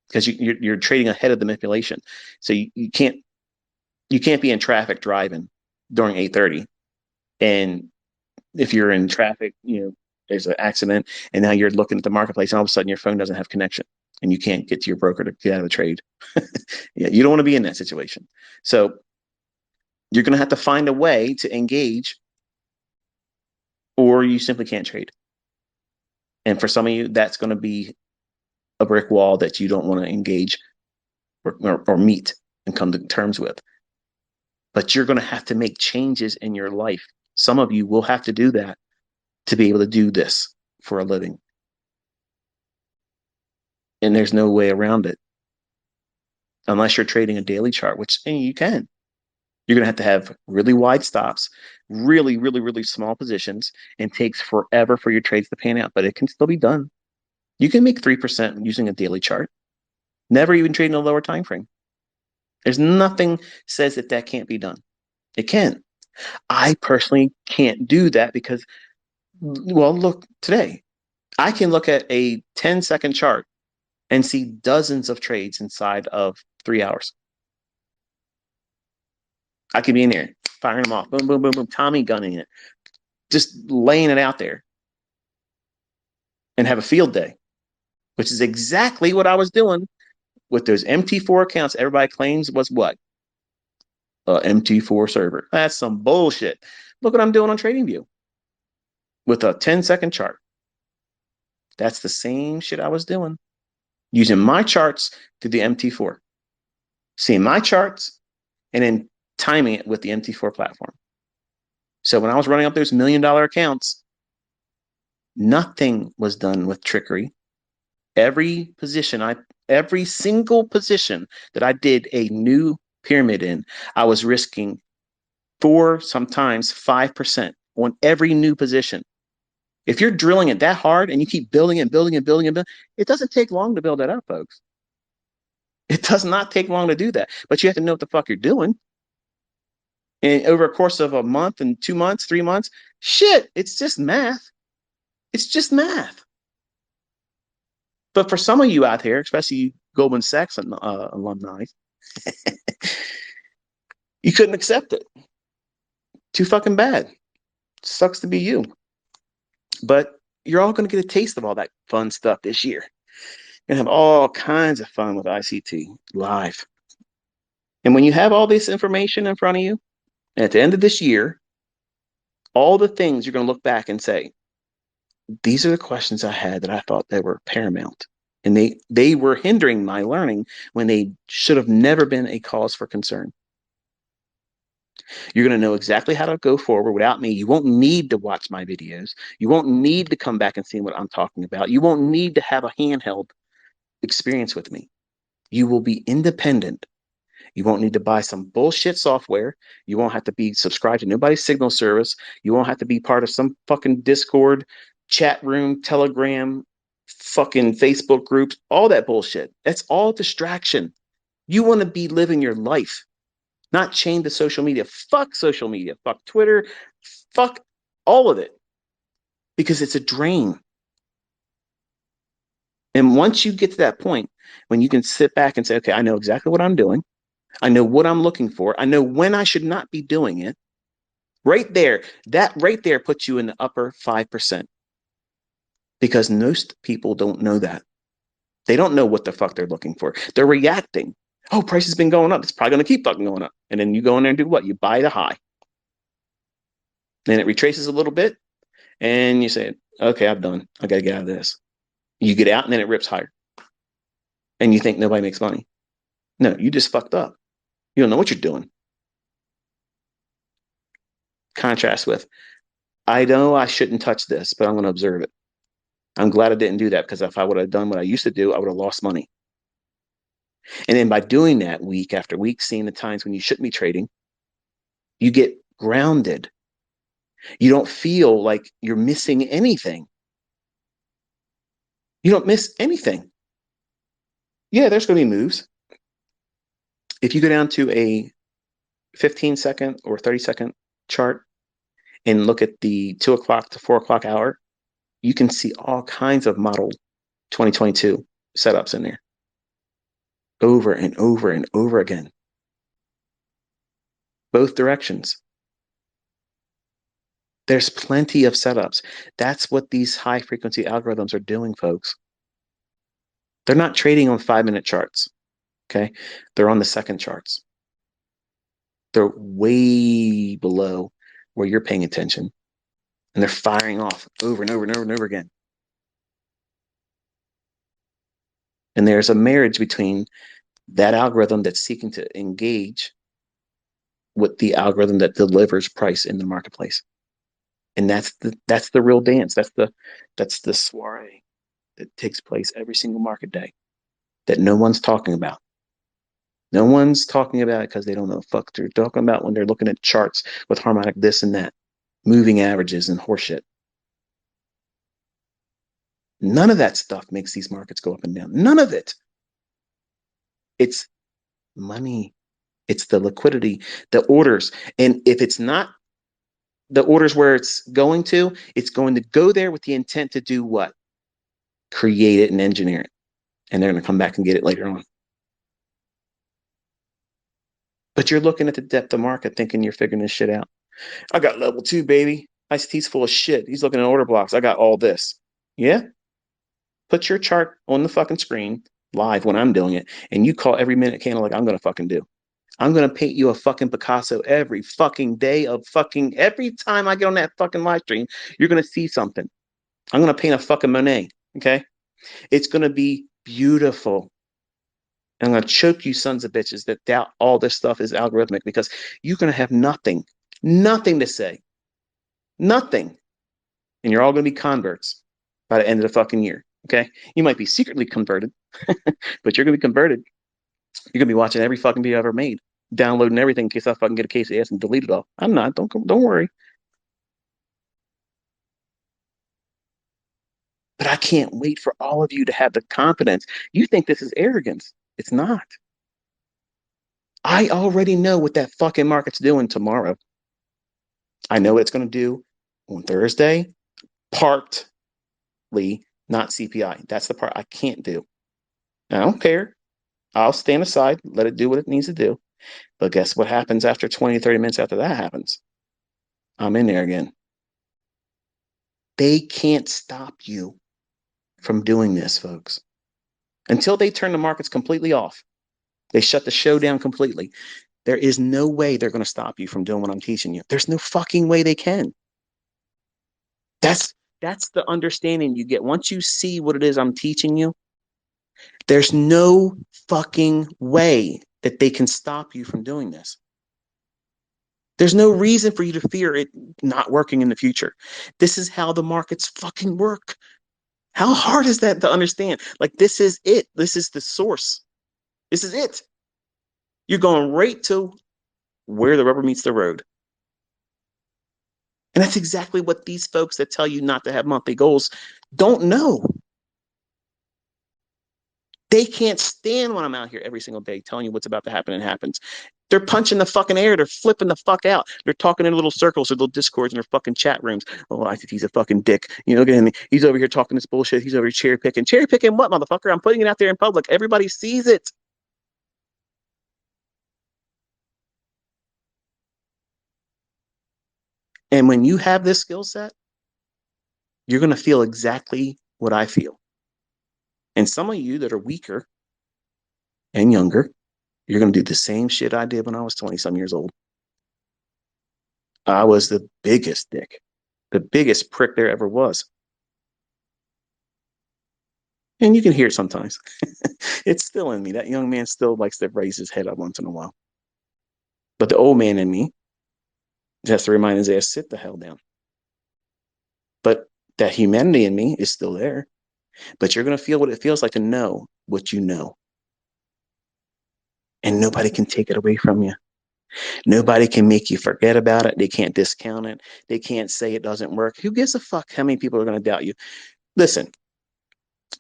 because you're trading ahead of the manipulation. So you can't be in traffic driving during 8:30. And if you're in traffic, there's an accident, and now you're looking at the marketplace, and all of a sudden your phone doesn't have connection, and you can't get to your broker to get out of the trade. Yeah, you don't want to be in that situation. So you're going to have to find a way to engage, or you simply can't trade. And for some of you, that's going to be a brick wall that you don't want to engage or meet and come to terms with. But you're going to have to make changes in your life. Some of you will have to do that to be able to do this for a living. And there's no way around it unless you're trading a daily chart, which you can. You're going to have really wide stops, really, really, really small positions, and takes forever for your trades to pan out, but it can still be done. You can make 3% using a daily chart, never even trading a lower time frame. There's nothing says that can't be done. It can. I personally can't do that because, well, look, today, I can look at a 10-second chart and see dozens of trades inside of 3 hours. I could be in there firing them off, boom, boom, boom, boom, Tommy gunning it, just laying it out there and have a field day, which is exactly what I was doing with those MT4 accounts. Everybody claims was what? MT4 server. That's some bullshit. Look what I'm doing on TradingView with a 10-second chart. That's the same shit I was doing using my charts to the MT4, seeing my charts and then timing it with the MT4 platform. So when I was running up those $1 million accounts, nothing was done with trickery. Every single position that I did a new pyramid in, I was risking 4, sometimes 5% on every new position. If you're drilling it that hard and you keep building and building and building and building, it doesn't take long to build that up, folks. It does not take long to do that, but you have to know what the fuck you're doing. And over a course of a month and 2 months, 3 months, shit, it's just math. It's just math. But for some of you out here, especially Goldman Sachs alumni, you couldn't accept it. Too fucking bad. Sucks to be you. But you're all going to get a taste of all that fun stuff this year. You're going to have all kinds of fun with ICT live. And when you have all this information in front of you, at the end of this year, all the things you're going to look back and say, these are the questions I had that I thought they were paramount. And they were hindering my learning when they should have never been a cause for concern. You're going to know exactly how to go forward without me. You won't need to watch my videos. You won't need to come back and see what I'm talking about. You won't need to have a handheld experience with me. You will be independent. You won't need to buy some bullshit software. You won't have to be subscribed to nobody's signal service. You won't have to be part of some fucking Discord, chat room, Telegram, fucking Facebook groups, all that bullshit. That's all distraction. You want to be living your life, not chained to social media. Fuck social media. Fuck Twitter. Fuck all of it because it's a drain. And once you get to that point when you can sit back and say, okay, I know exactly what I'm doing. I know what I'm looking for. I know when I should not be doing it. Right there, that right there puts you in the upper 5% because most people don't know that. They don't know what the fuck they're looking for. They're reacting. Oh, price has been going up. It's probably going to keep fucking going up. And then you go in there and do what? You buy the high. Then it retraces a little bit and you say, okay, I'm done. I got to get out of this. You get out and then it rips higher. And you think nobody makes money. No, you just fucked up. You don't know what you're doing. Contrast with, I know I shouldn't touch this, but I'm going to observe it. I'm glad I didn't do that because if I would have done what I used to do, I would have lost money. And then by doing that week after week, seeing the times when you shouldn't be trading, you get grounded. You don't feel like you're missing anything. You don't miss anything. Yeah, there's going to be moves. If you go down to a 15-second or 30-second chart and look at the 2 o'clock to 4 o'clock hour, you can see all kinds of model 2022 setups in there over and over and over again. Both directions. There's plenty of setups. That's what these high frequency algorithms are doing, folks. They're not trading on 5-minute charts. Okay. They're on the second charts. They're way below where you're paying attention. And they're firing off over and over and over and over again. And there's a marriage between that algorithm that's seeking to engage with the algorithm that delivers price in the marketplace. And that's the real dance. That's the soiree that takes place every single market day that no one's talking about. No one's talking about it because they don't know the fuck they're talking about when they're looking at charts with harmonic this and that, moving averages and horseshit. None of that stuff makes these markets go up and down. None of it. It's money. It's the liquidity, the orders. And if it's not the orders where it's going to go there with the intent to do what? Create it and engineer it. And they're going to come back and get it later on. But you're looking at the depth of market thinking you're figuring this shit out. I got level 2, baby. ICT's full of shit. He's looking at order blocks. I got all this. Yeah? Put your chart on the fucking screen live when I'm doing it, and you call every minute candle like I'm going to fucking do. I'm going to paint you a fucking Picasso every fucking day of fucking, every time I get on that fucking live stream, you're going to see something. I'm going to paint a fucking Monet. Okay. It's going to be beautiful. And I'm going to choke you sons of bitches that doubt all this stuff is algorithmic because you're going to have nothing to say. Nothing. And you're all going to be converts by the end of the fucking year. Okay. You might be secretly converted, but you're going to be converted. You're going to be watching every fucking video I ever made, downloading everything in case I fucking get a case of ass and delete it all. I'm not. Don't worry. But I can't wait for all of you to have the confidence. You think this is arrogance. It's not. I already know what that fucking market's doing tomorrow. I know what it's going to do on Thursday, partly, not CPI. That's the part I can't do. I don't care. I'll stand aside, let it do what it needs to do. But guess what happens after 20, 30 minutes after that happens? I'm in there again. They can't stop you from doing this, folks. Until they turn the markets completely off, they shut the show down completely. There is no way they're going to stop you from doing what I'm teaching you. There's no fucking way they can. That's the understanding you get. Once you see what it is I'm teaching you, there's no fucking way that they can stop you from doing this. There's no reason for you to fear it not working in the future. This is how the markets fucking work. How hard is that to understand? Like, this is it. This is the source. This is it. You're going right to where the rubber meets the road. And that's exactly what these folks that tell you not to have monthly goals don't know. They can't stand when I'm out here every single day telling you what's about to happen and happens. They're punching the fucking air. They're flipping the fuck out. They're talking in little circles or little discords in their fucking chat rooms. Oh, ICT's a fucking dick. You know, look at him. He's over here talking this bullshit. He's over here cherry picking. Cherry picking what, motherfucker? I'm putting it out there in public. Everybody sees it. And when you have this skill set, you're going to feel exactly what I feel. And some of you that are weaker and younger, you're going to do the same shit I did when I was 20 some years old. I was the biggest dick, the biggest prick there ever was. And you can hear it sometimes. It's still in me. That young man still likes to raise his head up once in a while. But the old man in me has to remind his ass, sit the hell down. But that humanity in me is still there. But you're going to feel what it feels like to know what you know. And nobody can take it away from you. Nobody can make you forget about it. They can't discount it. They can't say it doesn't work. Who gives a fuck how many people are going to doubt you? Listen,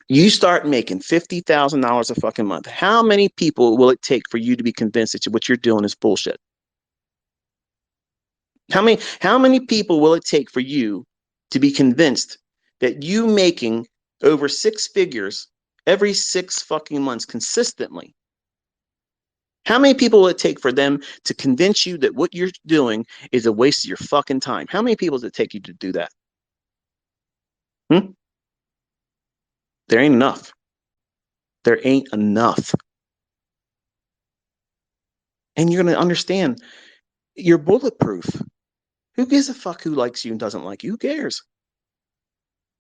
you start making $50,000 a fucking month. How many people will it take for you to be convinced that what you're doing is bullshit? How many people will it take for you to be convinced that you making over six figures every 6 fucking months consistently? How many people will it take for them to convince you that what you're doing is a waste of your fucking time? How many people does it take you to do that? Hmm? There ain't enough. There ain't enough. And you're going to understand you're bulletproof. Who gives a fuck who likes you and doesn't like you? Who cares?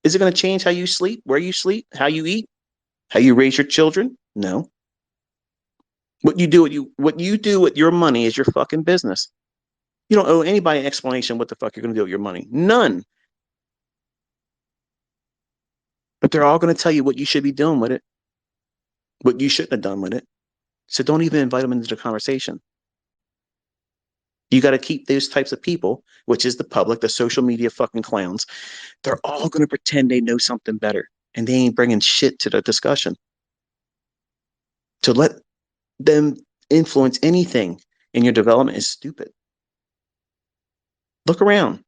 Is it going to change how you sleep, where you sleep, how you eat, how you raise your children? No. What you do with your money is your fucking business. You don't owe anybody an explanation what the fuck you're going to do with your money. None. But they're all going to tell you what you should be doing with it, what you shouldn't have done with it. So don't even invite them into the conversation. You got to keep those types of people, which is the public, the social media fucking clowns. They're all going to pretend they know something better, and they ain't bringing shit to the discussion. To let them influence anything in your development is stupid. Look around.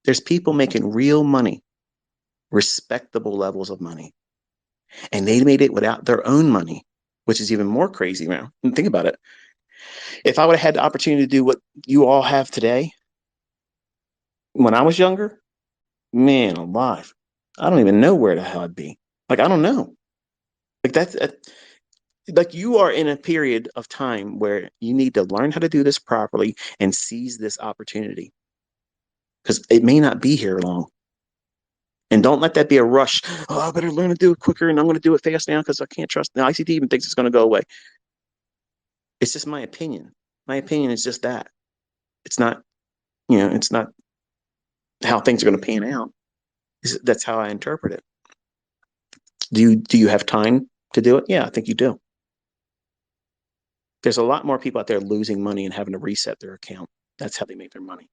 There's people making real money, respectable levels of money, and they made it without their own money, which is even more crazy now. And think about it. If I would have had the opportunity to do what you all have today when I was younger, man alive, I don't even know where the hell I'd be. Like, I don't know. Like, that's like you are in a period of time where you need to learn how to do this properly and seize this opportunity because it may not be here long. And don't let that be a rush. Oh, I better learn to do it quicker and I'm going to do it fast now because I can't trust. Now, ICT even thinks it's going to go away. It's just my opinion. My opinion is just that. It's not, it's not how things are going to pan out. That's how I interpret it. Do you have time to do it? Yeah, I think you do. There's a lot more people out there losing money and having to reset their account. That's how they make their money.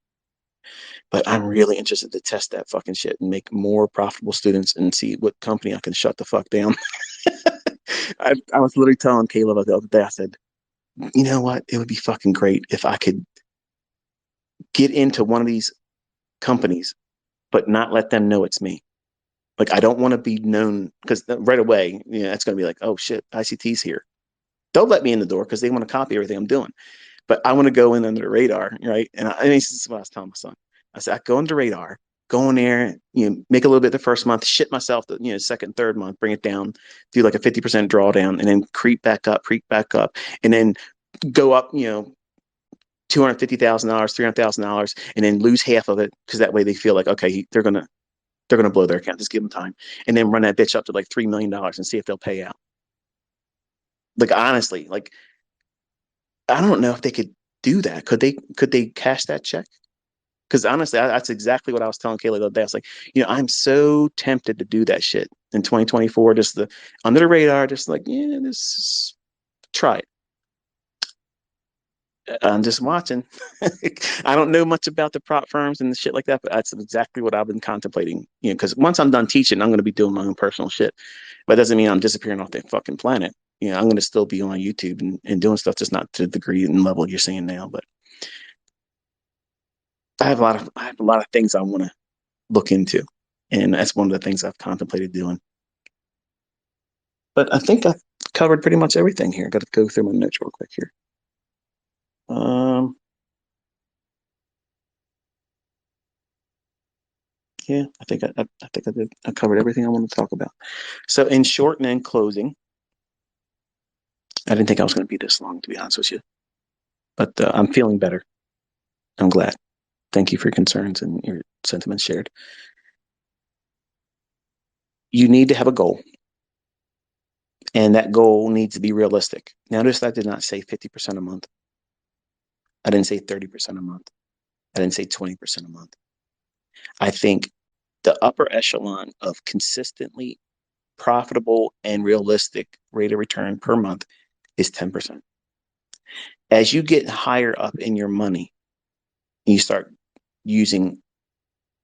But I'm really interested to test that fucking shit and make more profitable students and see what company I can shut the fuck down. I was literally telling Caleb the other day, I said, you know what? It would be fucking great if I could get into one of these companies, but not let them know it's me. Like, I don't want to be known because right away, it's going to be like, oh shit, ICT's here. They'll let me in the door because they want to copy everything I'm doing. But I want to go in under the radar, right? And this is what I was telling my son. I said, I go under the radar, go in there, make a little bit the first month, shit myself the second, third month, bring it down, do like a 50% drawdown, and then creep back up, and then go up, $250,000, $300,000, and then lose half of it because that way they feel like, okay, they're gonna blow their account. Just give them time, and then run that bitch up to like $3 million and see if they'll pay out. Like, honestly, like, I don't know if they could do that? Could they cash that check? Because honestly, that's exactly what I was telling Kayla the other day. I was like, I'm so tempted to do that shit in 2024, just the under the radar, just like, yeah, this is, try it. I'm just watching. I don't know much about the prop firms and the shit like that, but that's exactly what I've been contemplating. Because once I'm done teaching, I'm going to be doing my own personal shit. But that doesn't mean I'm disappearing off the fucking planet. I'm going to still be on YouTube and doing stuff, just not to the degree and level you're seeing now. But I have a lot of things I want to look into, and that's one of the things I've contemplated doing. But I think I've covered pretty much everything here. I got to go through my notes real quick here. Um, yeah, I think I did. I covered everything I wanted to talk about. So, in short and in closing, I didn't think I was going to be this long, to be honest with you, but I'm feeling better. I'm glad. Thank you for your concerns and your sentiments shared. You need to have a goal, and that goal needs to be realistic. Notice I did not say 50% a month. I didn't say 30% a month. I didn't say 20% a month. I think the upper echelon of consistently profitable and realistic rate of return per month is 10%. As you get higher up in your money, you start using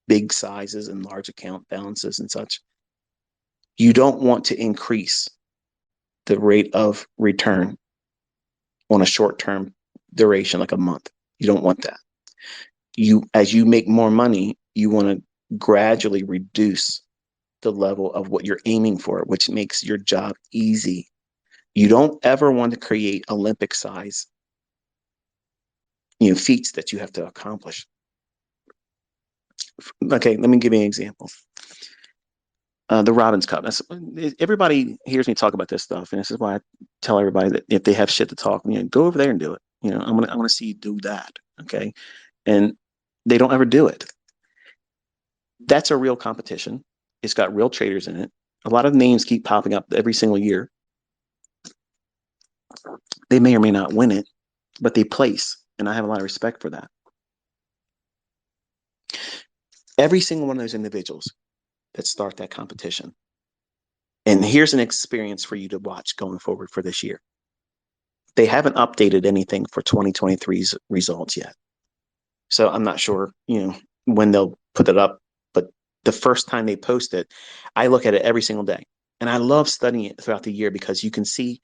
big sizes and large account balances and such, you don't want to increase the rate of return on a short term duration like a month. You don't want that. As you make more money, you want to gradually reduce the level of what you're aiming for, which makes your job easy. You don't ever want to create Olympic size, feats that you have to accomplish. Okay, let me give you an example. The Robbins Cup. Everybody hears me talk about this stuff, and this is why I tell everybody that if they have shit to talk, go over there and do it. I want to see you do that. Okay, and they don't ever do it. That's a real competition. It's got real traders in it. A lot of names keep popping up every single year. They may or may not win it, but they place, and I have a lot of respect for that. Every single one of those individuals that start that competition. And here's an experience for you to watch going forward for this year. They haven't updated anything for 2023's results yet. So I'm not sure, when they'll put it up, but the first time they post it, I look at it every single day. And I love studying it throughout the year because you can see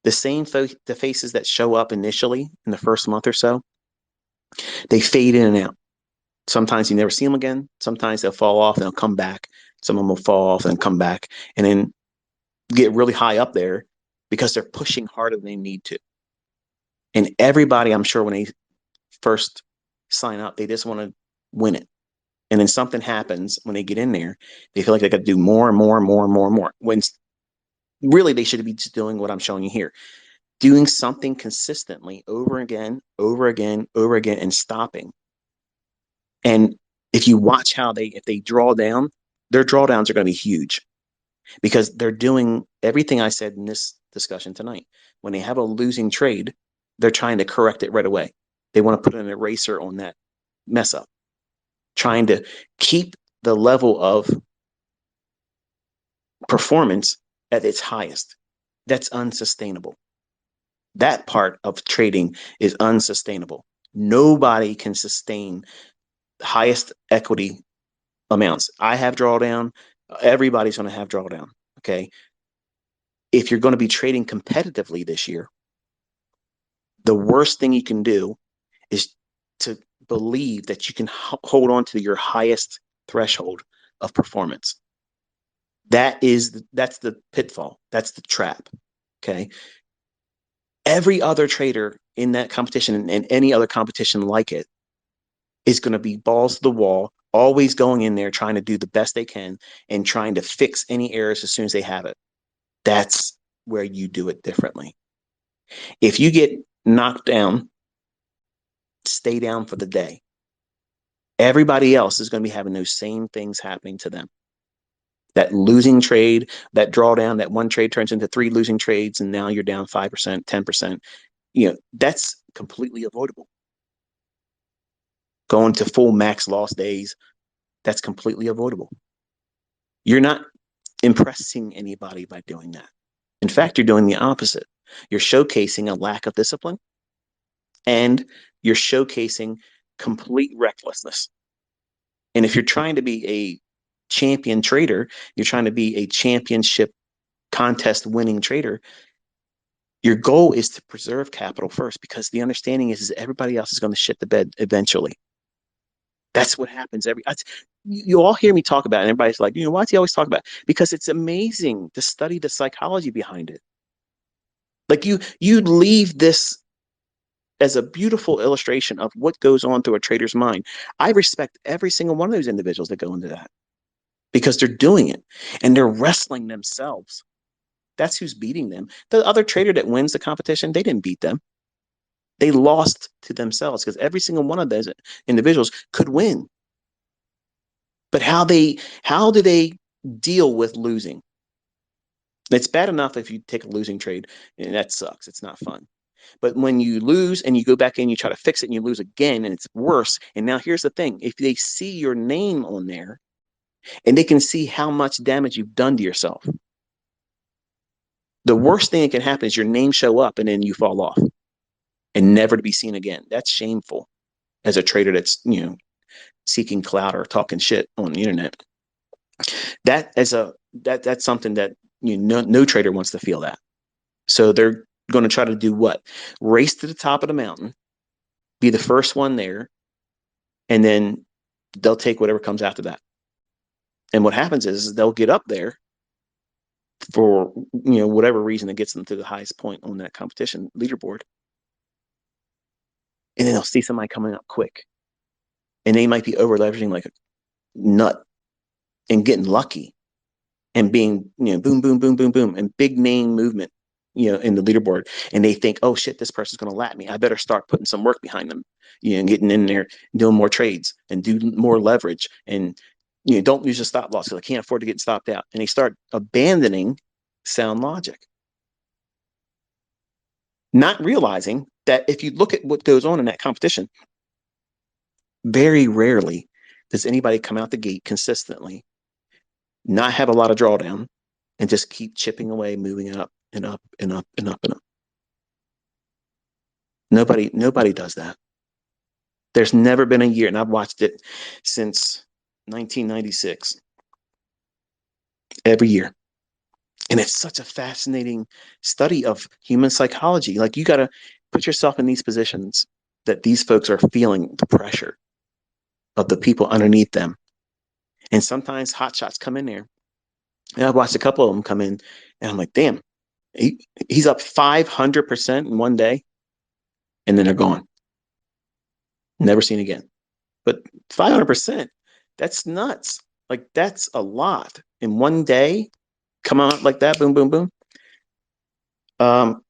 the same the faces that show up initially in the first month or so, they fade in and out. Sometimes you never see them again. Sometimes they'll fall off and they'll come back. Some of them will fall off and come back and then get really high up there because they're pushing harder than they need to. And everybody, I'm sure, when they first sign up, they just want to win it. And then something happens when they get in there. They feel like they got to do more and more and more and more and more. When really they should be just doing what I'm showing you here. Doing something consistently over again, over again, over again, and stopping. And if you watch if they draw down, their drawdowns are going to be huge because they're doing everything I said in this discussion tonight. When they have a losing trade, they're trying to correct it right away. They want to put an eraser on that mess up, trying to keep the level of performance at its highest. That's unsustainable. That part of trading is unsustainable. Nobody can sustain highest equity amounts. I have drawdown. Everybody's going to have drawdown. Okay. If you're going to be trading competitively this year, the worst thing you can do is to believe that you can hold on to your highest threshold of performance. That's the pitfall. That's the trap. Okay. Every other trader in that competition and any other competition like it is going to be balls to the wall, always going in there trying to do the best they can and trying to fix any errors as soon as they have it. That's where you do it differently. If you get knocked down, stay down for the day. Everybody else is going to be having those same things happening to them. That losing trade, that drawdown, that one trade turns into 3 losing trades, and now you're down 5%, 10%. That's completely avoidable. Going to full max loss days, that's completely avoidable. You're not impressing anybody by doing that. In fact, you're doing the opposite. You're showcasing a lack of discipline, and you're showcasing complete recklessness. And if you're trying to be a champion trader, you're trying to be a championship contest winning trader, your goal is to preserve capital first, because the understanding is everybody else is going to shit the bed eventually. That's what happens you all hear me talk about it, and everybody's like, why does he always talk about it? Because it's amazing to study the psychology behind it. Like you leave this as a beautiful illustration of what goes on through a trader's mind. I respect every single one of those individuals that go into that, because they're doing it and they're wrestling themselves. That's who's beating them. The other trader that wins the competition, they didn't beat them. They lost to themselves, because every single one of those individuals could win. But how do they deal with losing? It's bad enough if you take a losing trade, and that sucks. It's not fun. But when you lose and you go back in, you try to fix it and you lose again, and it's worse. And now here's the thing: if they see your name on there and they can see how much damage you've done to yourself, the worst thing that can happen is your name show up and then you fall off and never to be seen again. That's shameful as a trader that's, seeking clout or talking shit on the internet. That's something that no trader wants to feel that. So they're going to try to do what? Race to the top of the mountain, be the first one there, and then they'll take whatever comes after that. And what happens is they'll get up there for whatever reason that gets them to the highest point on that competition leaderboard, and then they'll see somebody coming up quick, and they might be over leveraging like a nut and getting lucky and being boom boom boom boom boom and big name movement in the leaderboard, and they think, oh shit, this person's going to lap me, I better start putting some work behind them, and getting in there, doing more trades and do more leverage, and don't use a stop loss because I can't afford to get stopped out, and they start abandoning sound logic, not realizing that if you look at what goes on in that competition, very rarely does anybody come out the gate consistently, not have a lot of drawdown, and just keep chipping away, moving up and up and up and up and up. Nobody does that. There's never been a year, and I've watched it since 1996, every year. And it's such a fascinating study of human psychology. Like, you got to put yourself in these positions that these folks are feeling the pressure of the people underneath them. And sometimes hot shots come in there. And I've watched a couple of them come in, and I'm like, damn, he's up 500% in one day, and then they're gone. Never seen again. But 500%, that's nuts. Like, that's a lot in one day. Come out like that, boom, boom, boom. I'm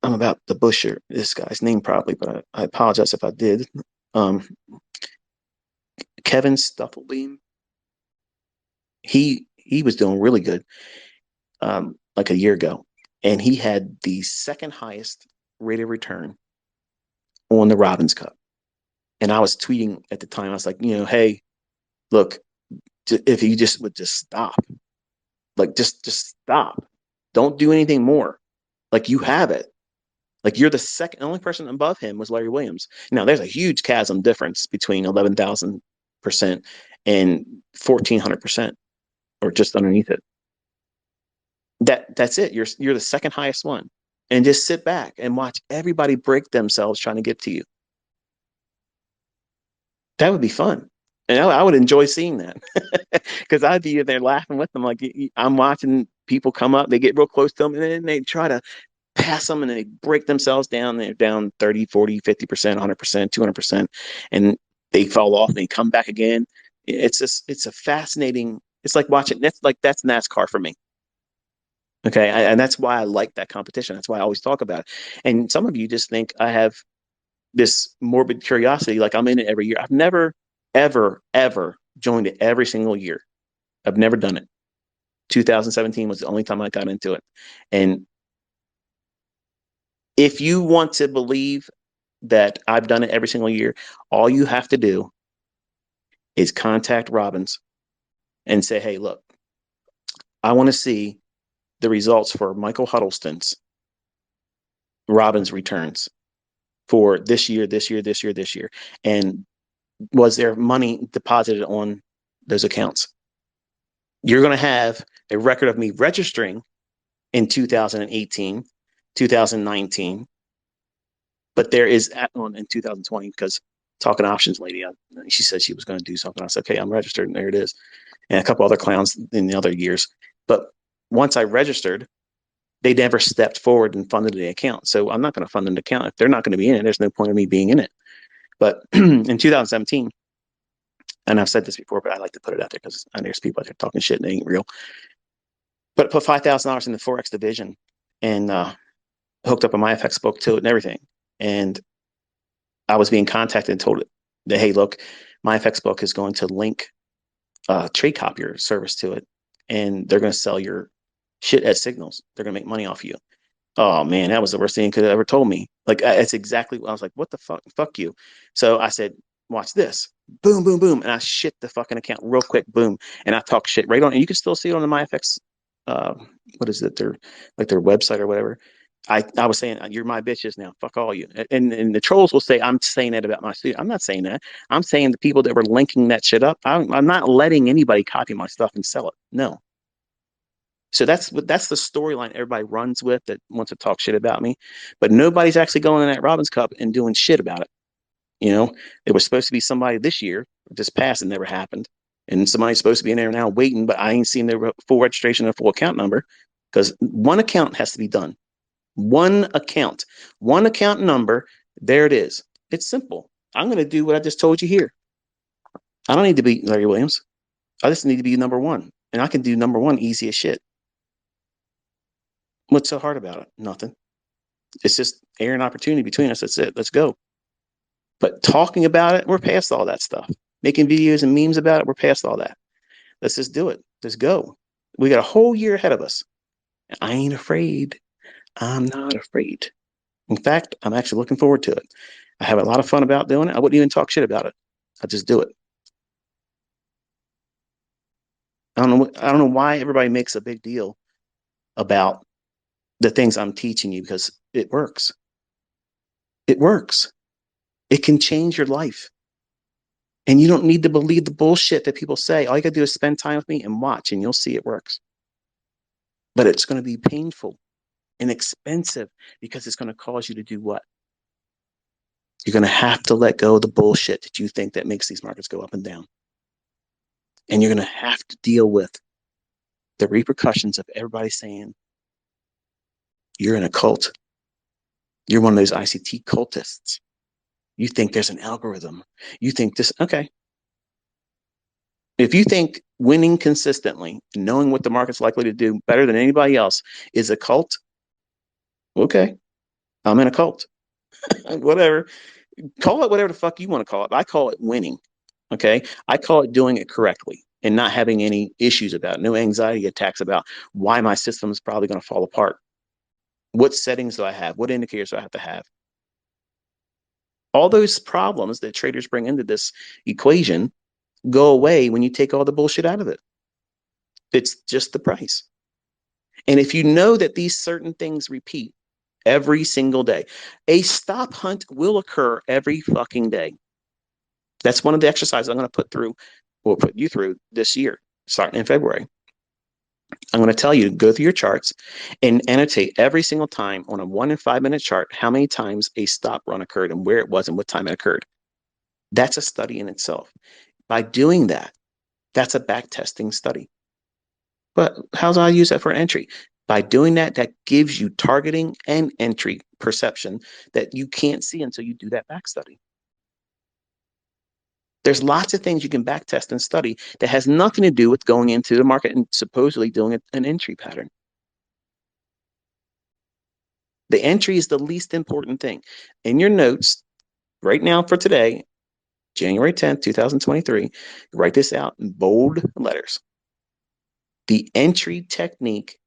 about to butcher this guy's name probably, but I apologize if I did. Um, Kevin Stufflebeam. He was doing really good, like a year ago, and he had the second highest rate of return on the Robbins Cup. And I was tweeting at the time. I was like, hey, look, if you just would just stop, like just stop, don't do anything more. Like, you have it. Like, you're the second. The only person above him was Larry Williams. Now, there's a huge chasm difference between 11,000% and 1,400%, or just underneath it. That's it. You're the second highest one, and just sit back and watch everybody break themselves trying to get to you. That would be fun. And I would enjoy seeing that, because I'd be there laughing with them. Like, I'm watching people come up, they get real close to them, and then they try to pass them, and they break themselves down. They're down 30, 40, 50%, 100%, 200%, and they fall off and they come back again. It's a fascinating, it's like watching, that's NASCAR for me. Okay. And that's why I like that competition. That's why I always talk about it. And some of you just think I have this morbid curiosity, like I'm in it every year. I've never, ever, ever joined it every single year. I've never done it. 2017 was the only time I got into it. And if you want to believe that I've done it every single year. All you have to do is contact Robbins and say, hey, look, I want to see the results for Michael Huddleston's Robbins returns for this year, this year, this year, this year. And was there money deposited on those accounts? You're going to have a record of me registering in 2018, 2019, but there is in 2020 because talking options lady, she said she was going to do something. I said, okay, I'm registered, and there it is. And a couple other clowns in the other years. But once I registered, they never stepped forward and funded the account. So I'm not going to fund an account. If they're not going to be in it, there's no point of me being in it. But in 2017, and I've said this before, but I like to put it out there because there's people out there talking shit and they ain't real. But I put $5,000 in the Forex division and hooked up a MyFX book to it and everything. And I was being contacted and told that, hey, look, MyFX book is going to link trade copier service to it, and they're going to sell your shit at signals. They're going to make money off you. Oh man, that was the worst thing you could have ever told me. Like, it's exactly what I was like, what the fuck? Fuck you. So I said, watch this. Boom, boom, boom. And I shit the fucking account real quick. Boom. And I talk shit right on. And you can still see it on the MyFX, uh, what is it? Their website or whatever. I was saying, you're my bitches now. Fuck all you. And the trolls will say, I'm saying that about my student. I'm not saying that. I'm saying the people that were linking that shit up, I'm not letting anybody copy my stuff and sell it. No. So that's the storyline everybody runs with that wants to talk shit about me, but nobody's actually going in that Robbins Cup and doing shit about it. You know, it was supposed to be somebody this year, just passed, and never happened. And somebody's supposed to be in there now waiting, but I ain't seen their full registration or full account number because one account has to be done. One account number. There it is. It's simple. I'm going to do what I just told you here. I don't need to be Larry Williams. I just need to be number one, and I can do number one easy as shit. What's so hard about it? Nothing. It's just air and opportunity between us. That's it. Let's go. But talking about it, we're past all that stuff. Making videos and memes about it, we're past all that. Let's just do it. Let's go. We got a whole year ahead of us. I ain't afraid. I'm not afraid. In fact, I'm actually looking forward to it. I have a lot of fun about doing it. I wouldn't even talk shit about it. I just do it. I don't know why everybody makes a big deal about the things I'm teaching you because it works. It works. It can change your life. And you don't need to believe the bullshit that people say. All you got to do is spend time with me and watch, and you'll see it works. But it's going to be painful and expensive because it's going to cause you to do what? You're going to have to let go of the bullshit that you think that makes these markets go up and down. And you're going to have to deal with the repercussions of everybody saying you're in a cult. You're one of those ICT cultists. You think there's an algorithm. You think this, okay. If you think winning consistently, knowing what the market's likely to do better than anybody else is a cult, okay, I'm in a cult. Whatever. Call it whatever the fuck you want to call it. I call it winning. Okay. I call it doing it correctly and not having any issues about it, no anxiety attacks about why my system is probably going to fall apart. What settings do I have? What indicators do I have to have? All those problems that traders bring into this equation go away when you take all the bullshit out of it. It's just the price. And if you know that these certain things repeat every single day, a stop hunt will occur every fucking day. That's one of the exercises I'm going to put you through this year, starting in February. I'm going to tell you to go through your charts and annotate every single time on a 1 and 5 minute chart how many times a stop run occurred and where it was and what time it occurred. That's a study in itself. By doing that, that's a back testing study. But how do I use that for an entry? By doing that, that gives you targeting and entry perception that you can't see until you do that back study. There's lots of things you can back test and study that has nothing to do with going into the market and supposedly doing an entry pattern. The entry is the least important thing. In your notes right now for today, January 10th, 2023, write this out in bold letters. The entry technique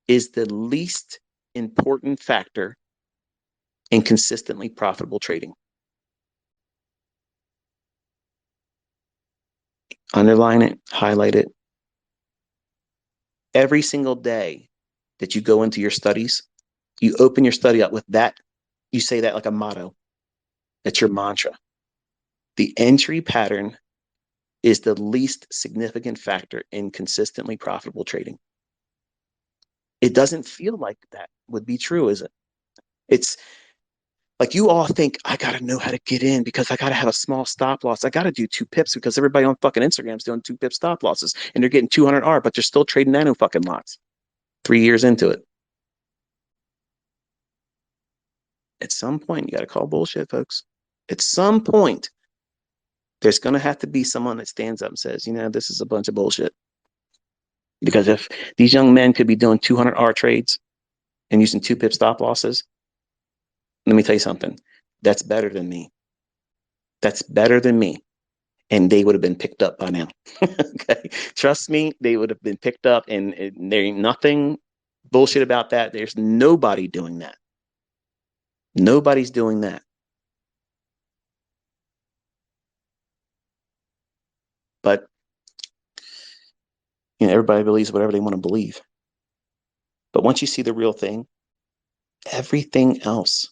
is the least important factor and consistently profitable trading. Underline it, highlight it. Every single day that you go into your studies, you open your study up with that. You say that like a motto. That's your mantra. The entry pattern is the least significant factor in consistently profitable trading. It doesn't feel like that would be true, is it? It's like you all think I got to know how to get in because I got to have a small stop loss. I got to do 2 pips because everybody on fucking Instagram is doing 2 pip stop losses and they're getting 200R, but they're still trading nano fucking lots 3 years into it. At some point, you got to call bullshit, folks. At some point, there's going to have to be someone that stands up and says, this is a bunch of bullshit. Because if these young men could be doing 200R trades and using 2 pip stop losses, let me tell you something. That's better than me. That's better than me. And they would have been picked up by now. Okay. Trust me, they would have been picked up, and there ain't nothing bullshit about that. There's nobody doing that. Nobody's doing that. But everybody believes whatever they want to believe. But once you see the real thing, everything else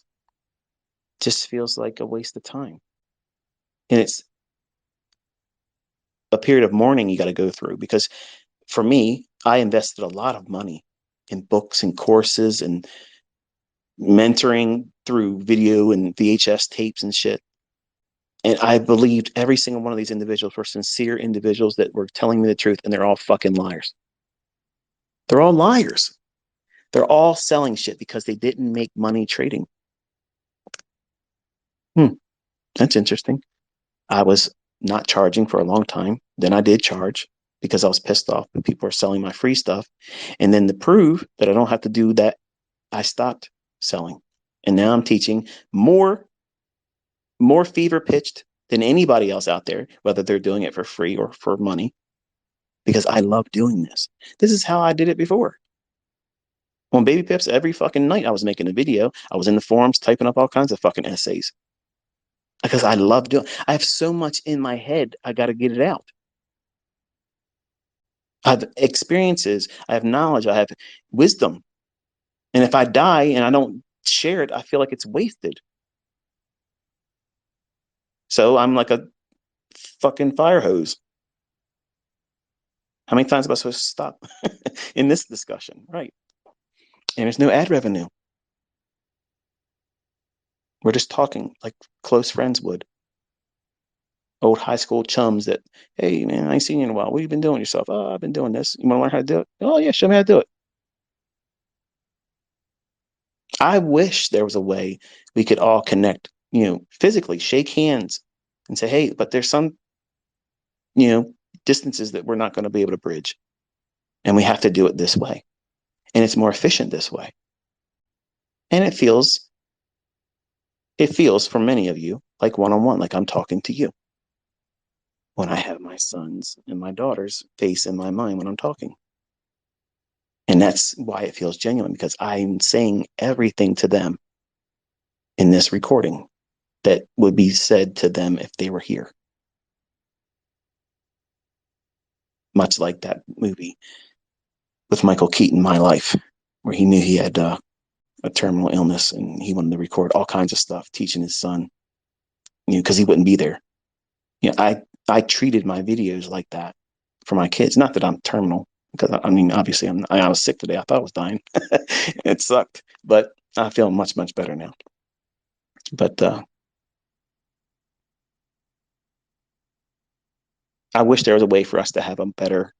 just feels like a waste of time. And it's a period of mourning you got to go through, because for me, I invested a lot of money in books and courses and mentoring through video and VHS tapes and shit. And I believed every single one of these individuals were sincere individuals that were telling me the truth, and they're all fucking liars. They're all liars. They're all selling shit because they didn't make money trading. That's interesting. I was not charging for a long time. Then I did charge because I was pissed off when people were selling my free stuff. And then to prove that I don't have to do that, I stopped selling. And now I'm teaching more fever pitched than anybody else out there, whether they're doing it for free or for money, because I love doing this. This is how I did it before. On Baby Pips, every fucking night I was making a video. I was in the forums typing up all kinds of fucking essays because I love doing. I have so much in my head. I got to get it out. I have experiences. I have knowledge. I have wisdom. And if I die and I don't share it, I feel like it's wasted. So I'm like a fucking fire hose. How many times am I supposed to stop in this discussion? Right. And there's no ad revenue. We're just talking like close friends would. Old high school chums that, hey, man, I ain't seen you in a while. What have you been doing yourself? Oh, I've been doing this. You want to learn how to do it? Oh, yeah, show me how to do it. I wish there was a way we could all connect, physically, shake hands and say, hey, but there's some, distances that we're not going to be able to bridge. And we have to do it this way. And it's more efficient this way. And it feels for many of you like one-on-one, like I'm talking to you. When I have my sons and my daughter's face in my mind when I'm talking. And that's why it feels genuine, because I'm saying everything to them in this recording that would be said to them if they were here. Much like that movie with Michael Keaton, My Life, where he knew he had a terminal illness and he wanted to record all kinds of stuff, teaching his son, because he wouldn't be there. I treated my videos like that for my kids. Not that I'm terminal, because obviously I was sick today. I thought I was dying. It sucked, but I feel much, much better now. But I wish there was a way for us to have a better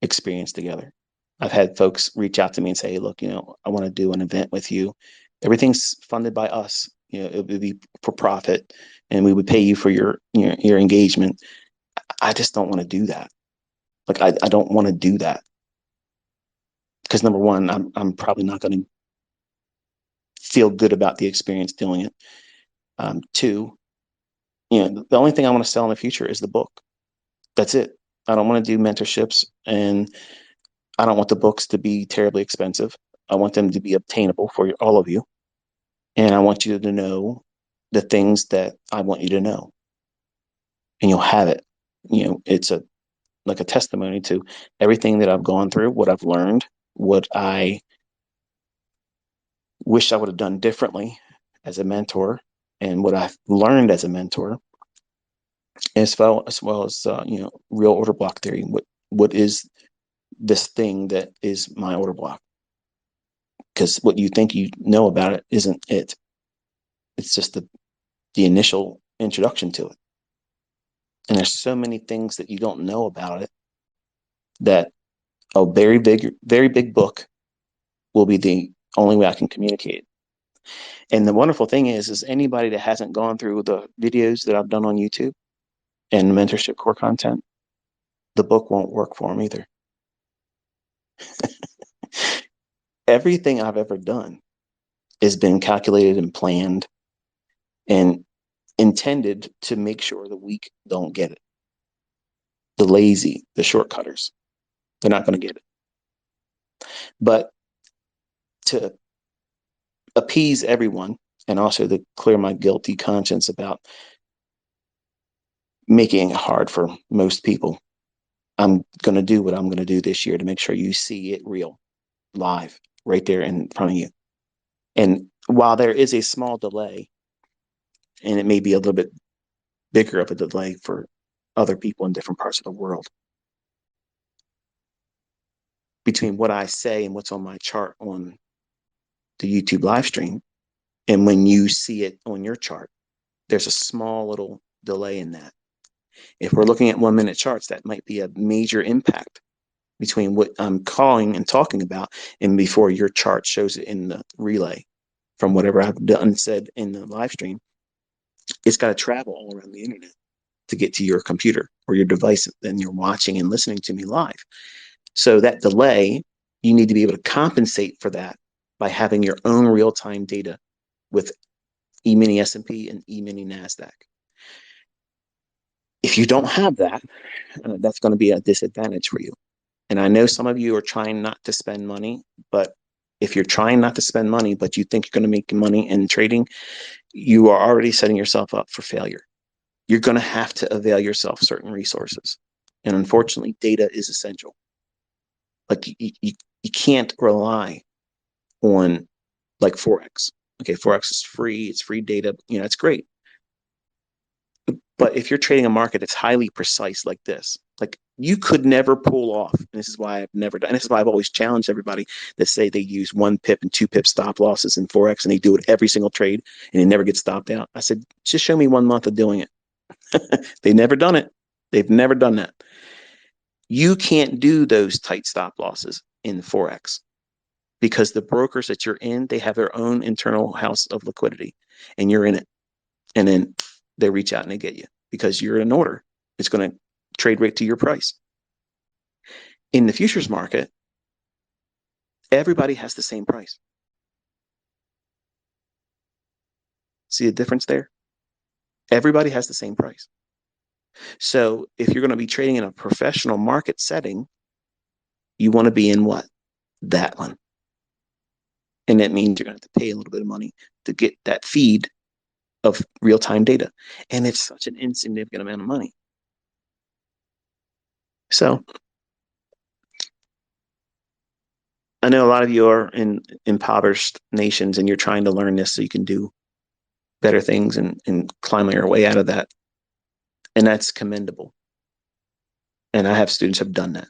experience together. I've had folks reach out to me and say, hey, look, I want to do an event with you. Everything's funded by us. It would be for profit, and we would pay you for your engagement. I just don't want to do that. Like, I don't want to do that. Because number one, I'm probably not going to feel good about the experience doing it. Two, the only thing I want to sell in the future is the book. That's it. I don't want to do mentorships, and I don't want the books to be terribly expensive. I want them to be obtainable for all of you. And I want you to know the things that I want you to know. And you'll have it. It's like a testimony to everything that I've gone through, what I've learned, what I wish I would have done differently as a mentor, and what I've learned as a mentor, as well as real order block theory. What is this thing that is my order block? Because what you think you know about it isn't it. It's just the initial introduction to it. And there's so many things that you don't know about it that a very big book will be the only way I can communicate. And the wonderful thing is anybody that hasn't gone through the videos that I've done on YouTube and mentorship core content, the book won't work for them either. Everything I've ever done has been calculated and planned and intended to make sure the weak don't get it. The lazy, the shortcutters, they're not going to get it. But to appease everyone and also to clear my guilty conscience about making it hard for most people, I'm going to do what I'm going to do this year to make sure you see it real, live, right there in front of you. And while there is a small delay, and it may be a little bit bigger of a delay for other people in different parts of the world, between what I say and what's on my chart on the YouTube live stream, and when you see it on your chart, there's a small little delay in that. If we're looking at 1 minute charts, that might be a major impact between what I'm calling and talking about and before your chart shows it in the relay from whatever I've done said in the live stream. It's got to travel all around the internet to get to your computer or your device. Then you're watching and listening to me live. So that delay, you need to be able to compensate for that by having your own real-time data with E-mini S&P and E-mini NASDAQ. If you don't have that, that's going to be a disadvantage for you. And I know some of you are trying not to spend money, but if you're trying not to spend money, but you think you're going to make money in trading, you are already setting yourself up for failure. You're going to have to avail yourself certain resources. And unfortunately, data is essential. Like you can't rely on like Forex. Okay, Forex is free. It's free data. It's great. But if you're trading a market that's highly precise like this, like you could never pull off. And this is why I've never done. And this is why I've always challenged everybody that say they use 1 pip and 2 pip stop losses in Forex and they do it every single trade and it never gets stopped out. I said, just show me 1 month of doing it. They've never done it. They've never done that. You can't do those tight stop losses in Forex because the brokers that you're in, they have their own internal house of liquidity and you're in it. And then they reach out and they get you because you're in an order. It's going to trade right to your price. In the futures market, everybody has the same price. See the difference there? Everybody has the same price. So if you're going to be trading in a professional market setting, you want to be in what? That one. And that means you're going to have to pay a little bit of money to get that feed of real-time data. And it's such an insignificant amount of money. So I know a lot of you are in impoverished nations and you're trying to learn this so you can do better things and climb your way out of that. And that's commendable. And I have students who have done that.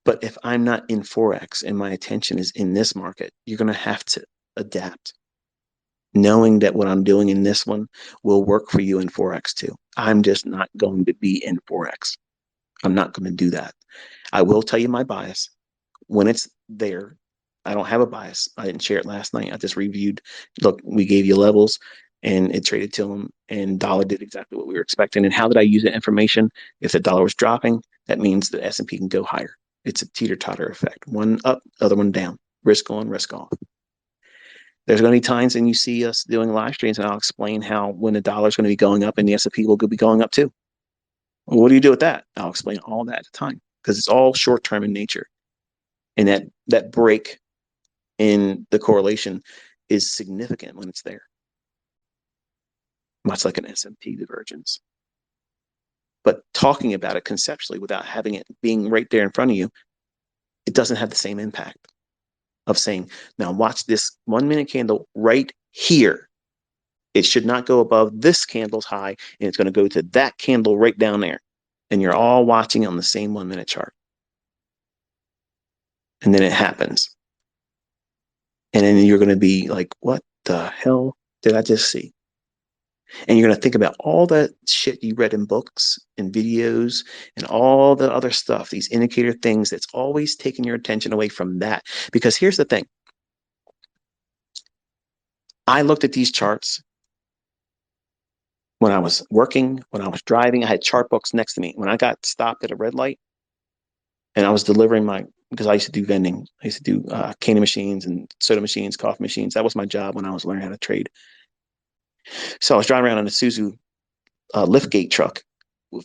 But if I'm not in Forex and my attention is in this market, you're going to have to adapt, knowing that what I'm doing in this one will work for you in Forex too. I'm just not going to be in Forex. I'm not going to do that. I will tell you my bias. When it's there, I don't have a bias. I didn't share it last night. I just reviewed. Look, we gave you levels and it traded to them and dollar did exactly what we were expecting. And how did I use that information? If the dollar was dropping, that means the S&P can go higher. It's a teeter-totter effect. One up, other one down. Risk on, risk off. There's going to be times when you see us doing live streams and I'll explain how when the dollar is going to be going up and the S&P will be going up too. Well, what do you do with that? I'll explain all that at the time because it's all short-term in nature. And that break in the correlation is significant when it's there, much like an S&P divergence. But talking about it conceptually without having it being right there in front of you, it doesn't have the same impact of saying, now watch this 1 minute candle right here. It should not go above this candle's high, and it's going to go to that candle right down there. And you're all watching on the same 1 minute chart. And then it happens. And then you're going to be like, what the hell did I just see? And you're going to think about all that shit you read in books and videos and all the other stuff, these indicator things that's always taking your attention away from that. Because here's the thing. I looked at these charts when I was working, when I was driving. I had chart books next to me. When I got stopped at a red light and I was delivering because I used to do vending. I used to do candy machines and soda machines, coffee machines. That was my job when I was learning how to trade. So I was driving around in a Suzu liftgate truck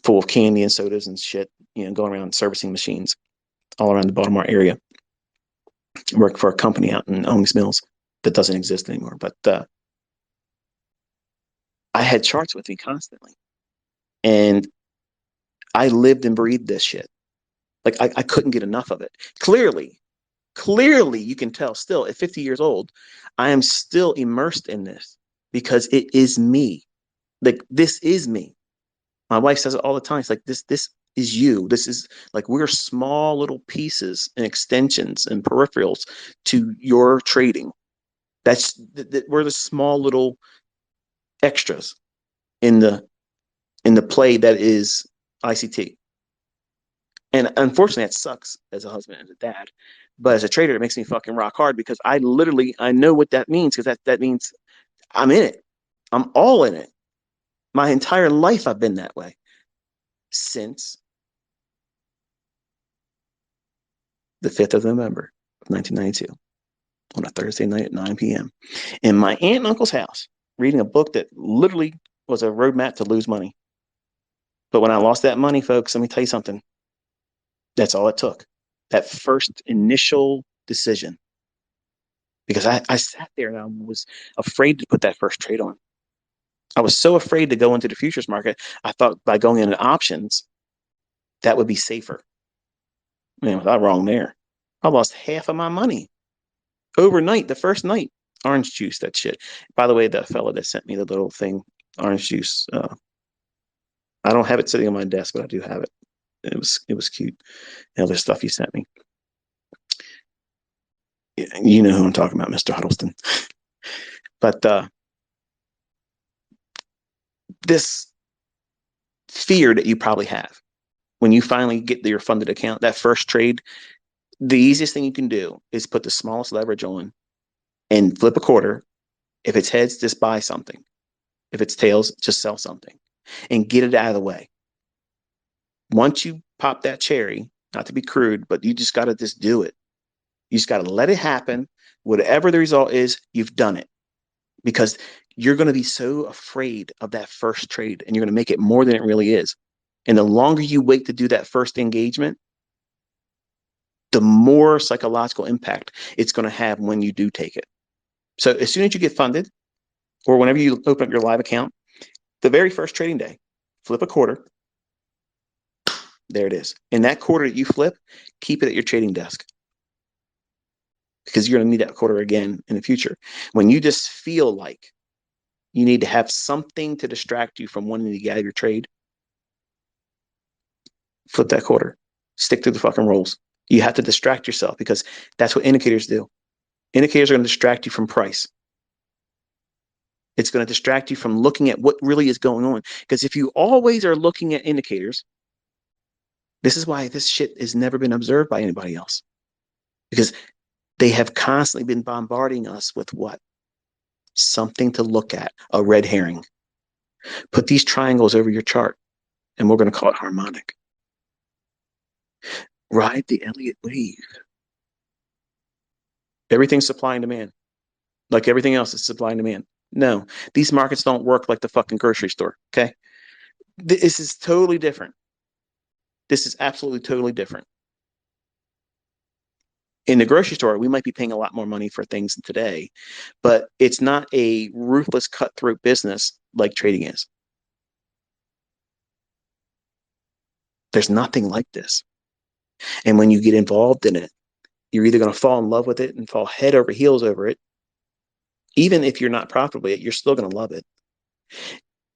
full of candy and sodas and shit, going around servicing machines all around the Baltimore area. I worked for a company out in Owings Mills that doesn't exist anymore. But I had charts with me constantly. And I lived and breathed this shit. Like I couldn't get enough of it. Clearly, you can tell still at 50 years old, I am still immersed in this because it is me. Like, this is me. My wife says it all the time. It's like, this is you. This is like, we're small little pieces and extensions and peripherals to your trading. We're the small little extras in the play that is ICT. And unfortunately, that sucks as a husband and a dad. But as a trader, it makes me fucking rock hard because I know what that means, because that means I'm in it. I'm all in it. My entire life, I've been that way since the 5th of November of 1992 on a Thursday night at 9 p.m. in my aunt and uncle's house, reading a book that literally was a roadmap to lose money. But when I lost that money, folks, let me tell you something. That's all it took. That first initial decision. Because I sat there and I was afraid to put that first trade on. I was so afraid to go into the futures market. I thought by going into options, that would be safer. Man, was I wrong there? I lost half of my money overnight, the first night. Orange juice, that shit. By the way, that fella that sent me the little thing, orange juice, I don't have it sitting on my desk, but I do have it. It was cute. And other stuff he sent me. You know who I'm talking about, Mr. Huddleston. But this fear that you probably have when you finally get your funded account, that first trade, the easiest thing you can do is put the smallest leverage on and flip a quarter. If it's heads, just buy something. If it's tails, just sell something and get it out of the way. Once you pop that cherry, not to be crude, but you just got to just do it. You just got to let it happen. Whatever the result is, you've done it, because you're going to be so afraid of that first trade and you're going to make it more than it really is. And the longer you wait to do that first engagement, the more psychological impact it's going to have when you do take it. So as soon as you get funded, or whenever you open up your live account, the very first trading day, flip a quarter. There it is. And that quarter that you flip, keep it at your trading desk, because you're going to need that quarter again in the future. When you just feel like you need to have something to distract you from wanting to get out of your trade, flip that quarter. Stick to the fucking rules. You have to distract yourself, because that's what indicators do. Indicators are going to distract you from price. It's going to distract you from looking at what really is going on. Because if you always are looking at indicators, this is why this shit has never been observed by anybody else. Because they have constantly been bombarding us with what? Something to look at, a red herring. Put these triangles over your chart, and we're going to call it harmonic. Ride the Elliott wave. Everything's supply and demand. Like everything else is supply and demand. No, these markets don't work like the fucking grocery store, okay? This is totally different. This is absolutely totally different. In the grocery store, we might be paying a lot more money for things today, but it's not a ruthless cutthroat business like trading is. There's nothing like this. And when you get involved in it, you're either going to fall in love with it and fall head over heels over it. Even if you're not profitable yet, you're still going to love it.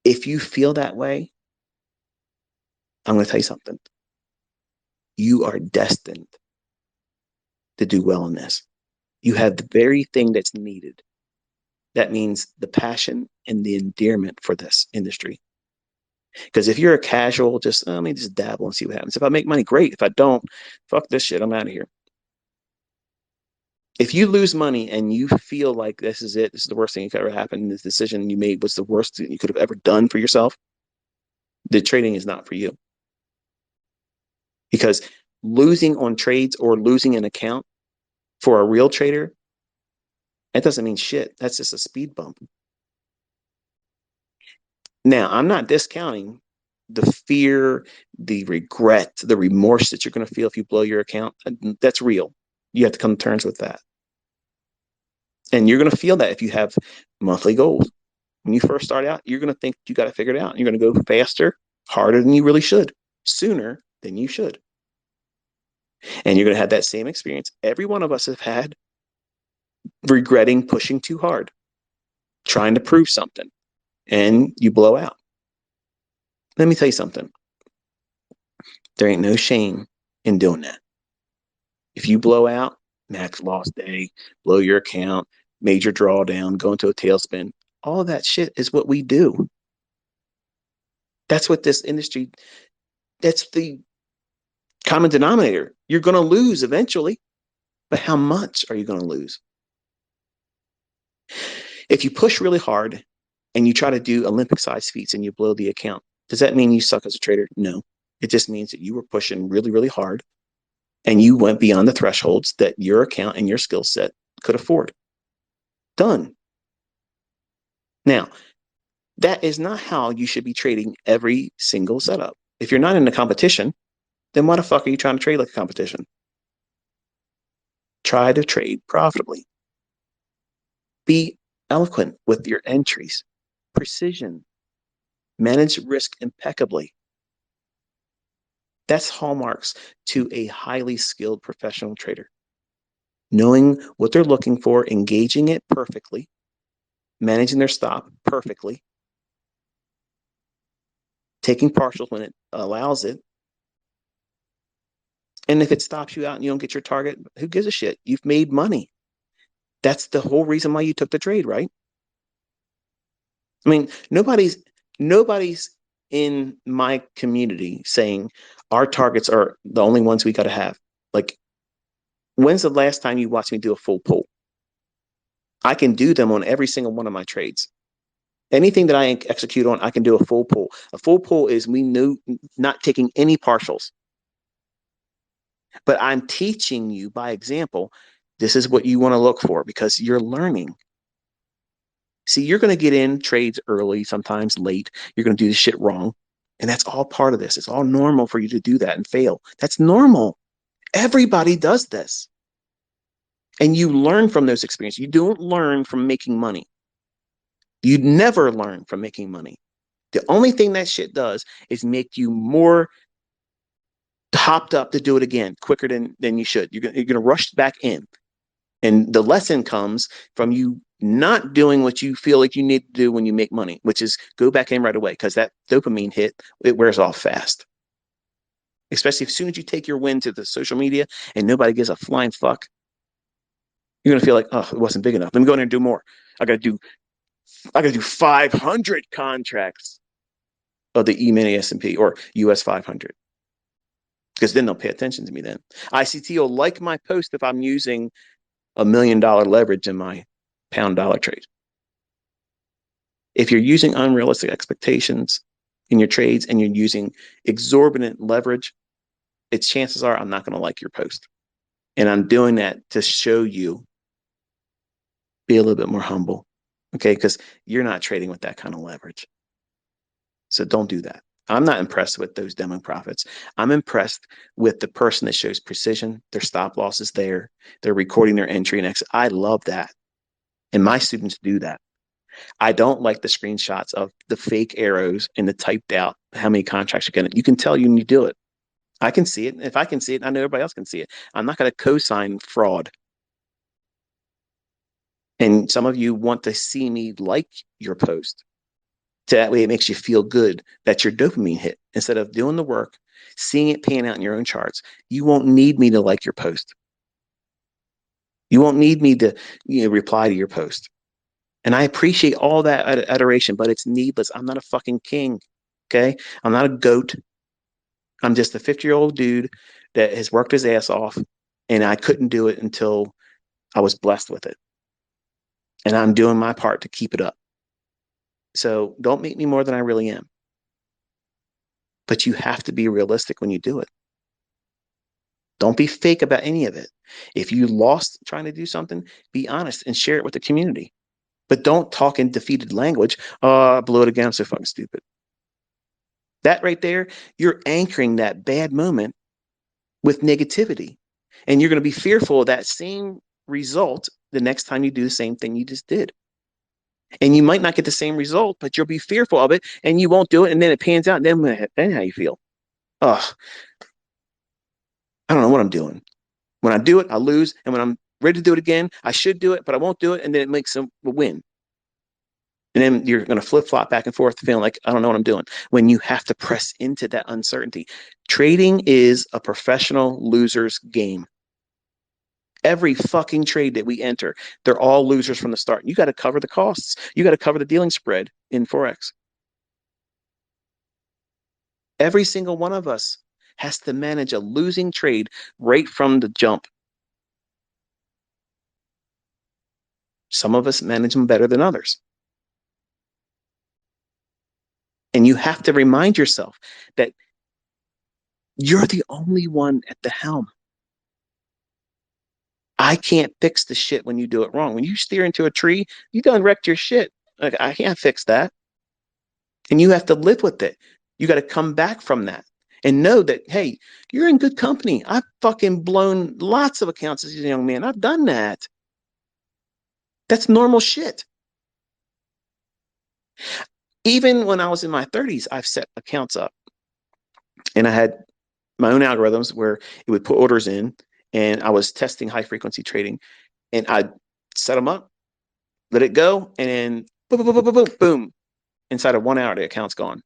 If you feel that way, I'm going to tell you something. You are destined to do well in this. You have the very thing that's needed. That means the passion and the endearment for this industry. Because if you're a casual, just let me just dabble and see what happens. If I make money, great. If I don't, fuck this shit. I'm out of here. If you lose money and you feel like this is it, this is the worst thing that could ever happen, this decision you made was the worst thing you could have ever done for yourself, the trading is not for you. Because losing on trades or losing an account for a real trader, that doesn't mean shit. That's just a speed bump. Now, I'm not discounting the fear, the regret, the remorse that you're going to feel if you blow your account. That's real. You have to come to terms with that. And you're going to feel that if you have monthly goals. When you first start out, you're going to think you got to figure it out. You're going to go faster, harder than you really should, sooner than you should. And you're going to have that same experience every one of us have had, regretting pushing too hard, trying to prove something, and you blow out. Let me tell you something. There ain't no shame in doing that. If you blow out, max loss day, blow your account, major drawdown, go into a tailspin, all of that shit is what we do. That's what this industry, that's the common denominator. You're going to lose eventually, but how much are you going to lose? If you push really hard and you try to do Olympic size feats and you blow the account, does that mean you suck as a trader? No. It just means that you were pushing really, really hard and you went beyond the thresholds that your account and your skill set could afford. Done. Now, that is not how you should be trading every single setup. If you're not in a competition, then why the fuck are you trying to trade like a competition? Try to trade profitably. Be eloquent with your entries. Precision. Manage risk impeccably. That's hallmarks to a highly skilled professional trader. Knowing what they're looking for, engaging it perfectly, managing their stop perfectly, taking partials when it allows it. And if it stops you out and you don't get your target, who gives a shit? You've made money. That's the whole reason why you took the trade, right? I mean, nobody's in my community saying our targets are the only ones we got to have. Like, when's the last time you watched me do a full pull? I can do them on every single one of my trades. Anything that I execute on, I can do a full pull. A full pull is we knew not taking any partials. But I'm teaching you by example, this is what you want to look for because you're learning. See, you're going to get in trades early, sometimes late. You're going to do this shit wrong. And that's all part of this. It's all normal for you to do that and fail. That's normal. Everybody does this. And you learn from those experiences. You don't learn from making money. You never learn from making money. The only thing that shit does is make you more hopped up to do it again quicker than you should. You're going to rush back in. And the lesson comes from you not doing what you feel like you need to do when you make money, which is go back in right away because that dopamine hit, it wears off fast. Especially as soon as you take your win to the social media and nobody gives a flying fuck, you're going to feel like, oh, it wasn't big enough. Let me go in there and do more. I got to do 500 contracts of the E-mini S&P or US 500 because then they'll pay attention to me then. ICT will like my post if I'm using $1 million leverage in my pound dollar trade. If you're using unrealistic expectations in your trades and you're using exorbitant leverage, its chances are I'm not going to like your post. And I'm doing that to show you, be a little bit more humble, okay? Because you're not trading with that kind of leverage. So don't do that. I'm not impressed with those demo profits. I'm impressed with the person that shows precision. Their stop loss is there. They're recording their entry and exit. I love that. And my students do that. I don't like the screenshots of the fake arrows and the typed out how many contracts you're getting. You can tell you when you do it. I can see it. If I can see it, I know everybody else can see it. I'm not going to co-sign fraud. And some of you want to see me like your post. So that way it makes you feel good that your dopamine hit. Instead of doing the work, seeing it pan out in your own charts, you won't need me to like your post. You won't need me to reply to your post. And I appreciate all that adoration, but it's needless. I'm not a fucking king. Okay. I'm not a goat. I'm just a 50-year-old dude that has worked his ass off, and I couldn't do it until I was blessed with it. And I'm doing my part to keep it up. So don't make me more than I really am. But you have to be realistic when you do it. Don't be fake about any of it. If you lost trying to do something, be honest and share it with the community. But don't talk in defeated language. Oh, I blew it again. I'm so fucking stupid. That right there, you're anchoring that bad moment with negativity. And you're going to be fearful of that same result the next time you do the same thing you just did. And you might not get the same result, but you'll be fearful of it and you won't do it. And then it pans out. And then how you feel? Oh, I don't know what I'm doing. When I do it, I lose. And when I'm ready to do it again, I should do it, but I won't do it. And then it makes a win. And then you're going to flip flop back and forth, feeling like, I don't know what I'm doing, when you have to press into that uncertainty. Trading is a professional loser's game. Every fucking trade that we enter, they're all losers from the start. You got to cover the costs. You got to cover the dealing spread in Forex. Every single one of us has to manage a losing trade right from the jump. Some of us manage them better than others. And you have to remind yourself that you're the only one at the helm. I can't fix the shit when you do it wrong. When you steer into a tree, you done wrecked your shit. Like, I can't fix that. And you have to live with it. You got to come back from that and know that, hey, you're in good company. I've fucking blown lots of accounts as a young man. I've done that. That's normal shit. Even when I was in my 30s, I've set accounts up and I had my own algorithms where it would put orders in, and I was testing high frequency trading, and I'd set them up, let it go, and then boom, boom, boom, boom, boom, boom. Inside of 1 hour, the account's gone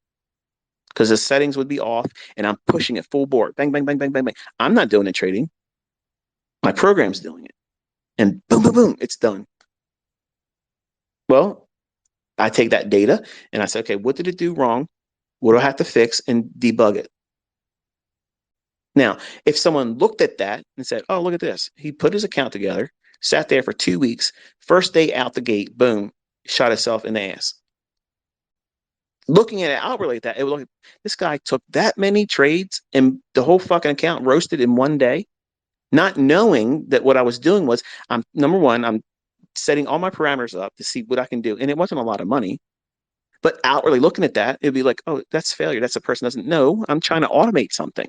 because the settings would be off and I'm pushing it full board. Bang, bang, bang, bang, bang, bang. I'm not doing the trading. My program's doing it. And boom, boom, boom, it's done. Well, I take that data and I say, okay, what did it do wrong? What do I have to fix and debug it? Now, if someone looked at that and said, oh, look at this. He put his account together, sat there for 2 weeks, first day out the gate, boom, shot himself in the ass. Looking at it outwardly like that, it was like, this guy took that many trades and the whole fucking account roasted in 1 day, not knowing that what I was doing was, I'm number one, I'm setting all my parameters up to see what I can do. And it wasn't a lot of money. But outwardly looking at that, it'd be like, oh, that's failure. That's a person doesn't know. I'm trying to automate something.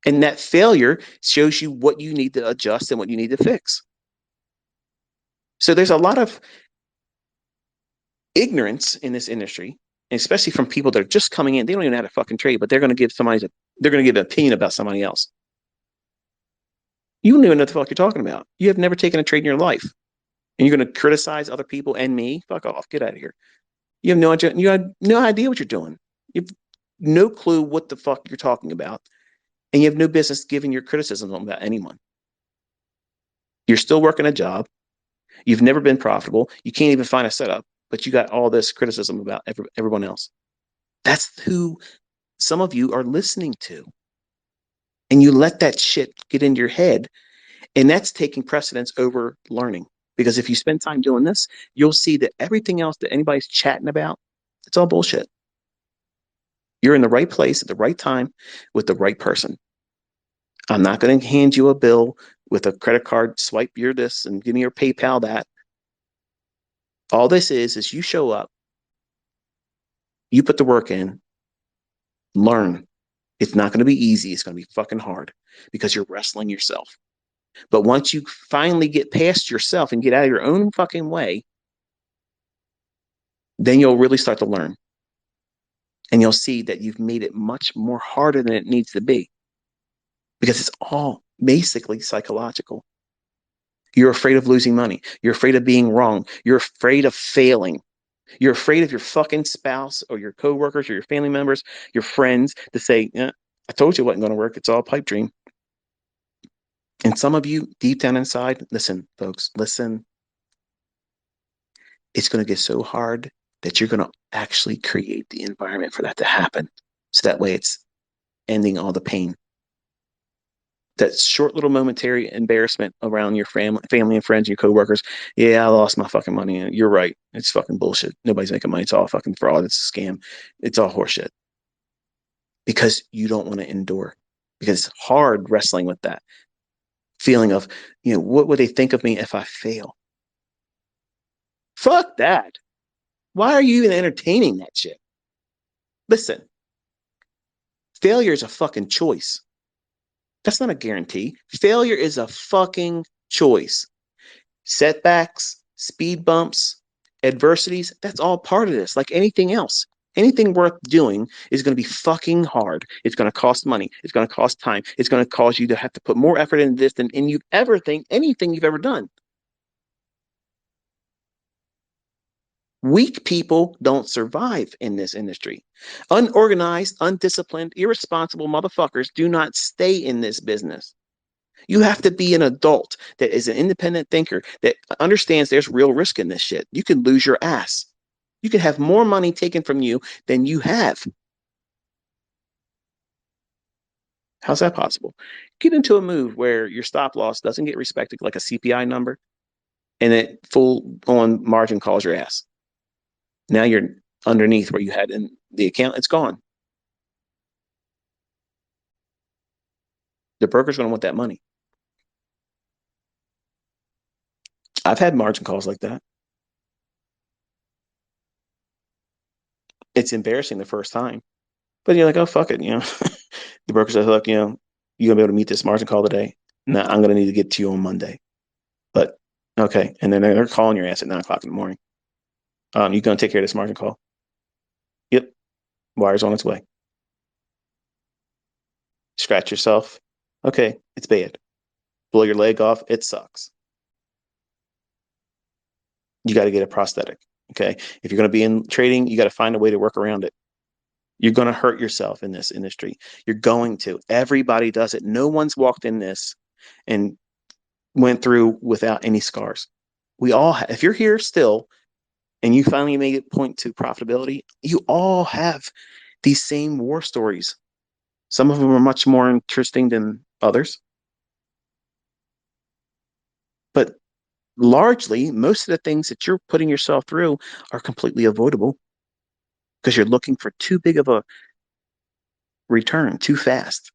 And that failure shows you what you need to adjust and what you need to fix. So there's a lot of ignorance in this industry, especially from people that are just coming in. They don't even know how to fucking trade, but they're going to give an opinion about somebody else. You don't even know what the fuck you're talking about. You have never taken a trade in your life. And you're going to criticize other people and me? Fuck off. Get out of here. You have no idea. You have no idea what you're doing. You have no clue what the fuck you're talking about. And you have no business giving your criticism about anyone. You're still working a job. You've never been profitable. You can't even find a setup, but you got all this criticism about everyone else. That's who some of you are listening to. And you let that shit get into your head. And that's taking precedence over learning. Because if you spend time doing this, you'll see that everything else that anybody's chatting about, it's all bullshit. You're in the right place at the right time with the right person. I'm not going to hand you a bill with a credit card, swipe your this and give me your PayPal that. All this is you show up, you put the work in, Learn. It's not going to be easy. It's going to be fucking hard because you're wrestling yourself. But once you finally get past yourself and get out of your own fucking way, then you'll really start to learn. And you'll see that you've made it much more harder than it needs to be because it's all basically psychological. You're afraid of losing money. You're afraid of being wrong. You're afraid of failing. You're afraid of your fucking spouse or your coworkers or your family members, your friends to say, I told you it wasn't going to work. It's all a pipe dream. And some of you deep down inside, listen, folks, listen. It's going to get so hard that you're going to actually create the environment for that to happen. So that way it's ending all the pain. That short little momentary embarrassment around your family and friends, your coworkers. Yeah, I lost my fucking money. You're right. It's fucking bullshit. Nobody's making money. It's all fucking fraud. It's a scam. It's all horseshit. Because you don't want to endure. Because it's hard wrestling with that feeling of, what would they think of me if I fail? Fuck that. Why are you even entertaining that shit? Listen, failure is a fucking choice. That's not a guarantee. Failure is a fucking choice. Setbacks, speed bumps, adversities, that's all part of this, like anything else. Anything worth doing is going to be fucking hard. It's going to cost money. It's going to cost time. It's going to cause you to have to put more effort into this than anything you've ever done. Weak people don't survive in this industry. Unorganized, undisciplined, irresponsible motherfuckers do not stay in this business. You have to be an adult that is an independent thinker that understands there's real risk in this shit. You can lose your ass. You can have more money taken from you than you have. How's that possible? Get into a move where your stop loss doesn't get respected like a CPI number and it full on margin calls your ass. Now you're underneath where you had in the account. It's gone. The broker's going to want that money. I've had margin calls like that. It's embarrassing the first time, but you're like, oh, fuck it. The broker says, look, you're going to be able to meet this margin call today. No, I'm going to need to get to you on Monday. But okay. And then they're calling your ass at 9 o'clock in the morning. You going to take care of this margin call? Yep. Wire's on its way. Scratch yourself. Okay. It's bad. Blow your leg off. It sucks. You got to get a prosthetic. Okay. If you're going to be in trading, you got to find a way to work around it. You're going to hurt yourself in this industry. You're going to. Everybody does it. No one's walked in this and went through without any scars. We all have, if you're here still and you finally made it point to profitability, you all have these same war stories. Some of them are much more interesting than others. But largely, most of the things that you're putting yourself through are completely avoidable because you're looking for too big of a return too fast.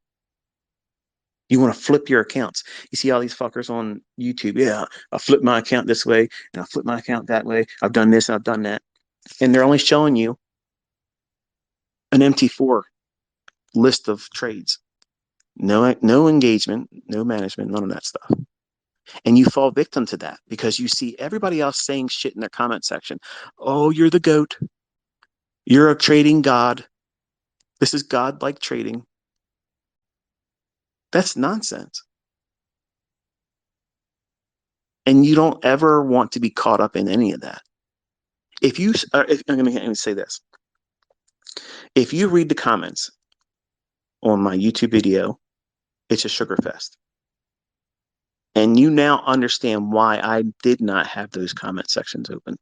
You want to flip your accounts. You see all these fuckers on YouTube. Yeah, I flip my account this way and I flip my account that way. I've done this and I've done that. And they're only showing you an MT4 list of trades. No engagement, no management, none of that stuff. And you fall victim to that because you see everybody else saying shit in their comment section. Oh, you're the GOAT. You're a trading god. This is God-like trading. That's nonsense. And you don't ever want to be caught up in any of that. I'm going to say this. If you read the comments on my YouTube video, it's a sugar fest. And you now understand why I did not have those comment sections open.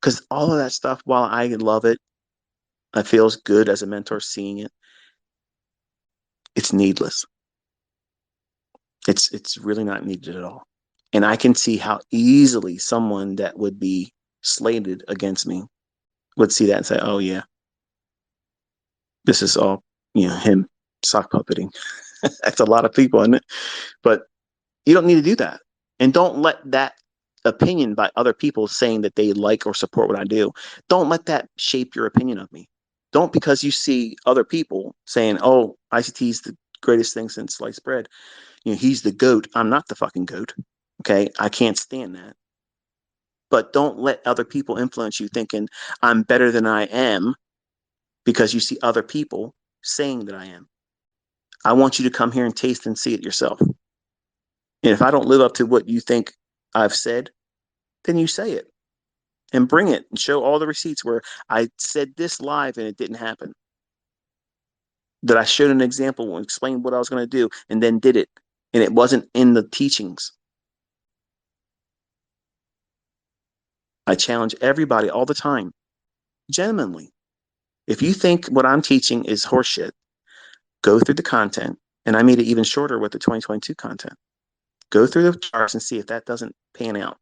Because all of that stuff, while I love it, it feels good as a mentor seeing it, it's needless. It's really not needed at all. And I can see how easily someone that would be slated against me would see that and say, oh yeah, this is all, him sock puppeting. That's a lot of people, isn't it? But you don't need to do that. And don't let that opinion by other people saying that they like or support what I do, don't let that shape your opinion of me. Don't, because you see other people saying, "Oh, ICT is the greatest thing since sliced bread." He's the goat. I'm not the fucking goat. Okay, I can't stand that. But don't let other people influence you thinking I'm better than I am because you see other people saying that I am. I want you to come here and taste and see it yourself. And if I don't live up to what you think I've said, then you say it and bring it and show all the receipts where I said this live and it didn't happen. That I showed an example and explained what I was going to do and then did it. And it wasn't in the teachings. I challenge everybody all the time, genuinely. If you think what I'm teaching is horseshit, go through the content. And I made it even shorter with the 2022 content. Go through the charts and see if that doesn't pan out.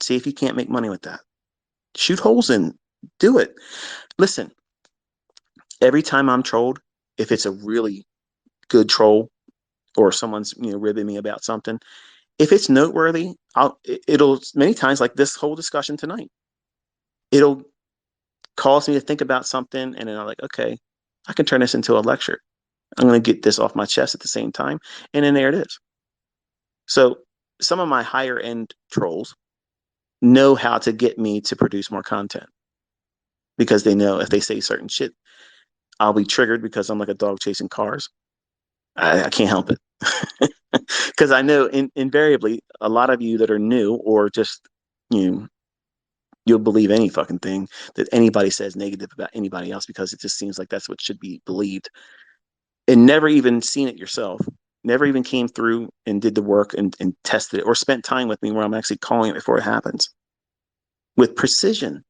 See if you can't make money with that. Shoot holes in, do it. Listen, every time I'm trolled, if it's a really good troll or someone's ribbing me about something, if it's noteworthy, it'll many times, like this whole discussion tonight, it'll cause me to think about something, and then I'm like, okay, I can turn this into a lecture. I'm going to get this off my chest at the same time, and then there it is. So some of my higher end trolls know how to get me to produce more content because they know if they say certain shit, I'll be triggered because I'm like a dog chasing cars. I can't help it. Because I know invariably a lot of you that are new or just, you'll believe any fucking thing that anybody says negative about anybody else because it just seems like that's what should be believed. And never even seen it yourself. Never even came through and did the work and tested it or spent time with me where I'm actually calling it before it happens with precision.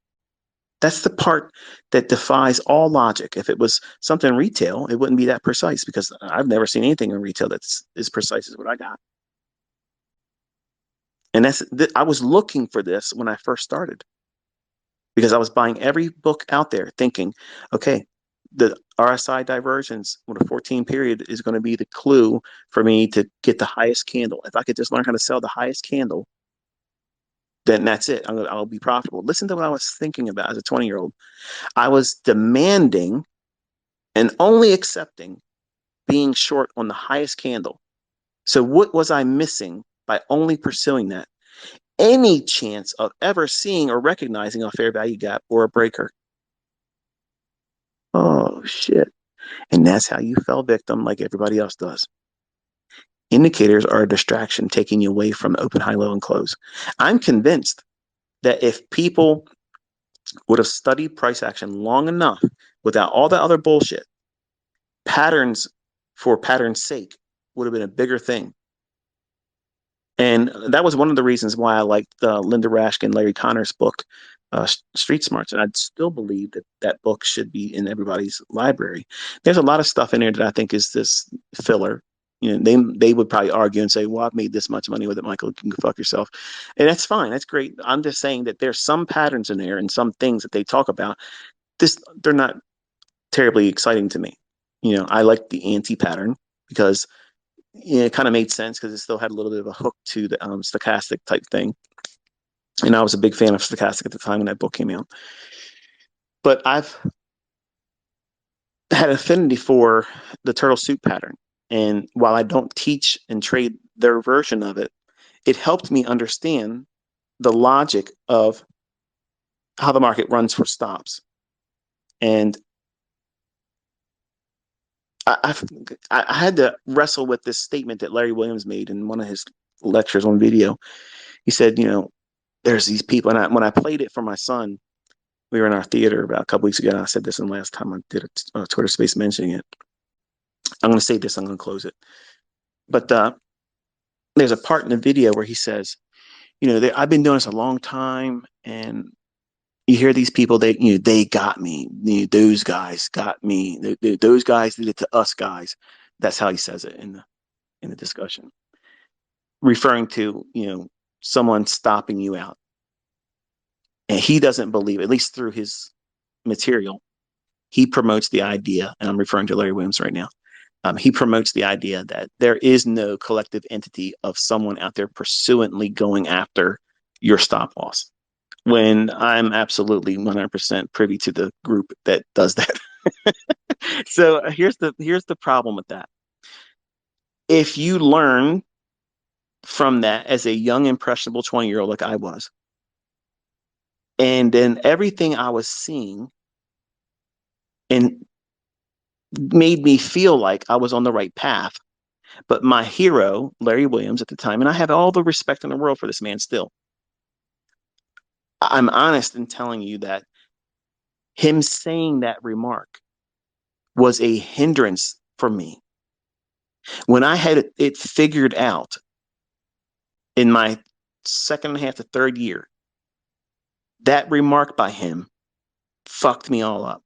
That's the part that defies all logic. If it was something retail, it wouldn't be that precise because I've never seen anything in retail that's as precise as what I got. And I was looking for this when I first started because I was buying every book out there thinking, okay, the RSI divergence with a 14 period is going to be the clue for me to get the highest candle. If I could just learn how to sell the highest candle, then that's it. I'll be profitable. Listen to what I was thinking about as a 20-year-old. I was demanding and only accepting being short on the highest candle. So what was I missing by only pursuing that? Any chance of ever seeing or recognizing a fair value gap or a breaker? Oh, shit. And that's how you fell victim like everybody else does. Indicators are a distraction taking you away from open, high, low, and close. I'm convinced that if people would have studied price action long enough without all that other bullshit, patterns for pattern's sake would have been a bigger thing. And that was one of the reasons why I liked Linda Raschke and Larry Connor's book, Street Smarts. And I'd still believe that that book should be in everybody's library. There's a lot of stuff in there that I think is this filler. They would probably argue and say, well, I've made this much money with it, Michael. You can go fuck yourself. And that's fine. That's great. I'm just saying that there's some patterns in there and some things that they talk about. They're not terribly exciting to me. I like the anti-pattern because it kind of made sense because it still had a little bit of a hook to the stochastic type thing. And I was a big fan of stochastic at the time when that book came out. But I've had affinity for the turtle soup pattern. And while I don't teach and trade their version of it, it helped me understand the logic of how the market runs for stops. And I had to wrestle with this statement that Larry Williams made in one of his lectures on video. He said, there's these people. And when I played it for my son, we were in our theater about a couple weeks ago. And I said this in the last time I did a Twitter space mentioning it. I'm going to say this. I'm going to close it. But there's a part in the video where he says, I've been doing this a long time. And you hear these people, they got me. Those guys got me. Those guys did it to us guys. That's how he says it in the discussion, referring to, someone stopping you out. And he doesn't believe, at least through his material, he promotes the idea, and I'm referring to Larry Williams right now. He promotes the idea that there is no collective entity of someone out there pursuantly going after your stop loss. when I'm absolutely 100% privy to the group that does that. So here's the problem with that. If you learn from that as a young, impressionable 20-year-old like I was, and then everything I was seeing and made me feel like I was on the right path. But my hero, Larry Williams at the time, and I have all the respect in the world for this man still. I'm honest in telling you that him saying that remark was a hindrance for me. When I had it figured out in my second and a half to third year, that remark by him fucked me all up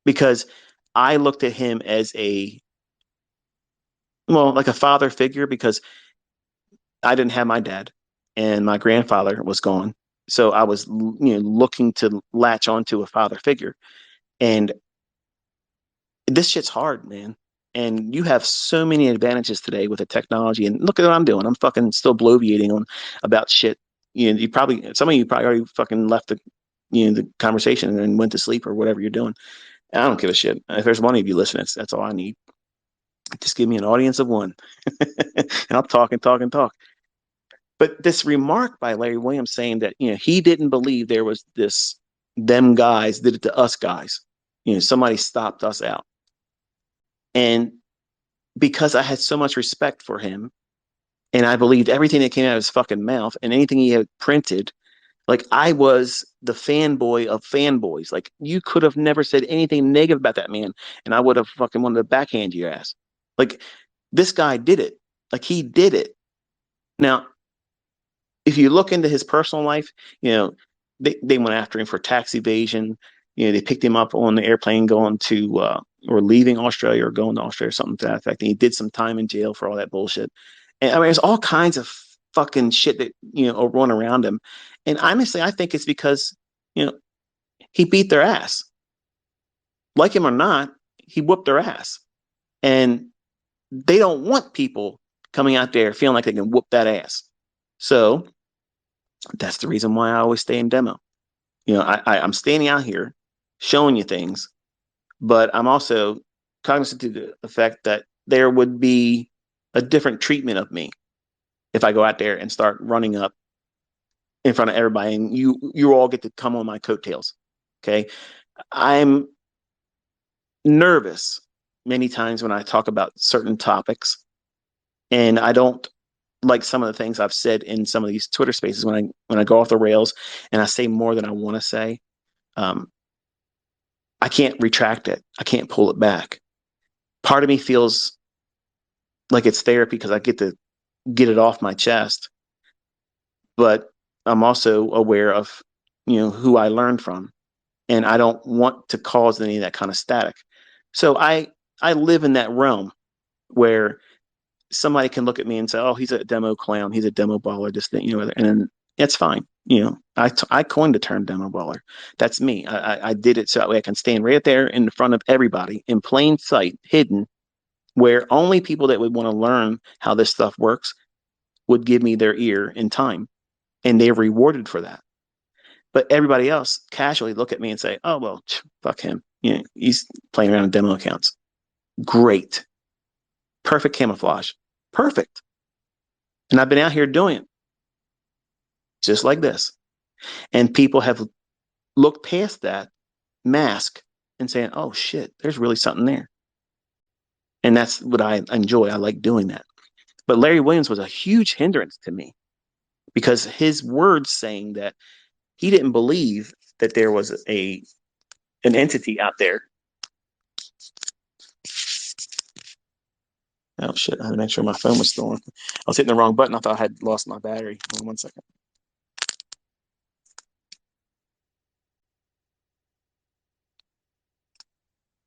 because I looked at him as like a father figure because I didn't have my dad and my grandfather was gone. So I was, looking to latch onto a father figure. And this shit's hard, man. And you have so many advantages today with the technology. And look at what I'm doing. I'm fucking still bloviating on about shit. Some of you probably already fucking left the conversation and went to sleep or whatever you're doing. I don't give a shit. If there's one of you listening, that's all I need. Just give me an audience of one, and I'll talk and talk and talk. But this remark by Larry Williams saying that he didn't believe there was this them guys did it to us guys. Somebody stopped us out, and because I had so much respect for him, and I believed everything that came out of his fucking mouth and anything he had printed. Like I was the fanboy of fanboys. Like you could have never said anything negative about that man, and I would have fucking wanted to backhand your ass. Like this guy did it. Like he did it. Now, if you look into his personal life, they went after him for tax evasion. They picked him up on the airplane going to or leaving Australia or going to Australia or something to that effect. And he did some time in jail for all that bullshit. And I mean, there's all kinds of fucking shit that run around him. And honestly, I think it's because you know he beat their ass, like him or not. He whooped their ass, and they don't want people coming out there feeling like they can whoop that ass. So that's the reason why I always stay in demo. I'm standing out here showing you things, but I'm also cognizant to the fact that there would be a different treatment of me if I go out there and start running up in front of everybody and you all get to come on my coattails. Okay. I'm nervous many times when I talk about certain topics, and I don't like some of the things I've said in some of these Twitter spaces when I go off the rails and I say more than I want to say. Um, I can't retract it. I can't pull it back. Part of me feels like it's therapy because I get to get it off my chest, but I'm also aware of who I learned from, and I don't want to cause any of that kind of static. So I live in that realm where somebody can look at me and say, "Oh, he's a demo clown. He's a demo baller." This thing, and that's fine. I coined the term demo baller. That's me. I did it so that way I can stand right there in front of everybody in plain sight, hidden, where only people that would want to learn how this stuff works would give me their ear in time, and they're rewarded for that. But everybody else casually look at me and say, "Oh well, fuck him. He's playing around in demo accounts." Great, perfect camouflage, perfect. And I've been out here doing it just like this, and people have looked past that mask and saying, "Oh shit, there's really something there." And that's what I enjoy. I like doing that. But Larry Williams was a huge hindrance to me because his words saying that he didn't believe that there was an entity out there. Oh shit! I had to make sure my phone was still on. I was hitting the wrong button. I thought I had lost my battery. Hold on 1 second.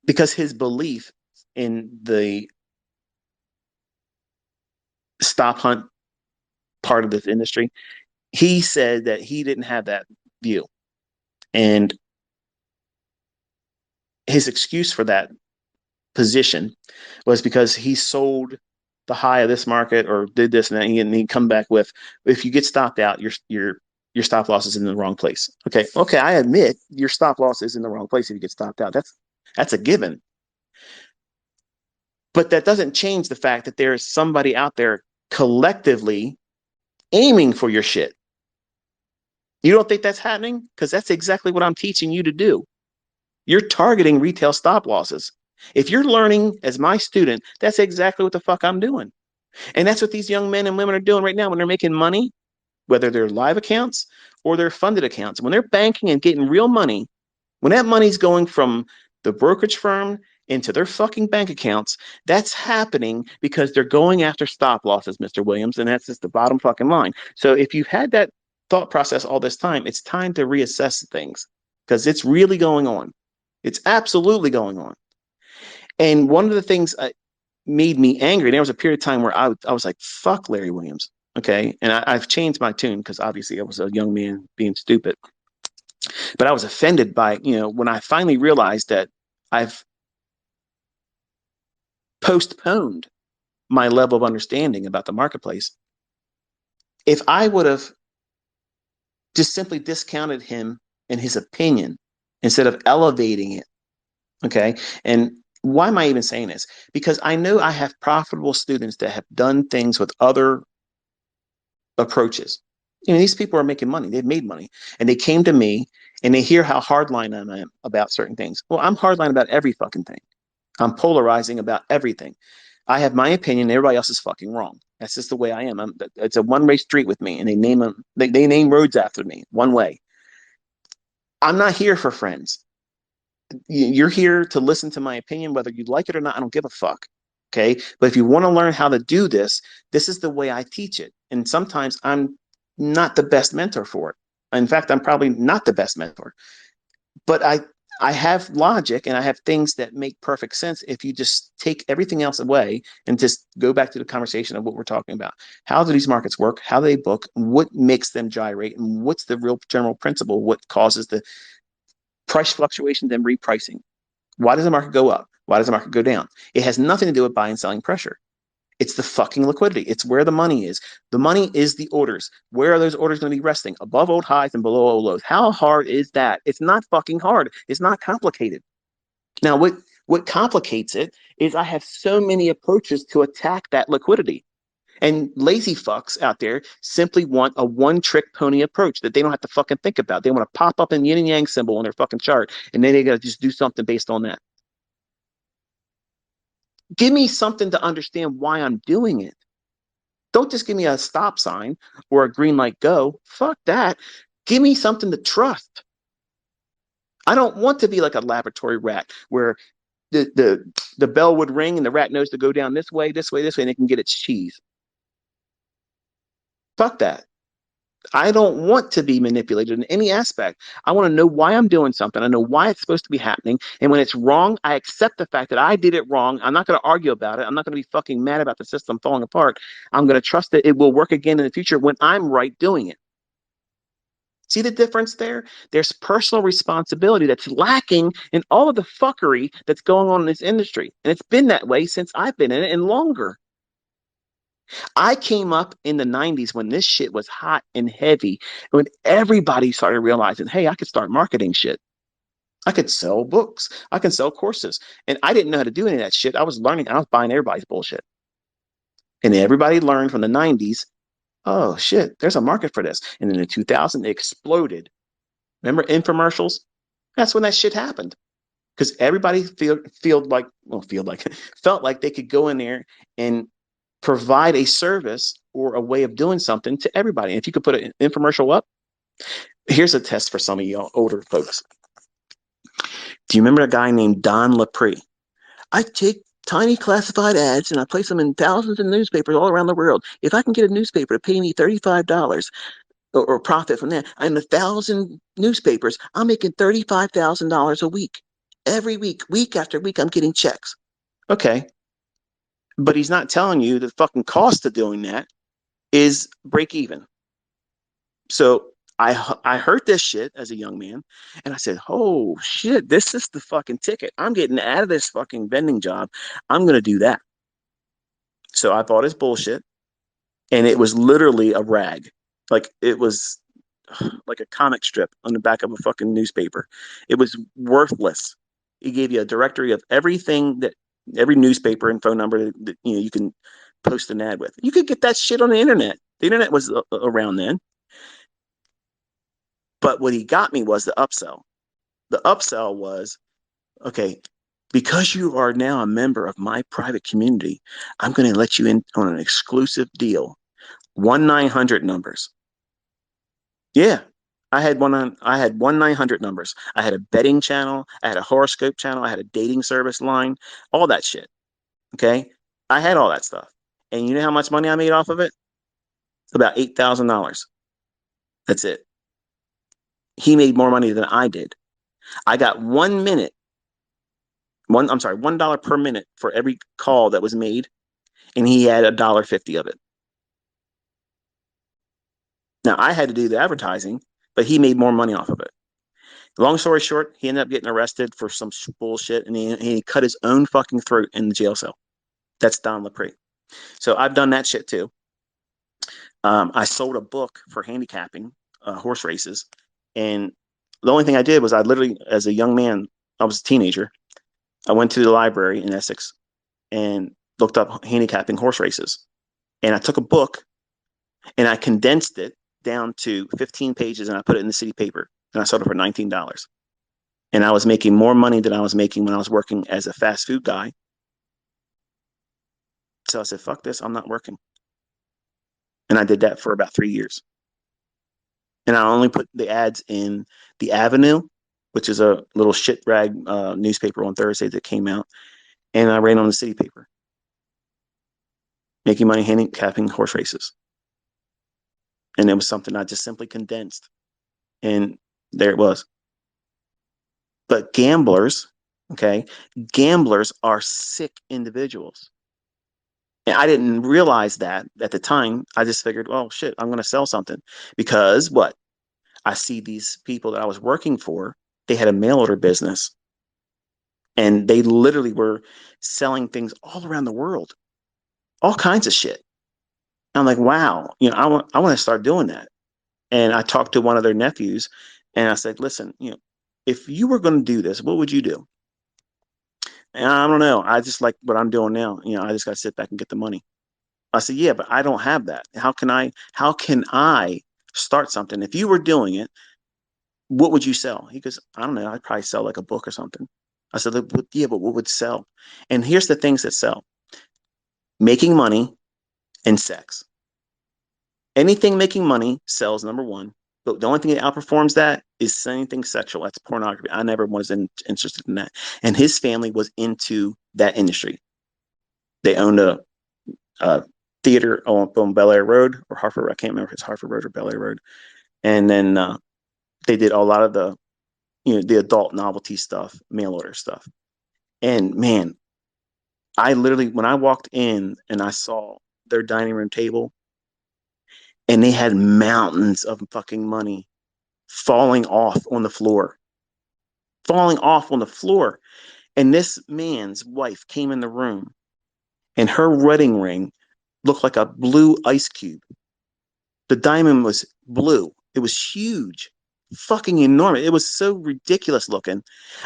Because his belief in the stop hunt part of this industry, he said that he didn't have that view. And his excuse for that position was because he sold the high of this market or did this and that, and he'd come back with, if you get stopped out, you're your stop loss is in the wrong place. Okay. Okay. I admit your stop loss is in the wrong place if you get stopped out. That's a given. But that doesn't change the fact that there is somebody out there collectively aiming for your shit. You don't think that's happening? Because that's exactly what I'm teaching you to do. You're targeting retail stop losses. If you're learning as my student, that's exactly what the fuck I'm doing. And that's what these young men and women are doing right now when they're making money, whether they're live accounts or they're funded accounts. When they're banking and getting real money, when that money's going from the brokerage firm into their fucking bank accounts, that's happening because they're going after stop losses, Mr. Williams, and that's just the bottom fucking line. So if you've had that thought process all this time, it's time to reassess things because it's really going on. It's absolutely going on. And one of the things made me angry, there was a period of time where I was like, fuck Larry Williams. Okay. And I've changed my tune because obviously I was a young man being stupid. But I was offended by, when I finally realized that I've postponed my level of understanding about the marketplace. If I would have just simply discounted him and his opinion instead of elevating it, okay? And why am I even saying this? Because I know I have profitable students that have done things with other approaches. These people are making money. They've made money. And they came to me and they hear how hardline I am about certain things. Well, I'm hardline about every fucking thing. I'm polarizing about everything. I have my opinion. Everybody else is fucking wrong. That's just the way I am. It's a one-way street with me, and they name them. They name roads after me. One way. I'm not here for friends. You're here to listen to my opinion, whether you like it or not. I don't give a fuck. Okay. But if you want to learn how to do this, this is the way I teach it. And sometimes I'm not the best mentor for it. In fact, I'm probably not the best mentor. But I have logic and I have things that make perfect sense if you just take everything else away and just go back to the conversation of what we're talking about. How do these markets work? How do they book? What makes them gyrate? And what's the real general principle? What causes the price fluctuations and repricing? Why does the market go up? Why does the market go down? It has nothing to do with buying and selling pressure. It's the fucking liquidity. It's where the money is. The money is the orders. Where are those orders going to be resting? Above old highs and below old lows. How hard is that? It's not fucking hard. It's not complicated. Now, what complicates it is I have so many approaches to attack that liquidity. And lazy fucks out there simply want a one trick pony approach that they don't have to fucking think about. They want to pop up a yin and yang symbol on their fucking chart, and then they got to just do something based on that. Give me something to understand why I'm doing it. Don't just give me a stop sign or a green light go. Fuck that. Give me something to trust. I don't want to be like a laboratory rat where the bell would ring and the rat knows to go down this way, this way, this way, and it can get its cheese. Fuck that. I don't want to be manipulated in any aspect. I want to know why I'm doing something. I know why it's supposed to be happening. And when it's wrong, I accept the fact that I did it wrong. I'm not going to argue about it. I'm not going to be fucking mad about the system falling apart. I'm going to trust that it will work again in the future when I'm right doing it. See the difference there? There's personal responsibility that's lacking in all of the fuckery that's going on in this industry. And it's been that way since I've been in it and longer. I came up in the 90s when this shit was hot and heavy, when everybody started realizing, hey, I could start marketing shit. I could sell books. I can sell courses. And I didn't know how to do any of that shit. I was learning. I was buying everybody's bullshit. And everybody learned from the 90s, oh shit, there's a market for this. And in the 2000s, it exploded. Remember infomercials? That's when that shit happened. Because everybody felt like they could go in there and provide a service or a way of doing something to everybody. And if you could put an infomercial up, here's a test for some of y'all older folks. Do you remember a guy named Don Lapre? I take tiny classified ads and I place them in thousands of newspapers all around the world. If I can get a newspaper to pay me $35 or profit from that, in 1,000 newspapers, I'm making $35,000 a week. Every week, week after week, I'm getting checks. Okay. But he's not telling you the fucking cost of doing that is break even. So I heard this shit as a young man, and I said, "Oh shit, this is the fucking ticket. I'm getting out of this fucking vending job. I'm gonna do that." So I bought his bullshit, and it was literally a rag. Like it was. like a comic strip on the back of a fucking newspaper. It was worthless. He gave you a directory of everything that every newspaper and phone number that you can post an ad with. You could get that shit on the internet. The internet was around then. But what he got me was the upsell. The upsell was, okay, because you are now a member of my private community, I'm going to let you in on an exclusive deal. 1-900 numbers. Yeah. I had 1-900 numbers. I had a betting channel, I had a horoscope channel, I had a dating service line, all that shit. Okay? I had all that stuff. And you know how much money I made off of it? About $8,000. That's it. He made more money than I did. I got 1 minute, I'm sorry, $1 per minute for every call that was made, and he had $1.50 of it. Now I had to do the advertising, but he made more money off of it. Long story short, he ended up getting arrested for some bullshit, and he cut his own fucking throat in the jail cell. That's Don Lepre. So I've done that shit too. I sold a book for handicapping horse races, and the only thing I did was I literally, as a young man, I was a teenager. I went to the library in Essex and looked up handicapping horse races, and I took a book and I condensed it down to 15 pages, and I put it in the city paper, and I sold it for $19. And I was making more money than I was making when I was working as a fast food guy. So I said, fuck this, I'm not working. And I did that for about 3 years. And I only put the ads in the Avenue, which is a little shit rag newspaper on Thursday that came out. And I ran on the city paper, making money handicapping horse races. And it was something I just simply condensed. And there it was. But gamblers, okay, gamblers are sick individuals. And I didn't realize that at the time. I just figured, well, shit, I'm going to sell something because what? I see these people that I was working for, they had a mail order business and they literally were selling things all around the world, all kinds of shit. I'm like, wow, I want to start doing that. And I talked to one of their nephews and I said, listen, if you were going to do this, what would you do? And I don't know. I just like what I'm doing now. I just got to sit back and get the money. I said, yeah, but I don't have that. How can I start something? If you were doing it, what would you sell? He goes, I don't know. I'd probably sell like a book or something. I said, yeah, but what would sell? And here's the things that sell: making money and sex. Anything making money sells, number one. But the only thing that outperforms that is anything sexual. That's pornography. I never was interested in that. And his family was into that industry. They owned a theater on Bel Air Road or Harford. I can't remember if it's Harford Road or Bel Air Road. And then they did a lot of the adult novelty stuff, mail order stuff. And man, I literally, when I walked in and I saw their dining room table and they had mountains of fucking money falling off on the floor, falling off on the floor. And this man's wife came in the room and her wedding ring looked like a blue ice cube. The diamond was blue. It was huge, fucking enormous. It was so ridiculous looking.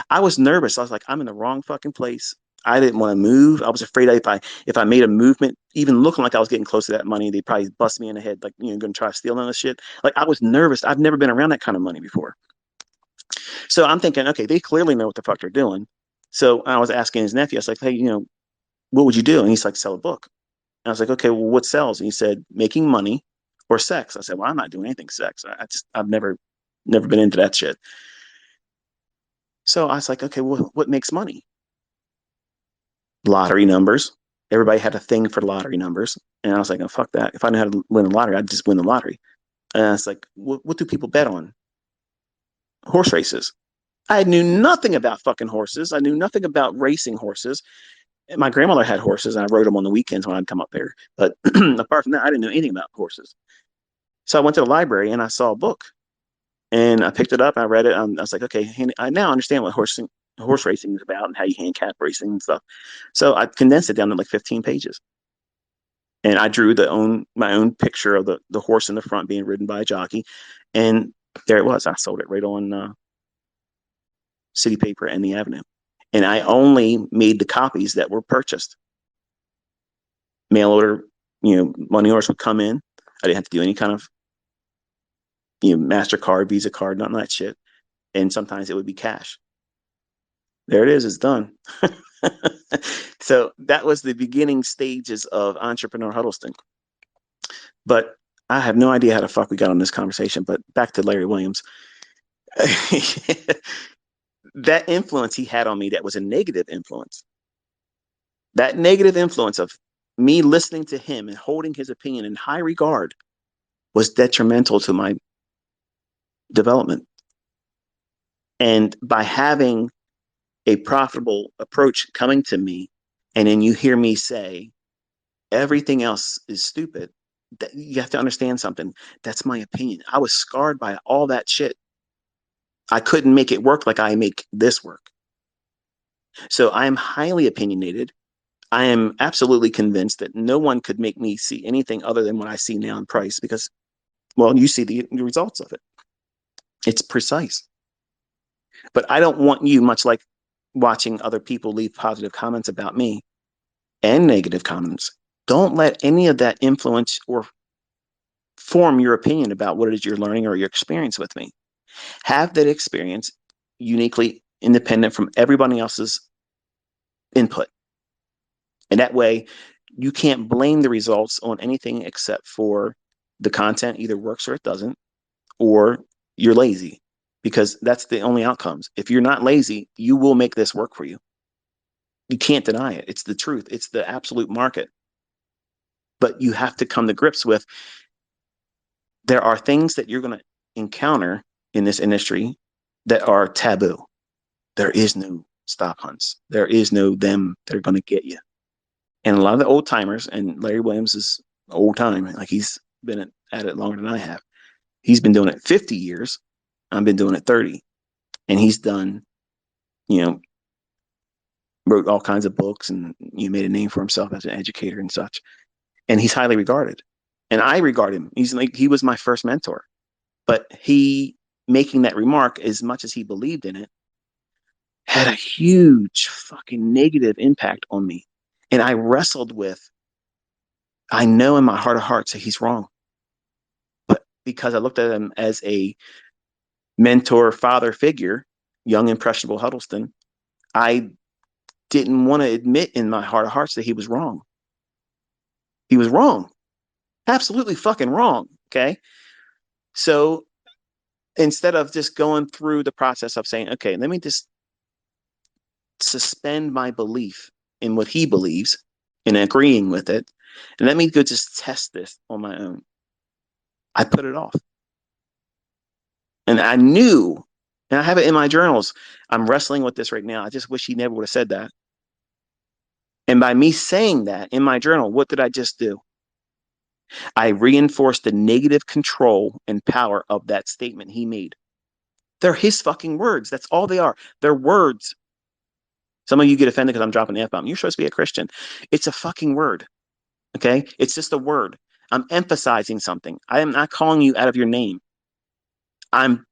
I was nervous. I was like, I'm in the wrong fucking place. I didn't want to move. I was afraid if I made a movement, even looking like I was getting close to that money, they'd probably bust me in the head, like going to try to steal none of this shit. Like I was nervous. I've never been around that kind of money before. So I'm thinking, okay, they clearly know what the fuck they're doing. So I was asking his nephew, I was like, hey, what would you do? And he's like, sell a book. And I was like, okay, well, what sells? And he said, making money or sex. I said, well, I'm not doing anything sex. I've never been into that shit. So I was like, okay, well, what makes money? Lottery numbers. Everybody had a thing for lottery numbers. And I was like, oh, fuck that. If I knew how to win the lottery, I'd just win the lottery. And I was like, what do people bet on? Horse races. I knew nothing about fucking horses. I knew nothing about racing horses. And my grandmother had horses, and I rode them on the weekends when I'd come up there. But apart from that, I didn't know anything about horses. So I went to the library and I saw a book, and I picked it up. And I read it. I was like, okay, I now understand what horse racing is about and how you handicap racing and stuff. So I condensed it down to like 15 pages. And I drew my own picture of the horse in the front being ridden by a jockey, and there it was. I sold it right on city paper and the avenue, and I only made the copies that were purchased. Mail order, money orders would come in. I didn't have to do any kind of MasterCard, Visa card, none of that shit. And sometimes it would be cash. There it is. It's done. So that was the beginning stages of Entrepreneur Huddleston. But I have no idea how the fuck we got on this conversation. But back to Larry Williams. That influence he had on me, that was a negative influence. That negative influence of me listening to him and holding his opinion in high regard was detrimental to my development. And by having a profitable approach coming to me, and then you hear me say everything else is stupid, that you have to understand something. That's my opinion. I was scarred by all that shit. I couldn't make it work like I make this work. So I am highly opinionated. I am absolutely convinced that no one could make me see anything other than what I see now in price because, well, you see the results of it. It's precise. But I don't want you, much like watching other people leave positive comments about me and negative comments, don't let any of that influence or form your opinion about what it is you're learning or your experience with me. Have that experience uniquely independent from everybody else's input. And that way, you can't blame the results on anything except for the content either works or it doesn't, or you're lazy, because that's the only outcomes. If you're not lazy, you will make this work for you. You can't deny it. It's the truth. It's the absolute market. But you have to come to grips with there are things that you're going to encounter in this industry that are taboo. There is no stop hunts. There is no them that are going to get you. And a lot of the old timers, and Larry Williams is old time, like he's been at it longer than I have. He's been doing it 50 years. I've been doing it 30. And he's done, wrote all kinds of books and made a name for himself as an educator and such. And he's highly regarded. And I regard him. He was my first mentor. But he making that remark, as much as he believed in it, had a huge fucking negative impact on me. And I wrestled with, I know in my heart of hearts that he's wrong. But because I looked at him as a mentor, father figure, young, impressionable Huddleston, I didn't want to admit in my heart of hearts that he was wrong. He was wrong. Absolutely fucking wrong. Okay. So instead of just going through the process of saying, okay, let me just suspend my belief in what he believes and agreeing with it, and let me go just test this on my own, I put it off. And I knew, and I have it in my journals, I'm wrestling with this right now. I just wish he never would have said that. And by me saying that in my journal, what did I just do? I reinforced the negative control and power of that statement he made. They're his fucking words. That's all they are. They're words. Some of you get offended because I'm dropping the F-bomb. You're supposed to be a Christian. It's a fucking word. Okay? It's just a word. I'm emphasizing something. I am not calling you out of your name. I'm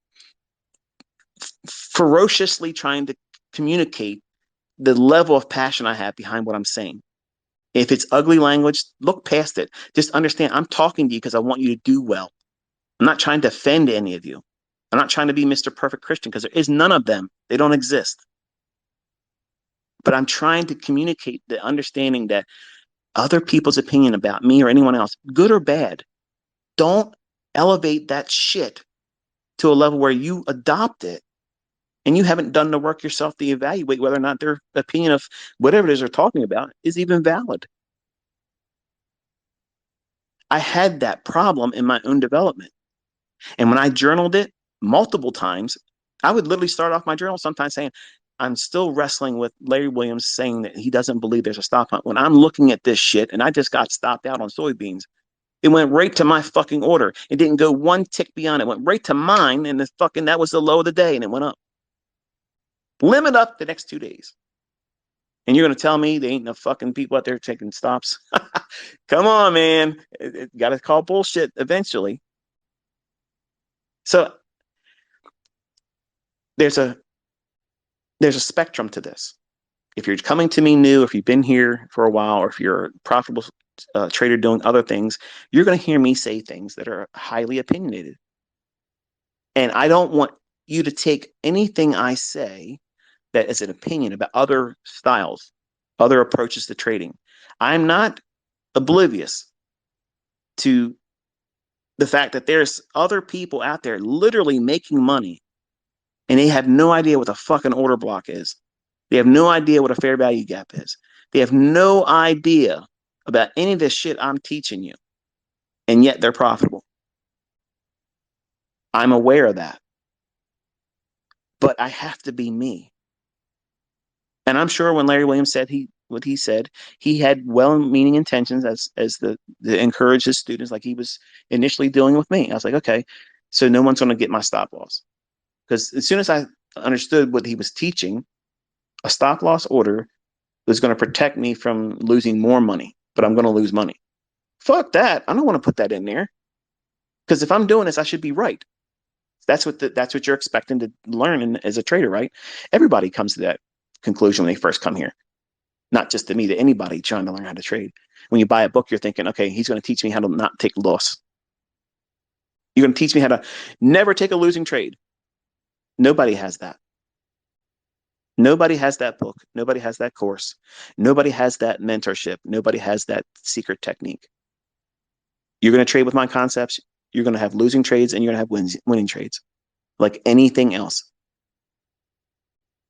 ferociously trying to communicate the level of passion I have behind what I'm saying. If it's ugly language, look past it. Just understand I'm talking to you because I want you to do well. I'm not trying to offend any of you. I'm not trying to be Mr. Perfect Christian because there is none of them. They don't exist. But I'm trying to communicate the understanding that other people's opinion about me or anyone else, good or bad, don't elevate that shit to a level where you adopt it and you haven't done the work yourself to evaluate whether or not their opinion of whatever it is they're talking about is even valid. I had that problem in my own development. And when I journaled it multiple times, I would literally start off my journal sometimes saying, I'm still wrestling with Larry Williams saying that he doesn't believe there's a stop hunt. When I'm looking at this shit and I just got stopped out on soybeans, it went right to my fucking order. It didn't go one tick beyond. It went right to mine, and that was the low of the day, and it went up. Limit up the next 2 days. And you're going to tell me there ain't no fucking people out there taking stops? Come on, man. Got to call bullshit eventually. So there's a spectrum to this. If you're coming to me new, if you've been here for a while, or if you're a profitable trader doing other things, you're going to hear me say things that are highly opinionated. And I don't want you to take anything I say that is an opinion about other styles, other approaches to trading. I'm not oblivious to the fact that there's other people out there literally making money and they have no idea what the fucking order block is. They have no idea what a fair value gap is. They have no idea about any of this shit I'm teaching you. And yet they're profitable. I'm aware of that. But I have to be me. And I'm sure when Larry Williams said what he said, he had well-meaning intentions as the encourage his students, like he was initially dealing with me. I was like, okay, so no one's going to get my stop loss. Because as soon as I understood what he was teaching, a stop loss order was going to protect me from losing more money, but I'm going to lose money. Fuck that. I don't want to put that in there. Because if I'm doing this, I should be right. That's what you're expecting to learn as a trader, right? Everybody comes to that conclusion when they first come here. Not just to me, to anybody trying to learn how to trade. When you buy a book, you're thinking, okay, he's going to teach me how to not take loss. You're going to teach me how to never take a losing trade. Nobody has that. Nobody has that book. Nobody has that course. Nobody has that mentorship. Nobody has that secret technique. You're going to trade with my concepts. You're going to have losing trades and you're going to have winning trades, like anything else.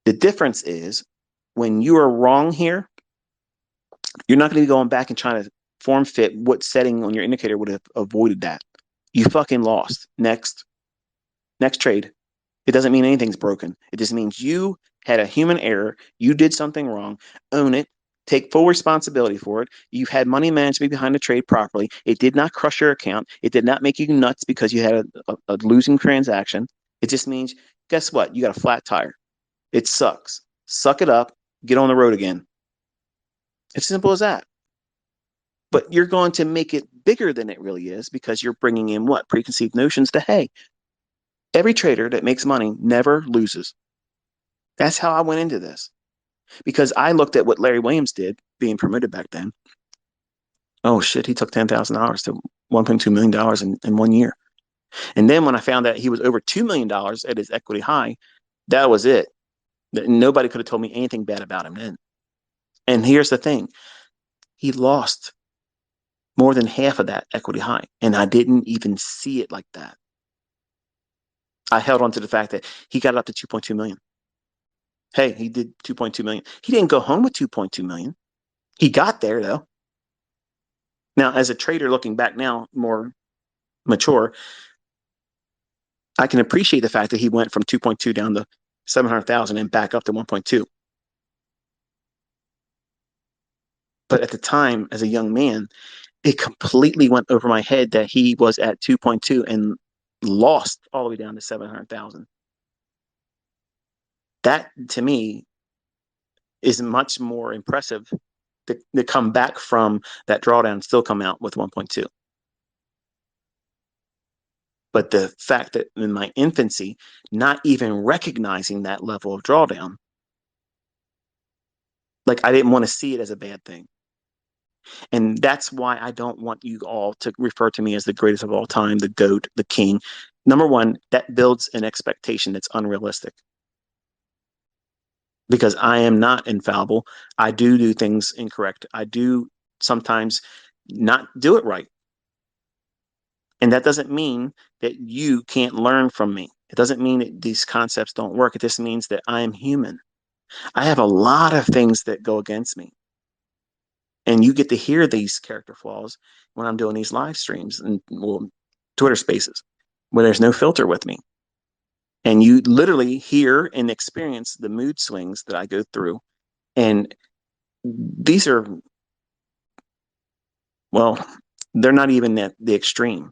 The difference is when you are wrong here, you're not going to be going back and trying to form fit what setting on your indicator would have avoided that. You fucking lost. Next trade. It doesn't mean anything's broken. It just means you had a human error. You did something wrong. Own it. Take full responsibility for it. You had money management behind the trade properly. It did not crush your account. It did not make you nuts because you had a losing transaction. It just means, guess what? You got a flat tire. It sucks. Suck it up. Get on the road again. It's simple as that. But you're going to make it bigger than it really is because you're bringing in what? Preconceived notions to, hey, every trader that makes money never loses. That's how I went into this. Because I looked at what Larry Williams did, being promoted back then. Oh shit, he took $10,000 to $1.2 million in 1 year. And then when I found that he was over $2 million at his equity high, that was it. Nobody could have told me anything bad about him then. And here's the thing. He lost more than half of that equity high. And I didn't even see it like that. I held on to the fact that he got it up to 2.2 million. Hey, he did 2.2 million. He didn't go home with 2.2 million. He got there though. Now, as a trader looking back now, more mature, I can appreciate the fact that he went from 2.2 down to 700,000 and back up to 1.2. But at the time, as a young man, it completely went over my head that he was at 2.2 and lost all the way down to 700,000. That to me is much more impressive to come back from that drawdown and still come out with 1.2. But the fact that in my infancy, not even recognizing that level of drawdown, like I didn't want to see it as a bad thing. And that's why I don't want you all to refer to me as the greatest of all time, the GOAT, the king. Number one, that builds an expectation that's unrealistic. Because I am not infallible. I do things incorrect. I do sometimes not do it right. And that doesn't mean that you can't learn from me. It doesn't mean that these concepts don't work. It just means that I am human. I have a lot of things that go against me. And you get to hear these character flaws when I'm doing these live streams and Twitter spaces where there's no filter with me. And you literally hear and experience the mood swings that I go through. And these are, well, they're not even at the extreme.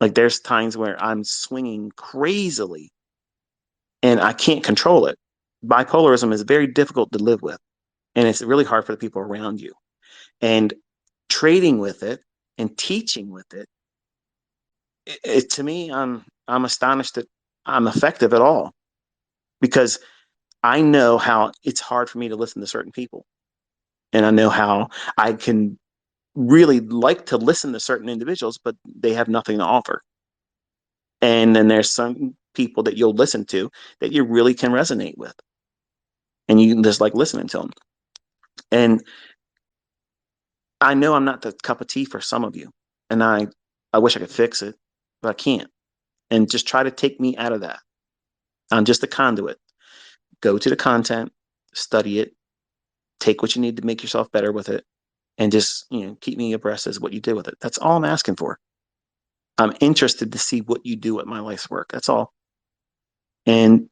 Like there's times where I'm swinging crazily and I can't control it. Bipolarism is very difficult to live with, and it's really hard for the people around you. And trading with it and teaching with it, to me, I'm astonished that I'm effective at all, because I know how it's hard for me to listen to certain people, and I know how I can really like to listen to certain individuals, but they have nothing to offer. And then there's some people that you'll listen to that you really can resonate with, and you can just like listening to them. And I know I'm not the cup of tea for some of you, and I wish I could fix it, but I can't. And just try to take me out of that. I'm just a conduit. Go to the content, study it, take what you need to make yourself better with it, and just keep me abreast as what you did with it. That's all I'm asking for. I'm interested to see what you do with my life's work. That's all. And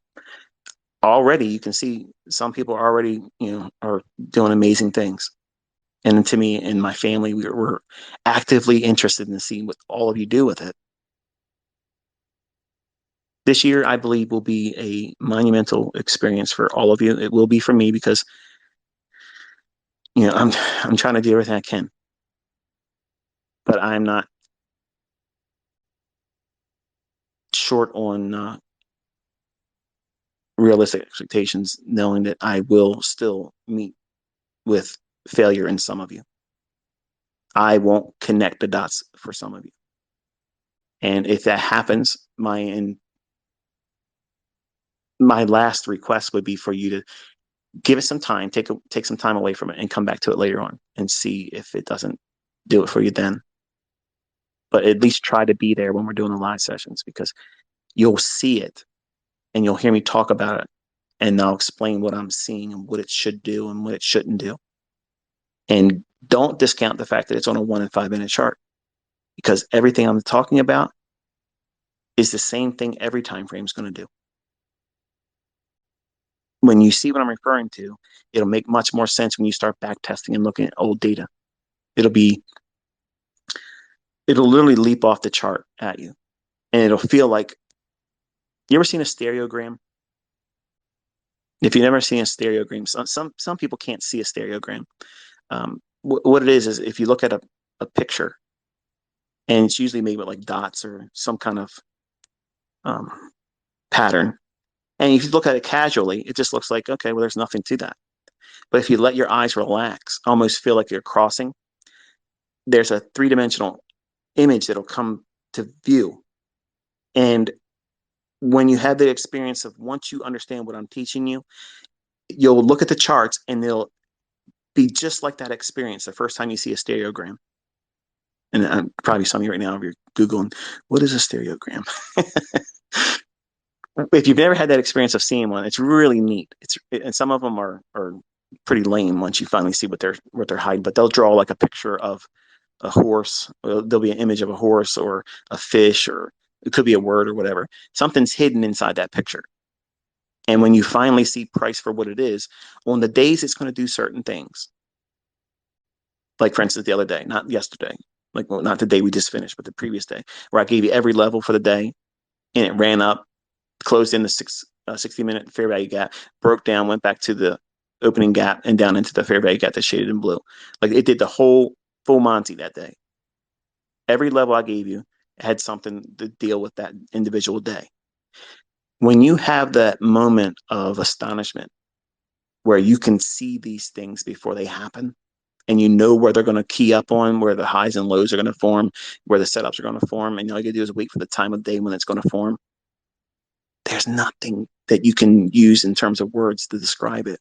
already you can see some people are already are doing amazing things. And to me and my family, we're actively interested in seeing what all of you do with it. This year, I believe, will be a monumental experience for all of you. It will be for me because I'm trying to do everything I can, but I'm not short on realistic expectations, knowing that I will still meet with failure in some of you. I won't connect the dots for some of you. And if that happens, my last request would be for you to give it some time, take some time away from it, and come back to it later on and see if it doesn't do it for you then. But at least try to be there when we're doing the live sessions, because you'll see it and you'll hear me talk about it, and I'll explain what I'm seeing and what it should do and what it shouldn't do. And don't discount the fact that it's on a 1 and 5 minute chart, because everything I'm talking about is the same thing every time frame is going to do. When you see what I'm referring to, it'll make much more sense when you start back testing and looking at old data. It'll literally leap off the chart at you, and it'll feel like, you ever seen a stereogram? If you've never seen a stereogram, some people can't see a stereogram. What it is if you look at a picture, and it's usually made with like dots or some kind of um, pattern. And if you look at it casually, it just looks like, okay, well, there's nothing to that. But if you let your eyes relax, almost feel like you're crossing, there's a three-dimensional image that'll come to view. And when you have the experience of, once you understand what I'm teaching you, you'll look at the charts and they'll be just like that experience the first time you see a stereogram. And probably some of you right now, if you're Googling, what is a stereogram? If you've never had that experience of seeing one, it's really neat. And some of them are pretty lame once you finally see what they're hiding. But they'll draw like a picture of a horse. There'll be an image of a horse or a fish, or it could be a word or whatever. Something's hidden inside that picture. And when you finally see price for what it is, on the days it's going to do certain things. Like, for instance, the other day, not yesterday, like, well, not the day we just finished, but the previous day, where I gave you every level for the day, and it ran up, closed in the 60-minute fair value gap, broke down, went back to the opening gap, and down into the fair value gap that's shaded in blue. Like, it did the whole full Monty that day. Every level I gave you had something to deal with that individual day. When you have that moment of astonishment where you can see these things before they happen, and you know where they're going to key up on, where the highs and lows are going to form, where the setups are going to form, and all you got to do is wait for the time of day when it's going to form, there's nothing that you can use in terms of words to describe it.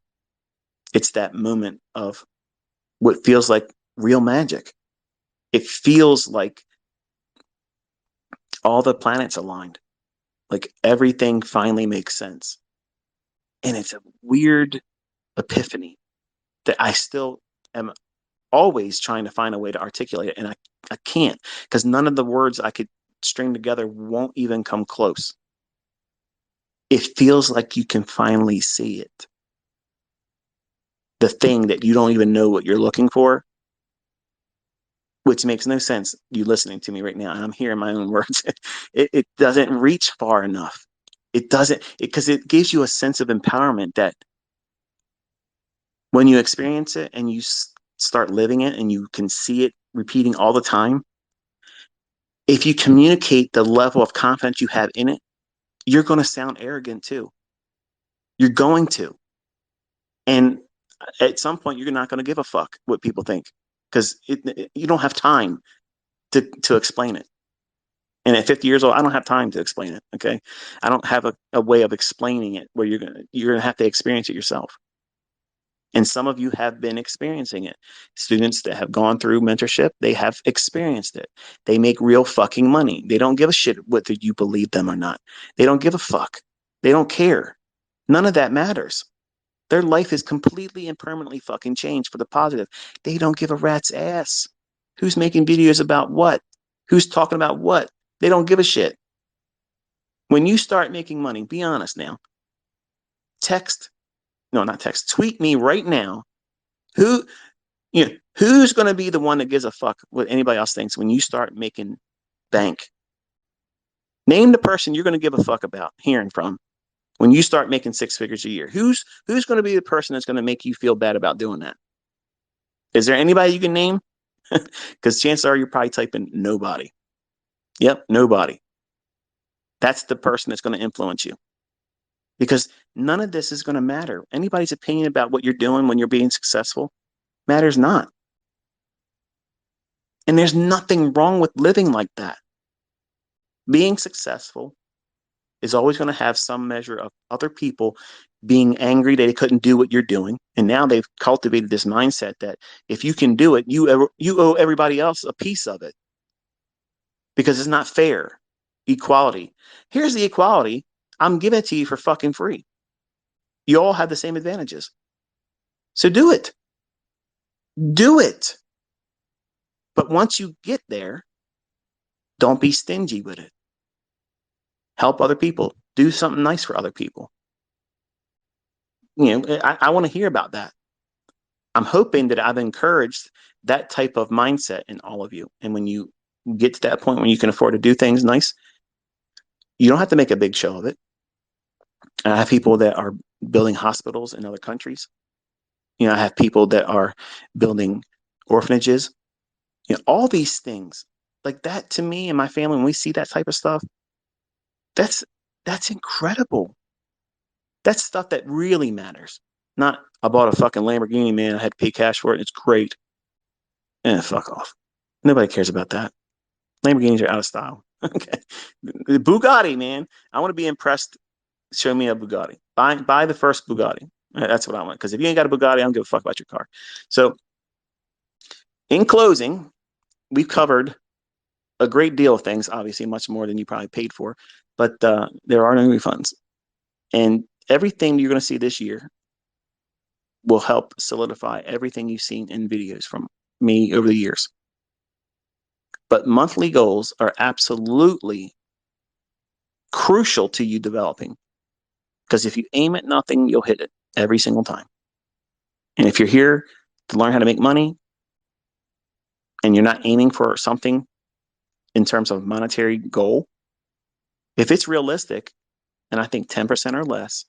It's that moment of what feels like real magic. It feels like all the planets aligned, like everything finally makes sense. And it's a weird epiphany that I still am always trying to find a way to articulate it. And I can't, because none of the words I could string together won't even come close. It feels like you can finally see it. The thing that you don't even know what you're looking for, which makes no sense, you listening to me right now, and I'm hearing my own words. It doesn't reach far enough. It doesn't, because it gives you a sense of empowerment that when you experience it and you start living it and you can see it repeating all the time, if you communicate the level of confidence you have in it, you're going to sound arrogant too. You're going to. And at some point, you're not going to give a fuck what people think because you don't have time to explain it. And at 50 years old, I don't have time to explain it. Okay. I don't have a way of explaining it where you're gonna have to experience it yourself. And some of you have been experiencing it. Students that have gone through mentorship, they have experienced it. They make real fucking money. They don't give a shit whether you believe them or not. They don't give a fuck. They don't care. None of that matters. Their life is completely and permanently fucking changed for the positive. They don't give a rat's ass. Who's making videos about what? Who's talking about what? They don't give a shit. When you start making money, be honest now. Not text, tweet me right now. Who, who's going to be the one that gives a fuck what anybody else thinks when you start making bank? Name the person you're going to give a fuck about hearing from when you start making 6 figures a year. Who's going to be the person that's going to make you feel bad about doing that? Is there anybody you can name? Because chances are you're probably typing nobody. Yep, nobody. That's the person that's going to influence you. Because none of this is going to matter. Anybody's opinion about what you're doing when you're being successful matters not. And there's nothing wrong with living like that. Being successful is always going to have some measure of other people being angry that they couldn't do what you're doing. And now they've cultivated this mindset that if you can do it, you owe everybody else a piece of it. Because it's not fair. Equality. Here's the equality. I'm giving it to you for fucking free. You all have the same advantages. So do it. Do it. But once you get there, don't be stingy with it. Help other people. Do something nice for other people. I want to hear about that. I'm hoping that I've encouraged that type of mindset in all of you. And when you get to that point when you can afford to do things nice, you don't have to make a big show of it. I have people that are building hospitals in other countries. I have people that are building orphanages. All these things like that to me and my family, when we see that type of stuff, that's incredible. That's stuff that really matters. Not I bought a fucking Lamborghini, man. I had to pay cash for it. It's great. Fuck off. Nobody cares about that. Lamborghinis are out of style. Okay. The Bugatti, man. I want to be impressed. Show me a Bugatti. Buy the first Bugatti. That's what I want. Because if you ain't got a Bugatti, I don't give a fuck about your car. So, in closing, we've covered a great deal of things, obviously much more than you probably paid for, but there are no refunds. And everything you're going to see this year will help solidify everything you've seen in videos from me over the years. But monthly goals are absolutely crucial to you developing, because if you aim at nothing, you'll hit it every single time. And if you're here to learn how to make money and you're not aiming for something in terms of monetary goal, if it's realistic, and I think 10% or less,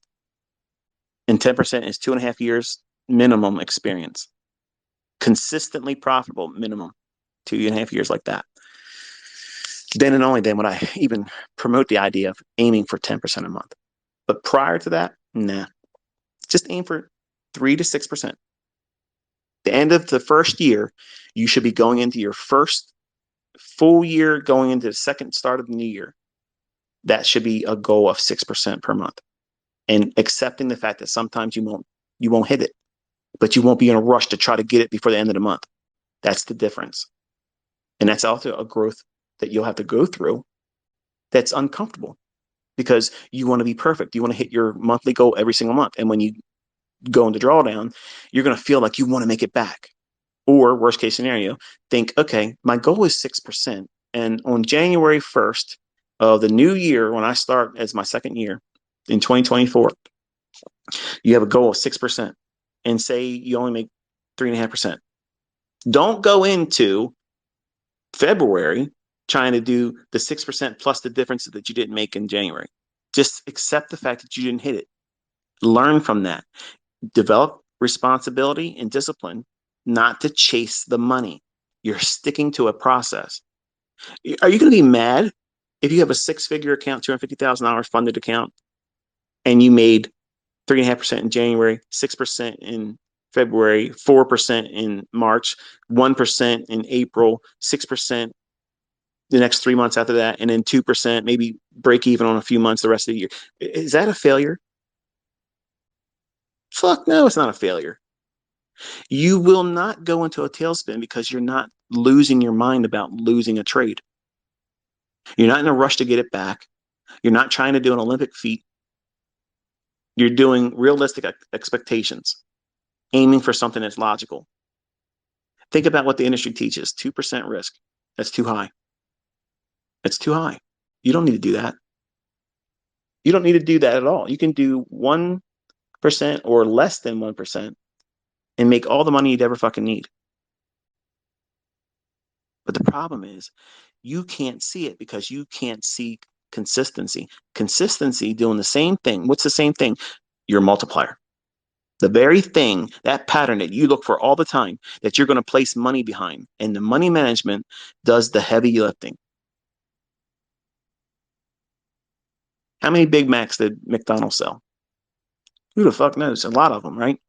and 10% is 2.5 years minimum experience, consistently profitable minimum 2.5 years like that, then and only then would I even promote the idea of aiming for 10% a month. But prior to that, nah, just aim for 3 to 6%. The end of the first year, you should be going into your first full year, going into the second start of the new year. That should be a goal of 6% per month, and accepting the fact that sometimes you won't hit it, but you won't be in a rush to try to get it before the end of the month. That's the difference. And that's also a growth that you'll have to go through that's uncomfortable, because you want to be perfect. You want to hit your monthly goal every single month. And when you go into drawdown, you're going to feel like you want to make it back. Or worst case scenario, think, okay, my goal is 6%. And on January 1st of the new year, when I start as my second year in 2024, you have a goal of 6%, and say you only make 3.5%. Don't go into February trying to do the 6% plus the difference that you didn't make in January. Just accept the fact that you didn't hit it. Learn from that. Develop responsibility and discipline not to chase the money. You're sticking to a process. Are you going to be mad if you have a six-figure account, $250,000 funded account, and you made 3.5% in January, 6% in February, 4% in March, 1% in April, 6% the next 3 months after that, and then 2%, maybe break even on a few months the rest of the year? Is that a failure? Fuck no, it's not a failure. You will not go into a tailspin because you're not losing your mind about losing a trade. You're not in a rush to get it back. You're not trying to do an Olympic feat. You're doing realistic expectations, aiming for something that's logical. Think about what the industry teaches: 2% risk. That's too high. It's too high. You don't need to do that. You don't need to do that at all. You can do 1% or less than 1% and make all the money you'd ever fucking need. But the problem is you can't see it because you can't see consistency. Consistency doing the same thing. What's the same thing? Your multiplier. The very thing, that pattern that you look for all the time, that you're going to place money behind. And the money management does the heavy lifting. How many Big Macs did McDonald's sell? Who the fuck knows? A lot of them, right?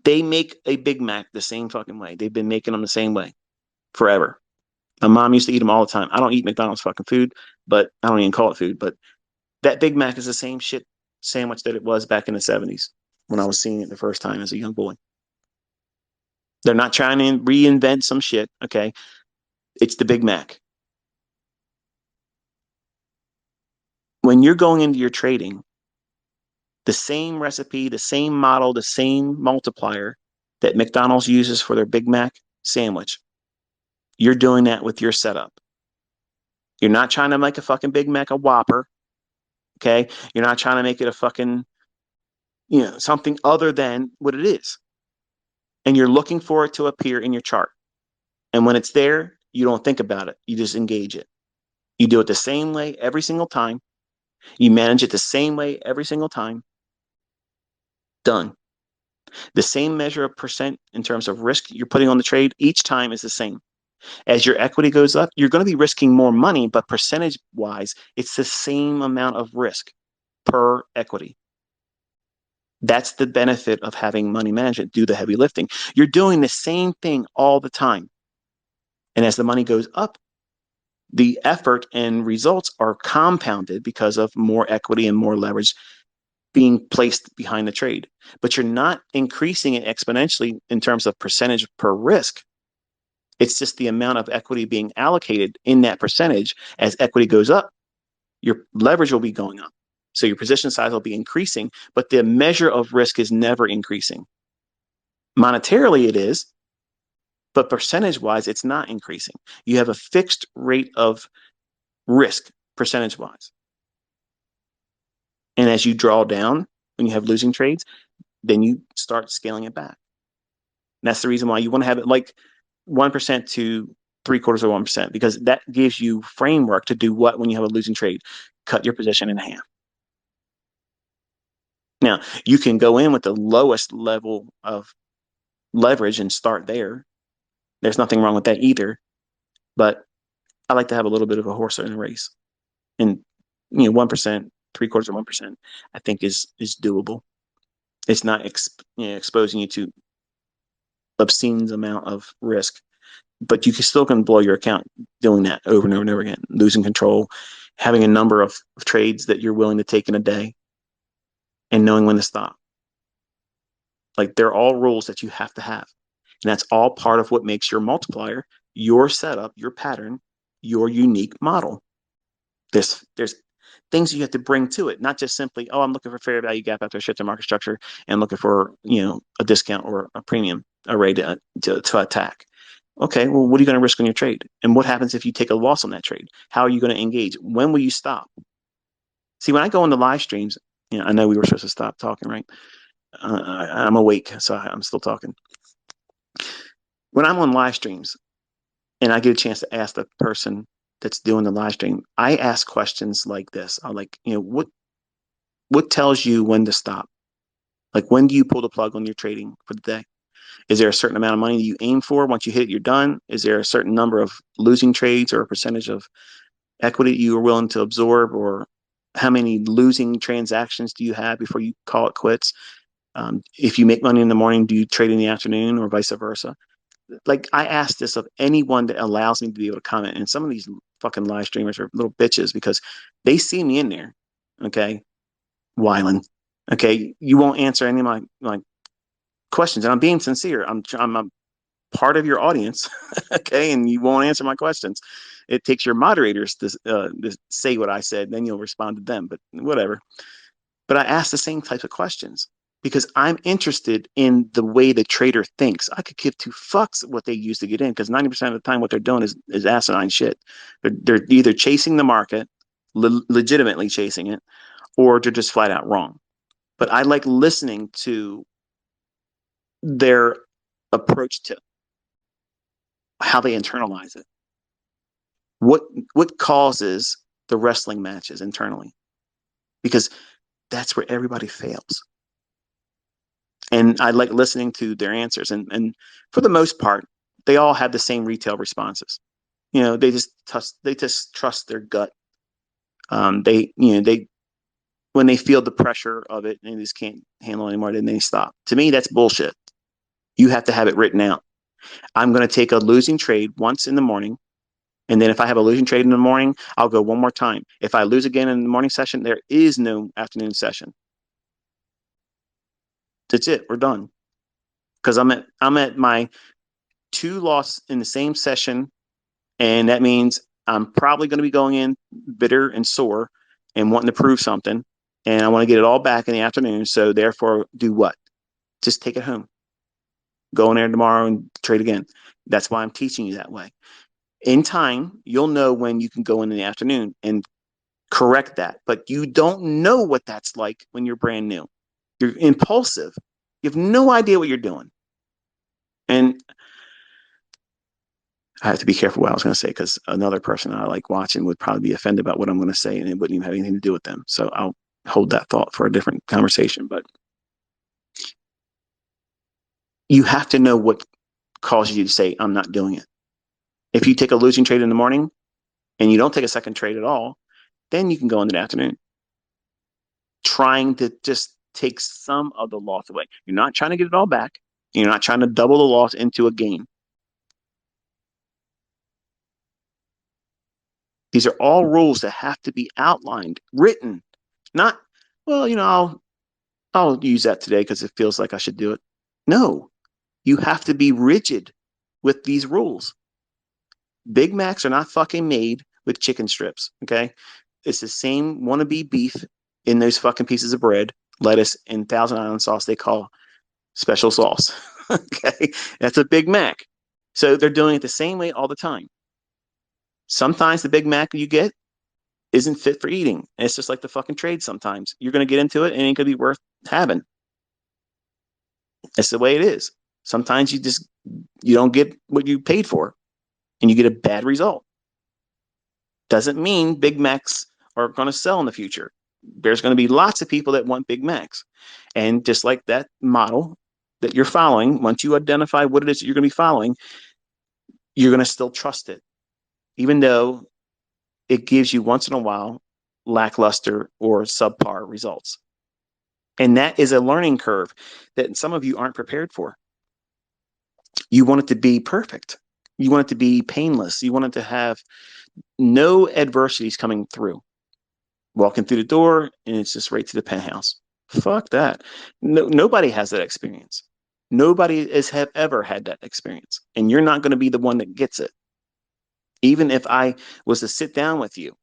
They make a Big Mac the same fucking way. They've been making them the same way forever. My mom used to eat them all the time. I don't eat McDonald's fucking food, but I don't even call it food. But that Big Mac is the same shit sandwich that it was back in the 70s when I was seeing it the first time as a young boy. They're not trying to reinvent some shit, okay? It's the Big Mac. When you're going into your trading, the same recipe, the same model, the same multiplier that McDonald's uses for their Big Mac sandwich, you're doing that with your setup. You're not trying to make a fucking Big Mac a Whopper, okay? You're not trying to make it a fucking, something other than what it is. And you're looking for it to appear in your chart. And when it's there, you don't think about it. You just engage it. You do it the same way every single time. You manage it the same way every single time. Done. The same measure of percent in terms of risk you're putting on the trade each time is the same. As your equity goes up, you're going to be risking more money, but percentage wise, it's the same amount of risk per equity. That's the benefit of having money management do the heavy lifting. You're doing the same thing all the time. And as the money goes up, the effort and results are compounded because of more equity and more leverage being placed behind the trade. But you're not increasing it exponentially in terms of percentage per risk. It's just the amount of equity being allocated in that percentage. As equity goes up, your leverage will be going up. So your position size will be increasing, but the measure of risk is never increasing. Monetarily, it is, but percentage wise, it's not increasing. You have a fixed rate of risk percentage wise. And as you draw down, when you have losing trades, then you start scaling it back. And that's the reason why you want to have it like 1% to 0.75%, because that gives you framework to do what when you have a losing trade? Cut your position in half. Now, you can go in with the lowest level of leverage and start there. There's nothing wrong with that either. But I like to have a little bit of a horse in the race. And 1%, 0.75%, I think is doable. It's not exposing you to obscene amount of risk, but you can still can blow your account doing that over and over and over again, losing control, having a number of trades that you're willing to take in a day, and knowing when to stop. Like they're all rules that you have to have. And that's all part of what makes your multiplier, your setup, your pattern, your unique model. There's things you have to bring to it, not just simply, oh, I'm looking for fair value gap after a shift in market structure and looking for, a discount or a premium array to attack. Okay, well, what are you going to risk on your trade? And what happens if you take a loss on that trade? How are you going to engage? When will you stop? See, when I go into live streams, I know we were supposed to stop talking, right? I'm awake, so I'm still talking. When I'm on live streams and I get a chance to ask the person that's doing the live stream, I ask questions like this. I'm like, what tells you when to stop? Like, when do you pull the plug on your trading for the day? Is there a certain amount of money you aim for? Once you hit it, you're done. Is there a certain number of losing trades or a percentage of equity you are willing to absorb? Or how many losing transactions do you have before you call it quits? If you make money in the morning, do you trade in the afternoon or vice versa? Like, I ask this of anyone that allows me to be able to comment. And some of these fucking live streamers are little bitches because they see me in there. Okay. Wyland. Okay. You won't answer any of my questions. And I'm being sincere. I'm a part of your audience. Okay. And you won't answer my questions. It takes your moderators to say what I said. Then you'll respond to them, but whatever. But I ask the same types of questions because I'm interested in the way the trader thinks. I could give two fucks what they use to get in because 90% of the time what they're doing is asinine shit. They're either chasing the market, legitimately chasing it, or they're just flat out wrong. But I like listening to their approach to how they internalize it. What what causes the wrestling matches internally? Because that's where everybody fails. And I like listening to their answers. And for the most part, they all have the same retail responses. They just trust their gut. They when they feel the pressure of it and they just can't handle it anymore, then they stop. To me, that's bullshit. You have to have it written out. I'm going to take a losing trade once in the morning. And then if I have a losing trade in the morning, I'll go one more time. If I lose again in the morning session, there is no afternoon session. That's it. We're done. Because I'm at my two loss in the same session, and that means I'm probably going to be going in bitter and sore and wanting to prove something, and I want to get it all back in the afternoon. So therefore, do what? Just take it home. Go in there tomorrow and trade again. That's why I'm teaching you that way. In time, you'll know when you can go in the afternoon and correct that. But you don't know what that's like when you're brand new. You're impulsive. You have no idea what you're doing. And I have to be careful what I was going to say because another person I like watching would probably be offended about what I'm going to say and it wouldn't even have anything to do with them. So I'll hold that thought for a different conversation. But you have to know what causes you to say, I'm not doing it. If you take a losing trade in the morning and you don't take a second trade at all, then you can go in the afternoon trying to just take some of the loss away. You're not trying to get it all back. You're not trying to double the loss into a gain. These are all rules that have to be outlined, written, not, well, I'll use that today because it feels like I should do it. No, you have to be rigid with these rules. Big Macs are not fucking made with chicken strips. Okay. It's the same wannabe beef in those fucking pieces of bread, lettuce, and Thousand Island sauce they call special sauce. Okay. That's a Big Mac. So they're doing it the same way all the time. Sometimes the Big Mac you get isn't fit for eating. And it's just like the fucking trade sometimes. You're going to get into it and it ain't going to be worth having. That's the way it is. Sometimes you don't get what you paid for and you get a bad result. Doesn't mean Big Macs are going to sell in the future. There's going to be lots of people that want Big Macs. And just like that model that you're following, once you identify what it is that you're going to be following, you're going to still trust it, even though it gives you once in a while lackluster or subpar results. And that is a learning curve that some of you aren't prepared for. You want it to be perfect. You want it to be painless. You want it to have no adversities coming through. Walking through the door and it's just right to the penthouse. Fuck that. No, nobody has that experience. Nobody have ever had that experience. And you're not going to be the one that gets it. Even if I was to sit down with you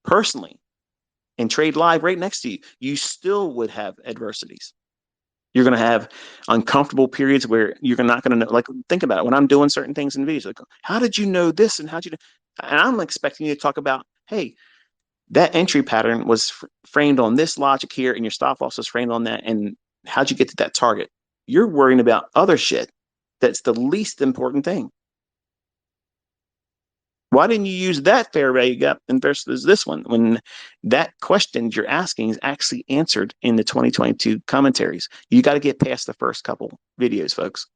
personally and trade live right next to you, you still would have adversities. You're going to have uncomfortable periods where you're not going to know. Like, think about it. When I'm doing certain things in videos, like, how did you know this? And how'd you know? And I'm expecting you to talk about, hey, that entry pattern was framed on this logic here, and your stop loss was framed on that. And how'd you get to that target? You're worrying about other shit. That's the least important thing. Why didn't you use that fair value gap versus this one? When that question you're asking is actually answered in the 2022 commentaries. You got to get past the first couple videos, folks.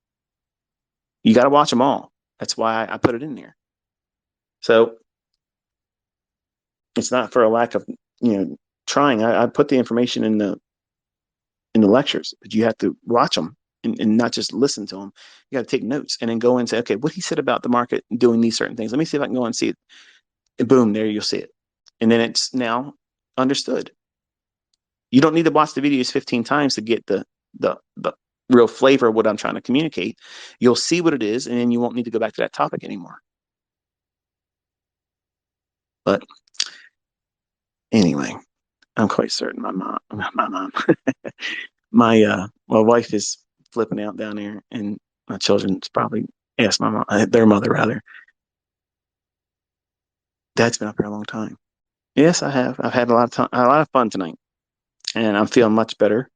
You got to watch them all. That's why I put it in there. So it's not for a lack of, trying. I put the information in the lectures, but you have to watch them and not just listen to them. You got to take notes and then go and say, okay, what he said about the market doing these certain things. Let me see if I can go and see it. And boom, there you'll see it. And then it's now understood. You don't need to watch the videos 15 times to get the real flavor of what I'm trying to communicate. You'll see what it is, and then you won't need to go back to that topic anymore. But anyway, I'm quite certain my wife is flipping out down there, and my children's probably asked my mom, their mother rather. Dad's been up here a long time. Yes, I have. I've had a lot of time, a lot of fun tonight, and I'm feeling much better,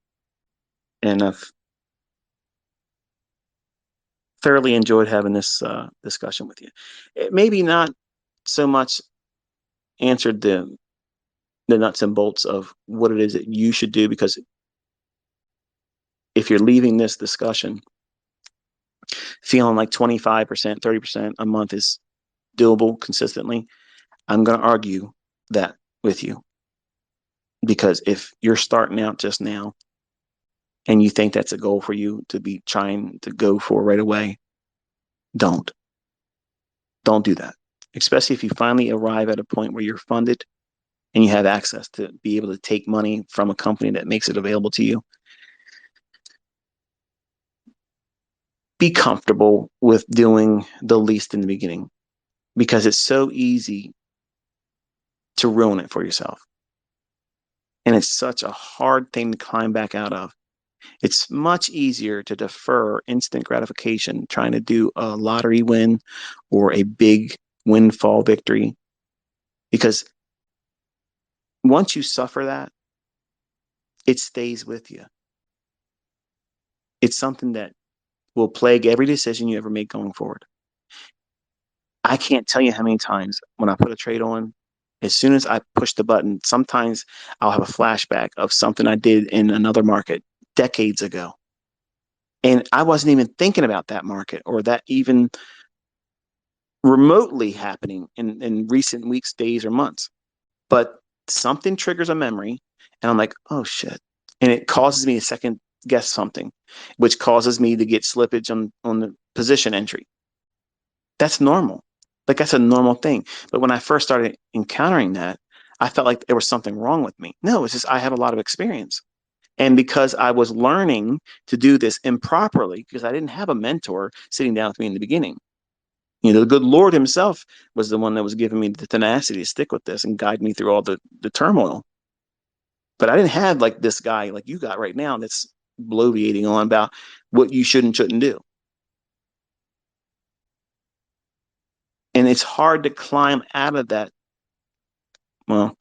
and I've thoroughly enjoyed having this discussion with you. It maybe not so much answered the nuts and bolts of what it is that you should do, because if you're leaving this discussion feeling like 25%, 30% a month is doable consistently, I'm going to argue that with you. Because if you're starting out just now and you think that's a goal for you to be trying to go for right away, don't do that. Especially if you finally arrive at a point where you're funded and you have access to be able to take money from a company that makes it available to you. Be comfortable with doing the least in the beginning, because it's so easy to ruin it for yourself. And it's such a hard thing to climb back out of. It's much easier to defer instant gratification trying to do a lottery win or a big windfall victory, because once you suffer that, it stays with you. It's something that will plague every decision you ever make going forward. I can't tell you how many times when I put a trade on, as soon as I push the button, sometimes I'll have a flashback of something I did in another market decades ago. And I wasn't even thinking about that market or that even remotely happening in recent weeks, days, or months. But something triggers a memory, and I'm like, oh shit. And it causes me to second guess something, which causes me to get slippage on the position entry. That's normal. Like, that's a normal thing. But when I first started encountering that, I felt like there was something wrong with me. No, it's just I have a lot of experience. And because I was learning to do this improperly, because I didn't have a mentor sitting down with me in the beginning. The good Lord himself was the one that was giving me the tenacity to stick with this and guide me through all the turmoil. But I didn't have like this guy like you got right now that's bloviating on about what you shouldn't do. And it's hard to climb out of that, well,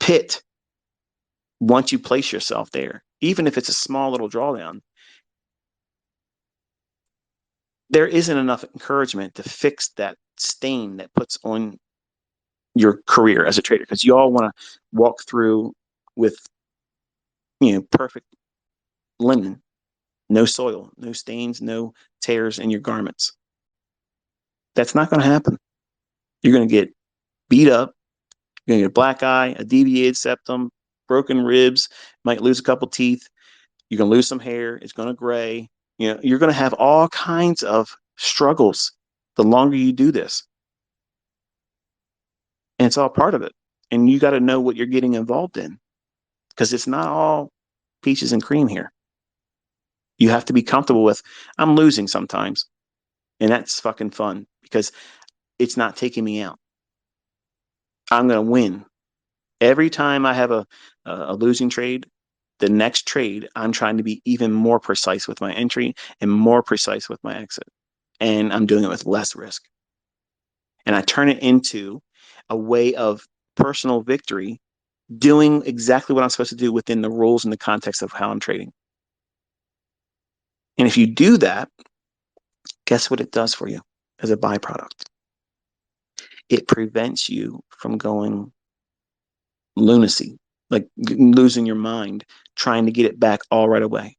pit once you place yourself there. Even if it's a small little drawdown, there isn't enough encouragement to fix that stain that puts on your career as a trader, because you all want to walk through with perfect linen, no soil, no stains, no tears in your garments. That's not going to happen. You're going to get beat up. You're going to get a black eye, a deviated septum, broken ribs, might lose a couple teeth. You're going to lose some hair. It's going to gray. You're going to have all kinds of struggles the longer you do this. And it's all part of it. And you got to know what you're getting involved in, because it's not all peaches and cream here. You have to be comfortable with, I'm losing sometimes. And that's fucking fun, because it's not taking me out. I'm going to win. Every time I have a losing trade, the next trade, I'm trying to be even more precise with my entry and more precise with my exit. And I'm doing it with less risk. And I turn it into a way of personal victory, doing exactly what I'm supposed to do within the rules and the context of how I'm trading. And if you do that, guess what it does for you as a byproduct? it prevents you from going lunacy, like losing your mind, trying to get it back all right away.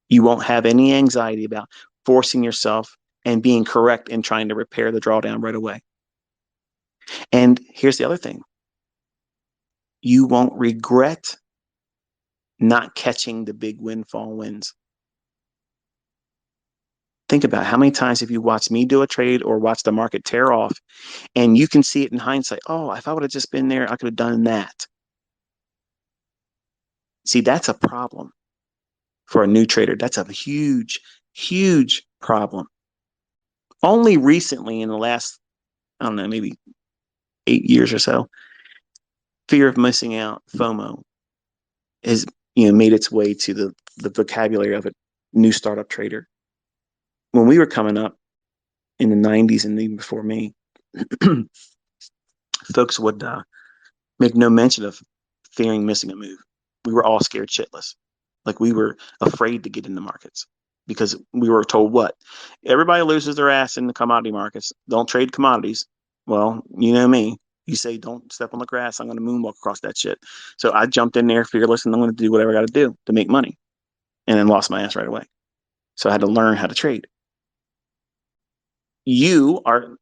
You won't have any anxiety about forcing yourself and being correct in trying to repair the drawdown right away. And here's the other thing. You won't regret not catching the big windfall wins. Think about how many times have you watched me do a trade or watched the market tear off, and you can see it in hindsight. Oh, if I would have just been there, I could have done that. See, that's a problem for a new trader. That's a huge, huge problem. Only recently in the last, I don't know, maybe 8 years or so, fear of missing out, FOMO, has made its way to the vocabulary of a new startup trader. When we were coming up in the 90s and even before me, folks would make no mention of fearing missing a move. We were all scared shitless. Like we were afraid to get in the markets because we were told what? Everybody loses their ass in the commodity markets. Don't trade commodities. Well, you know me. You say don't step on the grass, I'm going to moonwalk across that shit. So I jumped in there fearless and I'm going to do whatever I got to do to make money, and then lost my ass right away. So I had to learn how to trade. You are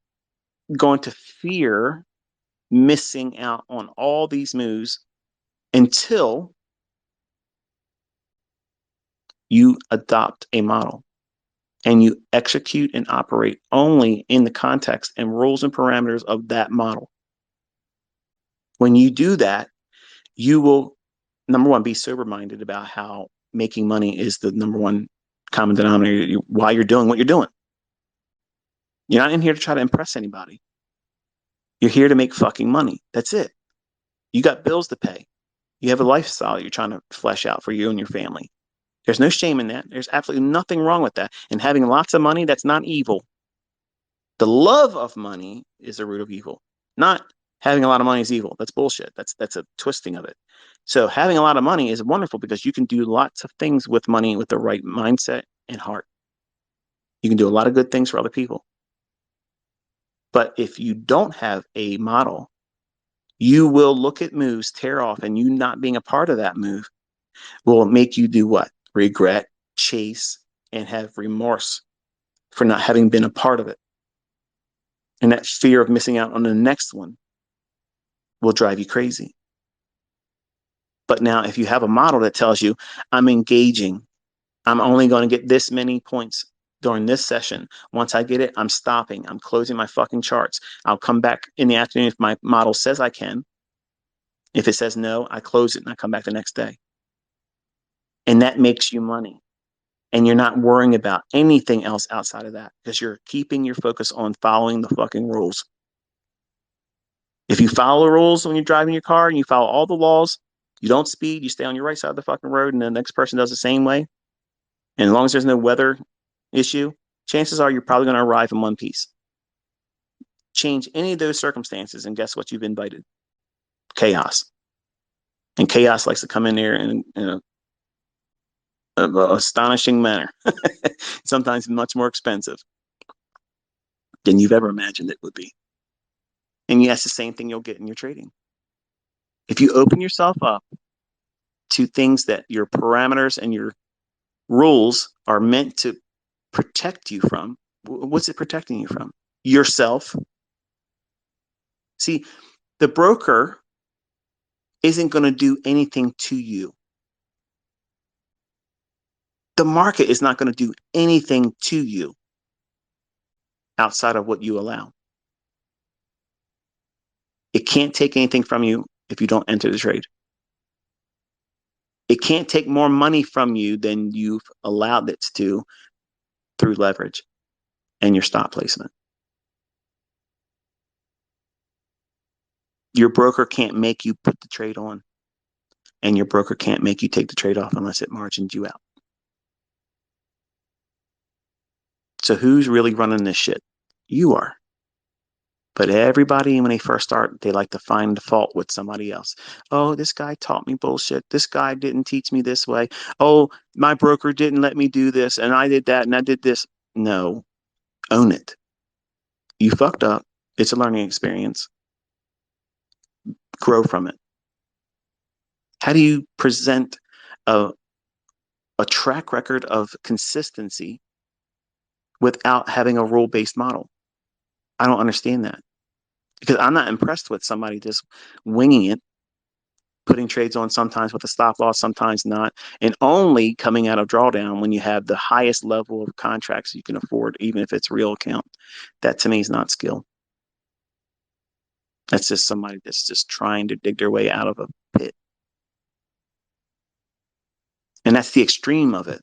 going to fear missing out on all these moves until you adopt a model and you execute and operate only in the context and rules and parameters of that model. When you do that, you will, number one, be sober-minded about how making money is the number one common denominator, why you're doing what you're doing. You're not in here to try to impress anybody. You're here to make fucking money. That's it. You got bills to pay. You have a lifestyle you're trying to flesh out for you and your family. There's no shame in that. There's absolutely nothing wrong with that. And having lots of money, that's not evil. The love of money is the root of evil. Not having a lot of money is evil. That's bullshit. That's a twisting of it. So having a lot of money is wonderful because you can do lots of things with money with the right mindset and heart. You can do a lot of good things for other people. But if you don't have a model, you will look at moves tear off, and you not being a part of that move will make you do what? Regret, chase, and have remorse for not having been a part of it. And that fear of missing out on the next one will drive you crazy. But now, if you have a model that tells you, I'm engaging, I'm only going to get this many points during this session. Once I get it, I'm stopping. I'm closing my fucking charts. I'll come back in the afternoon if my model says I can. If it says no, I close it and I come back the next day. And that makes you money. And you're not worrying about anything else outside of that because you're keeping your focus on following the fucking rules. If you follow the rules when you're driving your car and you follow all the laws, you don't speed, you stay on your right side of the fucking road, and the next person does the same way. And as long as there's no weather issue, chances are you're probably going to arrive in one piece. Change any of those circumstances, and guess what you've invited? Chaos. And chaos likes to come in there in an astonishing manner. Sometimes much more expensive than you've ever imagined it would be. And yes, the same thing you'll get in your trading. If you open yourself up to things that your parameters and your rules are meant to protect you from, what's it protecting you from? Yourself. See, the broker isn't going to do anything to you. The market is not going to do anything to you outside of what you allow. It can't take anything from you if you don't enter the trade. It can't take more money from you than you've allowed it to through leverage and your stop placement. Your broker can't make you put the trade on, and your broker can't make you take the trade off unless it margins you out. So who's really running this shit? You are. But everybody, when they first start, they like to find the fault with somebody else. Oh, this guy taught me bullshit. This guy didn't teach me this way. Oh, my broker didn't let me do this, and I did that, and I did this. No, own it. You fucked up. It's a learning experience. Grow from it. How do you present a, a track record of consistency without having a rule based model? I don't understand that because I'm not impressed with somebody just winging it, putting trades on sometimes with a stop loss, sometimes not, and only coming out of drawdown when you have the highest level of contracts you can afford, even if it's real account. That to me is not skill. That's just somebody that's just trying to dig their way out of a pit. And that's the extreme of it.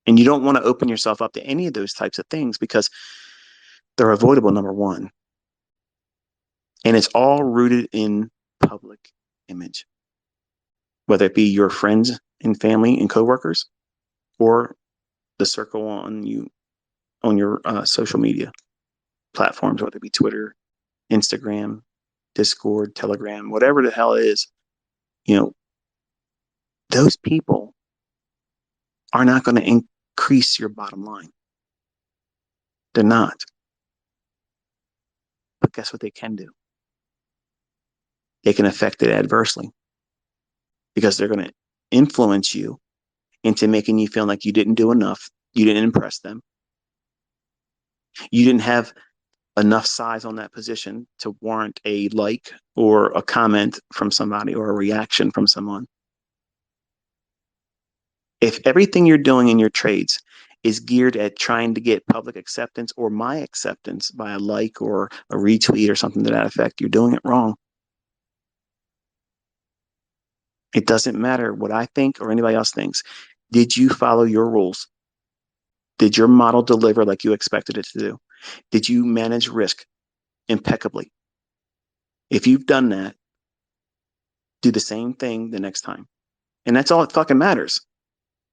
And you don't want to open yourself up to any of those types of things because they're avoidable, number one. And it's all rooted in public image, whether it be your friends and family and coworkers or the circle on your social media platforms, whether it be Twitter, Instagram, Discord, Telegram, whatever the hell it is. You know, those people are not going to increase your bottom line. They're not. But guess what they can do? They can affect it adversely because they're going to influence you into making you feel like you didn't do enough. You didn't impress them. You didn't have enough size on that position to warrant a like or a comment from somebody or a reaction from someone. If everything you're doing in your trades is geared at trying to get public acceptance or my acceptance by a like or a retweet or something to that effect, you're doing it wrong. It doesn't matter what I think or anybody else thinks. Did you follow your rules? Did your model deliver like you expected it to do? Did you manage risk impeccably? If you've done that, do the same thing the next time. And that's all it fucking matters.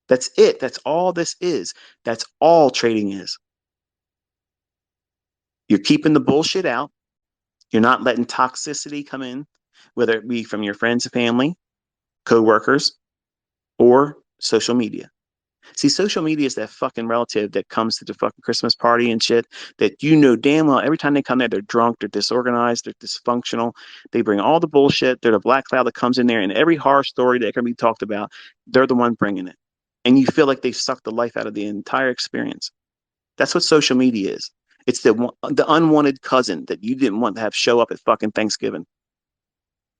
That's it. That's all this is. That's all trading is. You're keeping the bullshit out. You're not letting toxicity come in, whether it be from your friends and family, coworkers, or social media. See, social media is that fucking relative that comes to the fucking Christmas party and shit that you know damn well every time they come there, they're drunk, they're disorganized, they're dysfunctional. They bring all the bullshit. They're the black cloud that comes in there, and every horror story that can be talked about, they're the one bringing it. And you feel like they've sucked the life out of the entire experience. That's what social media is. It's the unwanted cousin that you didn't want to have show up at fucking Thanksgiving.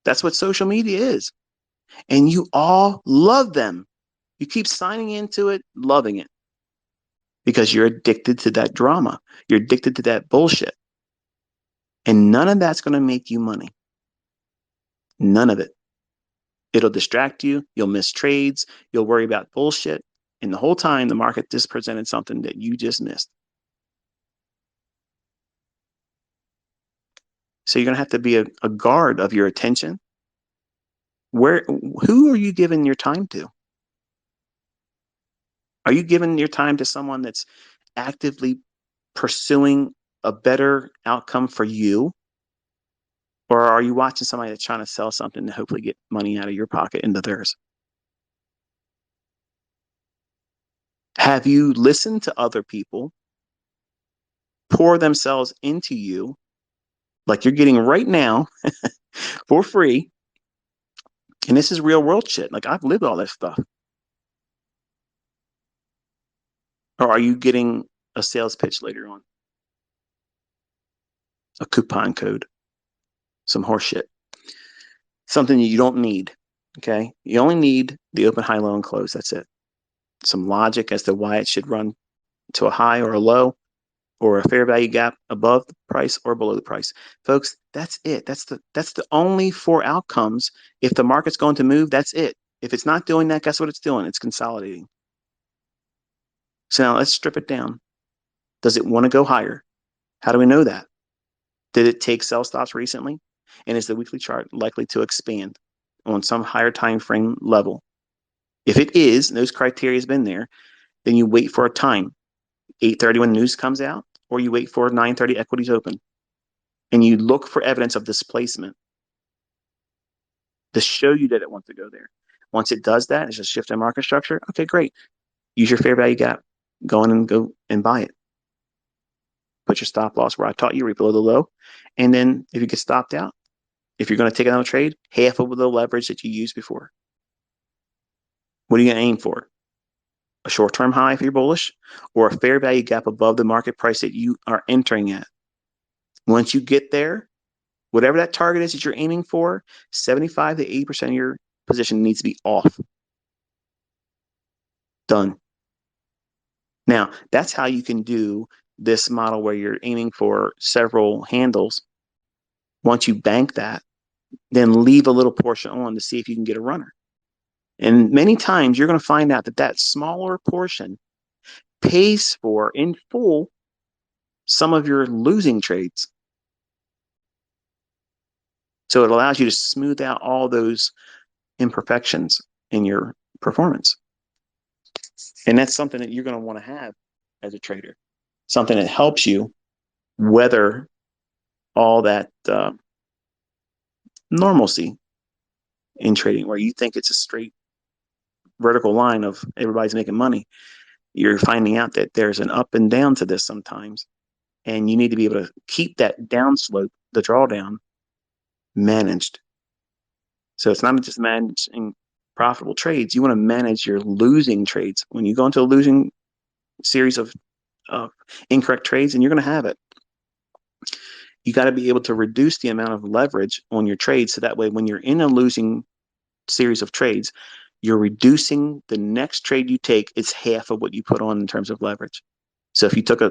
That's what social media is. And you all love them. You keep signing into it, loving it because you're addicted to that drama. You're addicted to that bullshit. And none of that's going to make you money. None of it. It'll distract you. You'll miss trades. You'll worry about bullshit. And the whole time, the market just presented something that you just missed. So you're going to have to be a guard of your attention. Who are you giving your time to? Are you giving your time to someone that's actively pursuing a better outcome for you? Or are you watching somebody that's trying to sell something to hopefully get money out of your pocket into theirs? Have you listened to other people pour themselves into you like you're getting right now for free? And this is real world shit. Like I've lived all this stuff. Or are you getting a sales pitch later on? A coupon code, some horse shit, something you don't need. Okay. You only need the open, high, low, and close. That's it. Some logic as to why it should run to a high or a low or a fair value gap above the price or below the price. Folks, that's it. That's the only four outcomes. If the market's going to move, that's it. If it's not doing that, guess what it's doing? It's consolidating. So now let's strip it down. Does it want to go higher? How do we know that? Did it take sell stops recently? And is the weekly chart likely to expand on some higher time frame level? If it is, and those criteria has been there, then you wait for a time, 8:30 when news comes out, or you wait for 9:30 equities open, and you look for evidence of displacement to show you that it wants to go there. Once it does that, it's a shift in market structure. Okay, great. Use your fair value gap. Go in and go and buy it. put your stop loss where I taught you, right below the low. And then if you get stopped out, if you're going to take another trade, half of the leverage that you used before. What are you going to aim for? A short-term high if you're bullish, or a fair value gap above the market price that you are entering at. Once you get there, whatever that target is that you're aiming for, 75 to 80% of your position needs to be off. Done. Now, that's how you can do this model where you're aiming for several handles. Once you bank that, then leave a little portion on to see if you can get a runner. And many times you're going to find out that that smaller portion pays for in full some of your losing trades. So it allows you to smooth out all those imperfections in your performance. And that's something that you're going to want to have as a trader, something that helps you weather all that normalcy in trading, where you think it's a straight vertical line of everybody's making money. You're finding out that there's an up and down to this sometimes, and you need to be able to keep that down slope, the drawdown, managed. So it's not just managing profitable trades. You want to manage your losing trades. When you go into a losing series of incorrect trades, and you're going to have it, you got to be able to reduce the amount of leverage on your trades. So that way, when you're in a losing series of trades, you're reducing the next trade you take. It's half of what you put on in terms of leverage. So if you took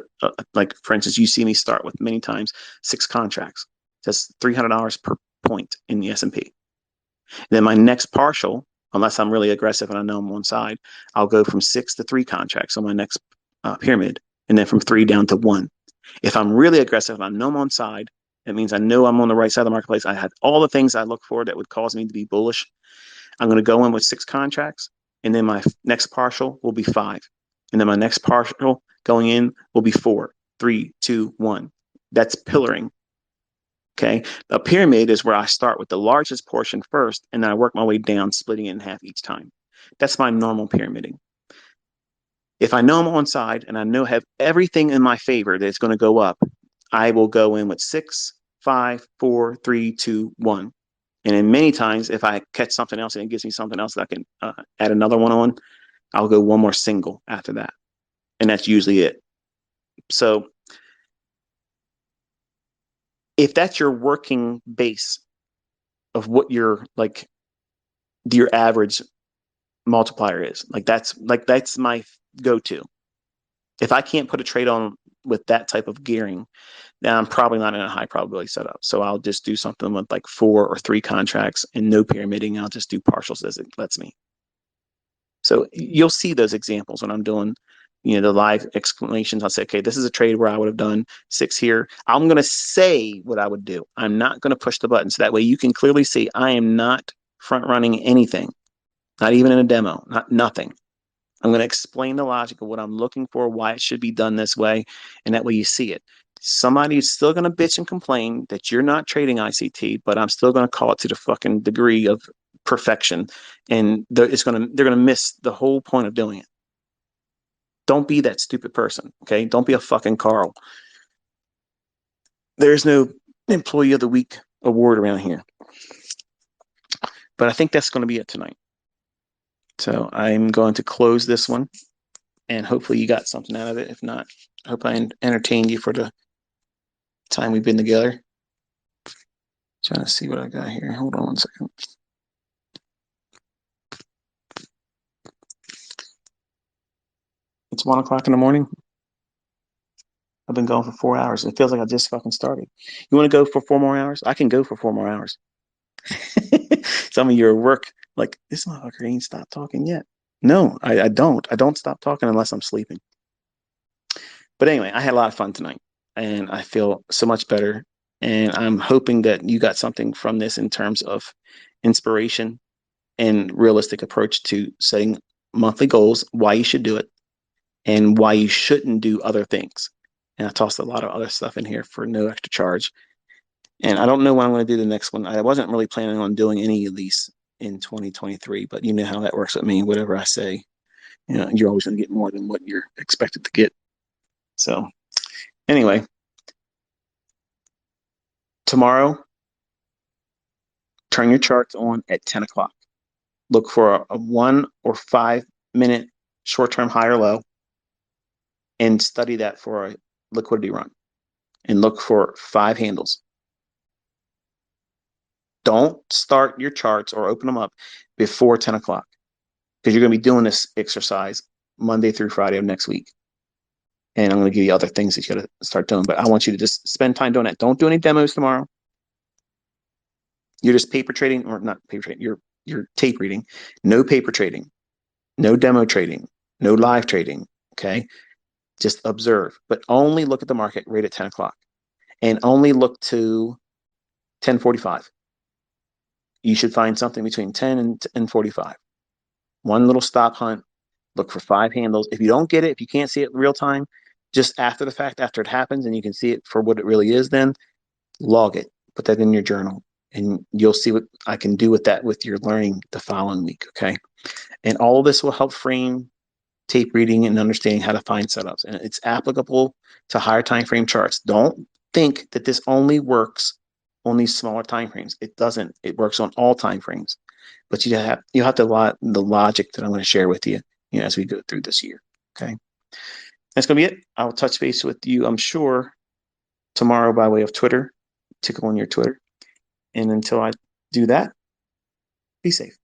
like, for instance, you see me start with many times 6 contracts. That's $300 per point in the S&P. Then my next partial, unless I'm really aggressive and I know I'm on side, I'll go from 6 to 3 contracts on my next pyramid, and then from 3 down to 1. If I'm really aggressive and I know I'm on side, it means I know I'm on the right side of the marketplace. I had all the things I look for that would cause me to be bullish. I'm going to go in with 6 contracts, and then my next partial will be 5. And then my next partial going in will be 4, 3, 2, 1. That's pillaring. Okay. A pyramid is where I start with the largest portion first, and then I work my way down, splitting it in half each time. That's my normal pyramiding. If I know I'm on side and I know I have everything in my favor that's going to go up, I will go in with 6, 5, 4, 3, 2, 1. And then many times, if I catch something else and it gives me something else that I can add another one on, I'll go one more single after that. And that's usually it. So if that's your working base of what your average multiplier is, that's my go-to. If I can't put a trade on with that type of gearing, then I'm probably not in a high probability setup. So I'll just do something with like 4 or 3 contracts and no pyramiding. I'll just do partials as it lets me. So you'll see those examples when I'm doing, the live explanations. I'll say, okay, this is a trade where I would have done 6 here. I'm going to say what I would do. I'm not going to push the button. So that way you can clearly see I am not front running anything, not even in a demo, nothing. I'm going to explain the logic of what I'm looking for, why it should be done this way, and that way you see it. Somebody's still going to bitch and complain that you're not trading ICT, but I'm still going to call it to the fucking degree of perfection, and they're going to miss the whole point of doing it. Don't be that stupid person, okay? Don't be a fucking Carl. There's no Employee of the Week award around here. But I think that's going to be it tonight. So I'm going to close this one, and hopefully you got something out of it. If not, I hope I entertained you for the time we've been together. Trying to see what I got here. Hold on one second. It's 1 o'clock in the morning. I've been going for 4 hours. It feels like I just fucking started. You want to go for 4 more hours? I can go for 4 more hours. Some of you are at work like, this motherfucker ain't stopped talking yet. No, I don't. I don't stop talking unless I'm sleeping. But anyway, I had a lot of fun tonight, and I feel so much better. And I'm hoping that you got something from this in terms of inspiration and realistic approach to setting monthly goals, why you should do it, and why you shouldn't do other things. And I tossed a lot of other stuff in here for no extra charge. And I don't know when I'm going to do the next one. I wasn't really planning on doing any of these in 2023, but you know how that works with me. Whatever I say, you're always going to get more than what you're expected to get. So anyway, Tomorrow, turn your charts on at 10 o'clock. Look for a 1 or 5 minute short-term high or low and study that for a liquidity run and look for 5 handles. Don't start your charts or open them up before 10 o'clock because you're going to be doing this exercise Monday through Friday of next week. And I'm going to give you other things that you got to start doing. But I want you to just spend time doing that. Don't do any demos tomorrow. You're just paper trading, or not paper trading. You're tape reading. No paper trading, no demo trading, no live trading. Okay, just observe, but only look at the market right at 10 o'clock, and only look to 10:45. You should find something between 10 and 45. One little stop hunt. Look for 5 handles. If you don't get it, if you can't see it real time, just after the fact, after it happens, and you can see it for what it really is, then log it. Put that in your journal, and you'll see what I can do with that with your learning the following week. Okay. And all of this will help frame tape reading and understanding how to find setups. And it's applicable to higher time frame charts. Don't think that this only works on these smaller time frames. It doesn't. It works on all time frames. But you have to the logic that I'm going to share with you, as we go through this year. Okay. That's going to be it. I'll touch base with you, I'm sure, tomorrow by way of Twitter. Tickle on your Twitter. And until I do that, be safe.